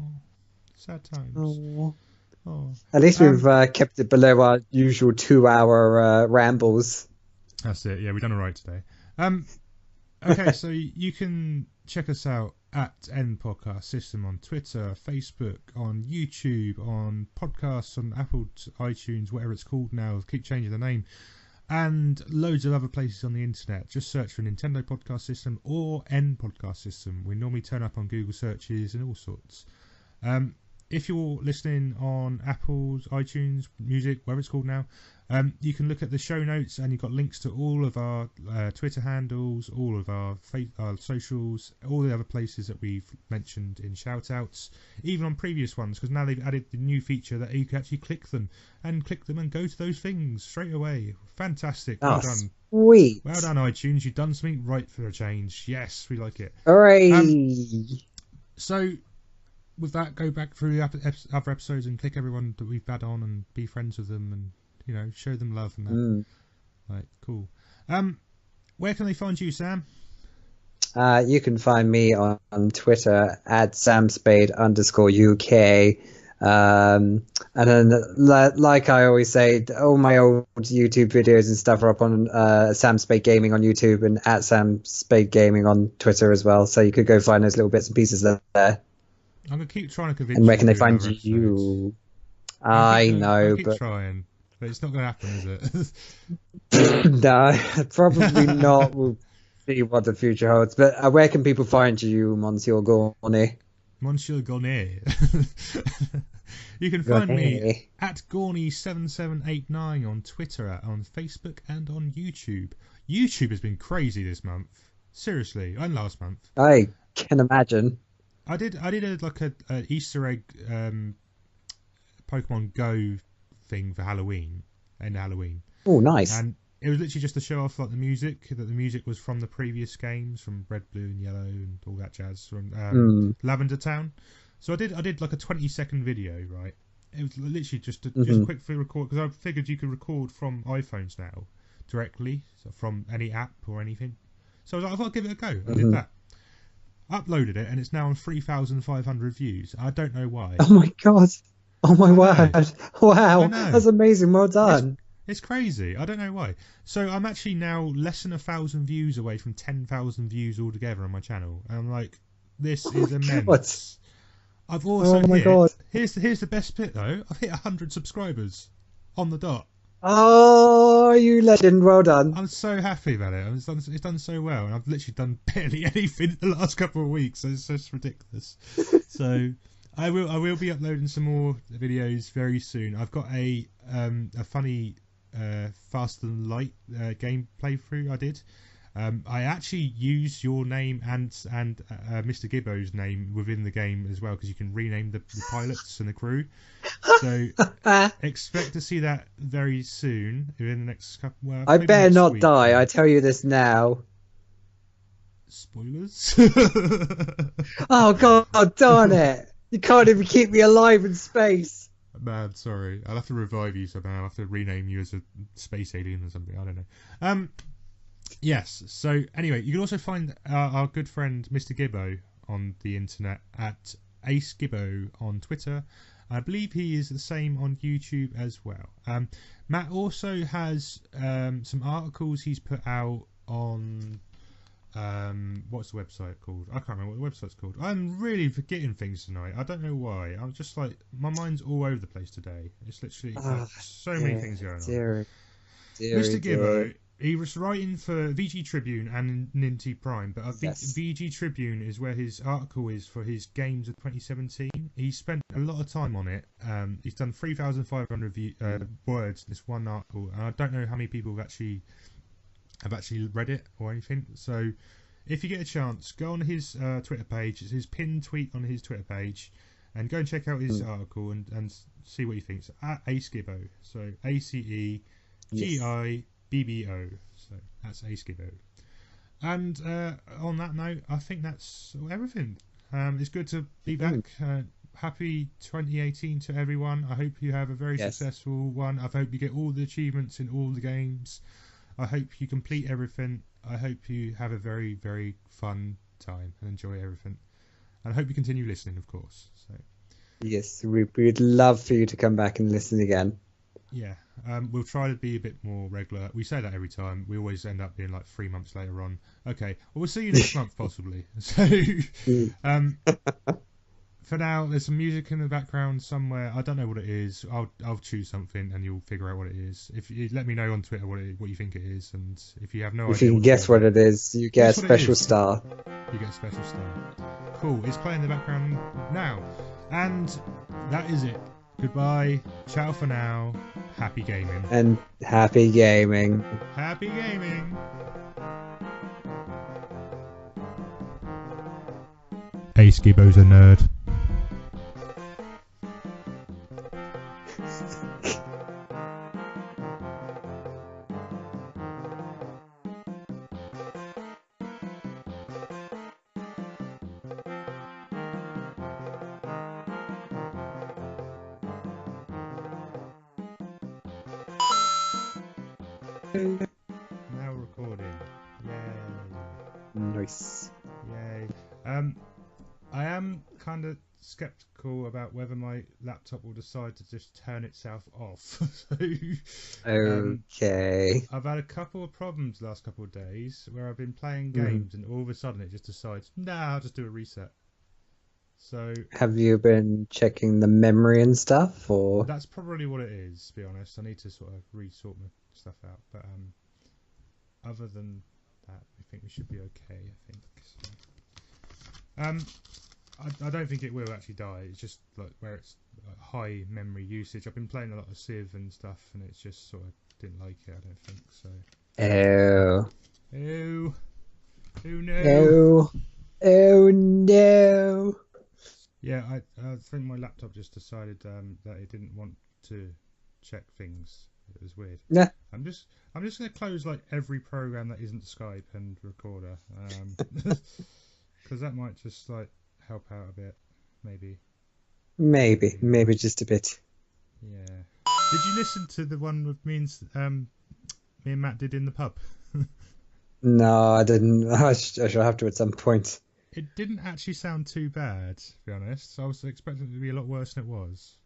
sad times. Oh. At least we've kept it below our usual 2-hour rambles. That's it. Yeah, we've done all right today. Okay, so you can check us out at N Podcast System on Twitter, Facebook, on YouTube, on podcasts, on Apple iTunes, whatever it's called now. Keep changing the name. And loads of other places on the internet. Just search for Nintendo Podcast System or N Podcast System. We normally turn up on Google searches and all sorts. If you're listening on Apple's iTunes Music, whatever it's called now, you can look at the show notes, and you've got links to all of our Twitter handles, all of our socials, all the other places that we've mentioned in shout-outs, even on previous ones, because now they've added the new feature that you can actually click them and go to those things straight away. Fantastic. Well done. Sweet. Well done, iTunes. You've done something right for a change. Yes, we like it. Hooray. So with that, go back through the other episodes and click everyone that we've had on and be friends with them and, you know, show them love and that. Right, cool. Where can they find you, Sam? You can find me on Twitter at samspade_UK. And then, like I always say, all my old YouTube videos and stuff are up on Sam Spade Gaming on YouTube and at Sam Spade Gaming on Twitter as well. So you could go find those little bits and pieces there. I'm gonna keep trying to convince you. And where can they find you? I know, but trying, but it's not gonna happen, is it? No, probably not. We'll see what the future holds. But where can people find you, Monsieur Gournay? Monsieur Gournay. You can find me at Gorney7789 on Twitter, on Facebook, and on YouTube. YouTube has been crazy this month. Seriously, and last month. I can imagine. I did a Easter egg Pokemon Go thing for Halloween, end of Halloween. Oh, nice. And it was literally just to show off like the music, that the music was from the previous games, from Red, Blue, and Yellow, and all that jazz, from Lavender Town. So I did like a 20-second video, right? It was literally just quickly record, because I figured you could record from iPhones now directly, so from any app or anything. So I was like, I thought I'd give it a go. I did that. Uploaded it, and it's now on 3,500 views. I don't know why. Oh my god! Oh my word! Wow, that's amazing. Well done. It's crazy. I don't know why. So I'm actually now less than 1,000 views away from 10,000 views altogether on my channel. And I'm like, this is immense. I've also here's the best bit though. I've hit 100 subscribers on the dot. Oh, you legend! Well done. I'm so happy about it. It's done so well, and I've literally done barely anything in the last couple of weeks. So it's just ridiculous. So I will be uploading some more videos very soon. I've got a funny Faster Than Light game playthrough I did. I actually used your name and Mr. Gibbo's name within the game as well, because you can rename the pilots and the crew. So expect to see that very soon, within the next couple. Well, I better not die. I tell you this now. Spoilers. Oh god, darn it! You can't even keep me alive in space. Man, sorry. I'll have to revive you somehow. I'll have to rename you as a space alien or something. I don't know. Yes. So anyway, you can also find our good friend Mr. Gibbo on the internet at Ace Gibbo on Twitter. I believe he is the same on YouTube as well. Matt also has some articles he's put out on what's the website called? I can't remember what the website's called. I'm really forgetting things tonight. I don't know why. I'm just like, my mind's all over the place today. It's literally so many things going on. Mr. Gibbo, he was writing for VG Tribune and Ninty Prime, but I think VG Tribune is where his article is for his games of 2017. He spent a lot of time on it. He's done 3,500 words in this one article, and I don't know how many people have actually read it or anything. So if you get a chance, go on his Twitter page. It's his pinned tweet on his Twitter page, and go and check out his article and see what he thinks at Ace Gibbo. So ACEGIBBO. So that's Ace Gibbo. And on that note, I think that's everything. It's good to be back. Happy 2018 to everyone. I hope you have a very successful one. I hope you get all the achievements in all the games. I hope you complete everything. I hope you have a very, very fun time and enjoy everything. And I hope you continue listening, of course. So. Yes, we'd love for you to come back and listen again. Yeah, we'll try to be a bit more regular. We say that every time. We always end up being like 3 months later on. Okay, well, we'll see you next month, possibly. So, for now, there's some music in the background somewhere. I don't know what it is. I'll choose something and you'll figure out what it is. If you let me know on Twitter what you think it is, and if you have no idea, if you can guess what it is, you get a special star. You get a special star. Cool. It's playing in the background now, and that is it. Goodbye. Ciao for now. Happy gaming. And happy gaming. Happy gaming. Ace Gibbo's a nerd. Now recording. Yay. Nice. Yay. I am kind of skeptical about whether my laptop will decide to just turn itself off. So, okay. I've had a couple of problems the last couple of days where I've been playing games and all of a sudden it just decides, nah, I'll just do a reset. So have you been checking the memory and stuff, or? That's probably what it is, to be honest. I need to sort of resort my stuff out, but other than that, I think we should be okay. I think so. I don't think it will actually die. It's just like where it's high memory usage. I've been playing a lot of Civ and stuff, and it's just sort of didn't like it. I don't think so. Oh no! Oh no! Yeah, I think my laptop just decided that it didn't want to check things. It was weird. Yeah. I'm just gonna close like every program that isn't Skype and Recorder, because that might just like help out a bit, maybe. Maybe just a bit. Yeah. Did you listen to the one with me and Matt did in the pub? No, I didn't. I shall have to at some point. It didn't actually sound too bad, to be honest. I was expecting it to be a lot worse than it was.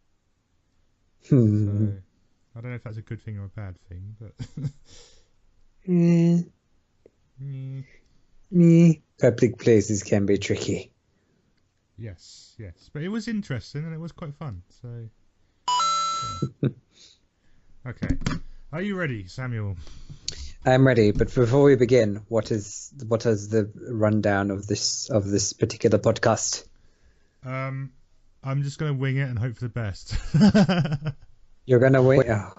So, I don't know if that's a good thing or a bad thing, but... Public places can be tricky. Yes. But it was interesting and it was quite fun, so... Yeah. Okay. Are you ready, Samuel? I'm ready, but before we begin, what is the rundown of this particular podcast? I'm just going to wing it and hope for the best. You're going to wing? Oh,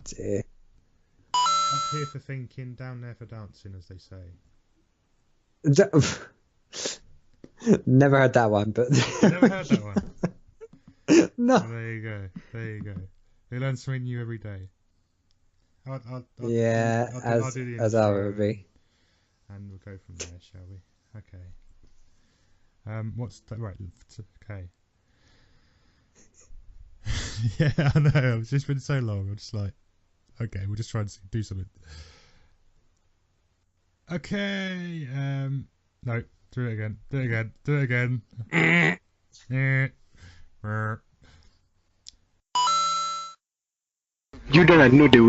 dear. Up here for thinking, down there for dancing, as they say. Never heard that one, but... Never heard that one? No. Oh, there you go. We learn something new every day. I'll do the as I would be. And we'll go from there, shall we? Okay. What's that? Right. Okay. Yeah, I know. It's just been so long. I'm just like, okay, we'll just try and do something. Okay. No. Do it again. You don't know the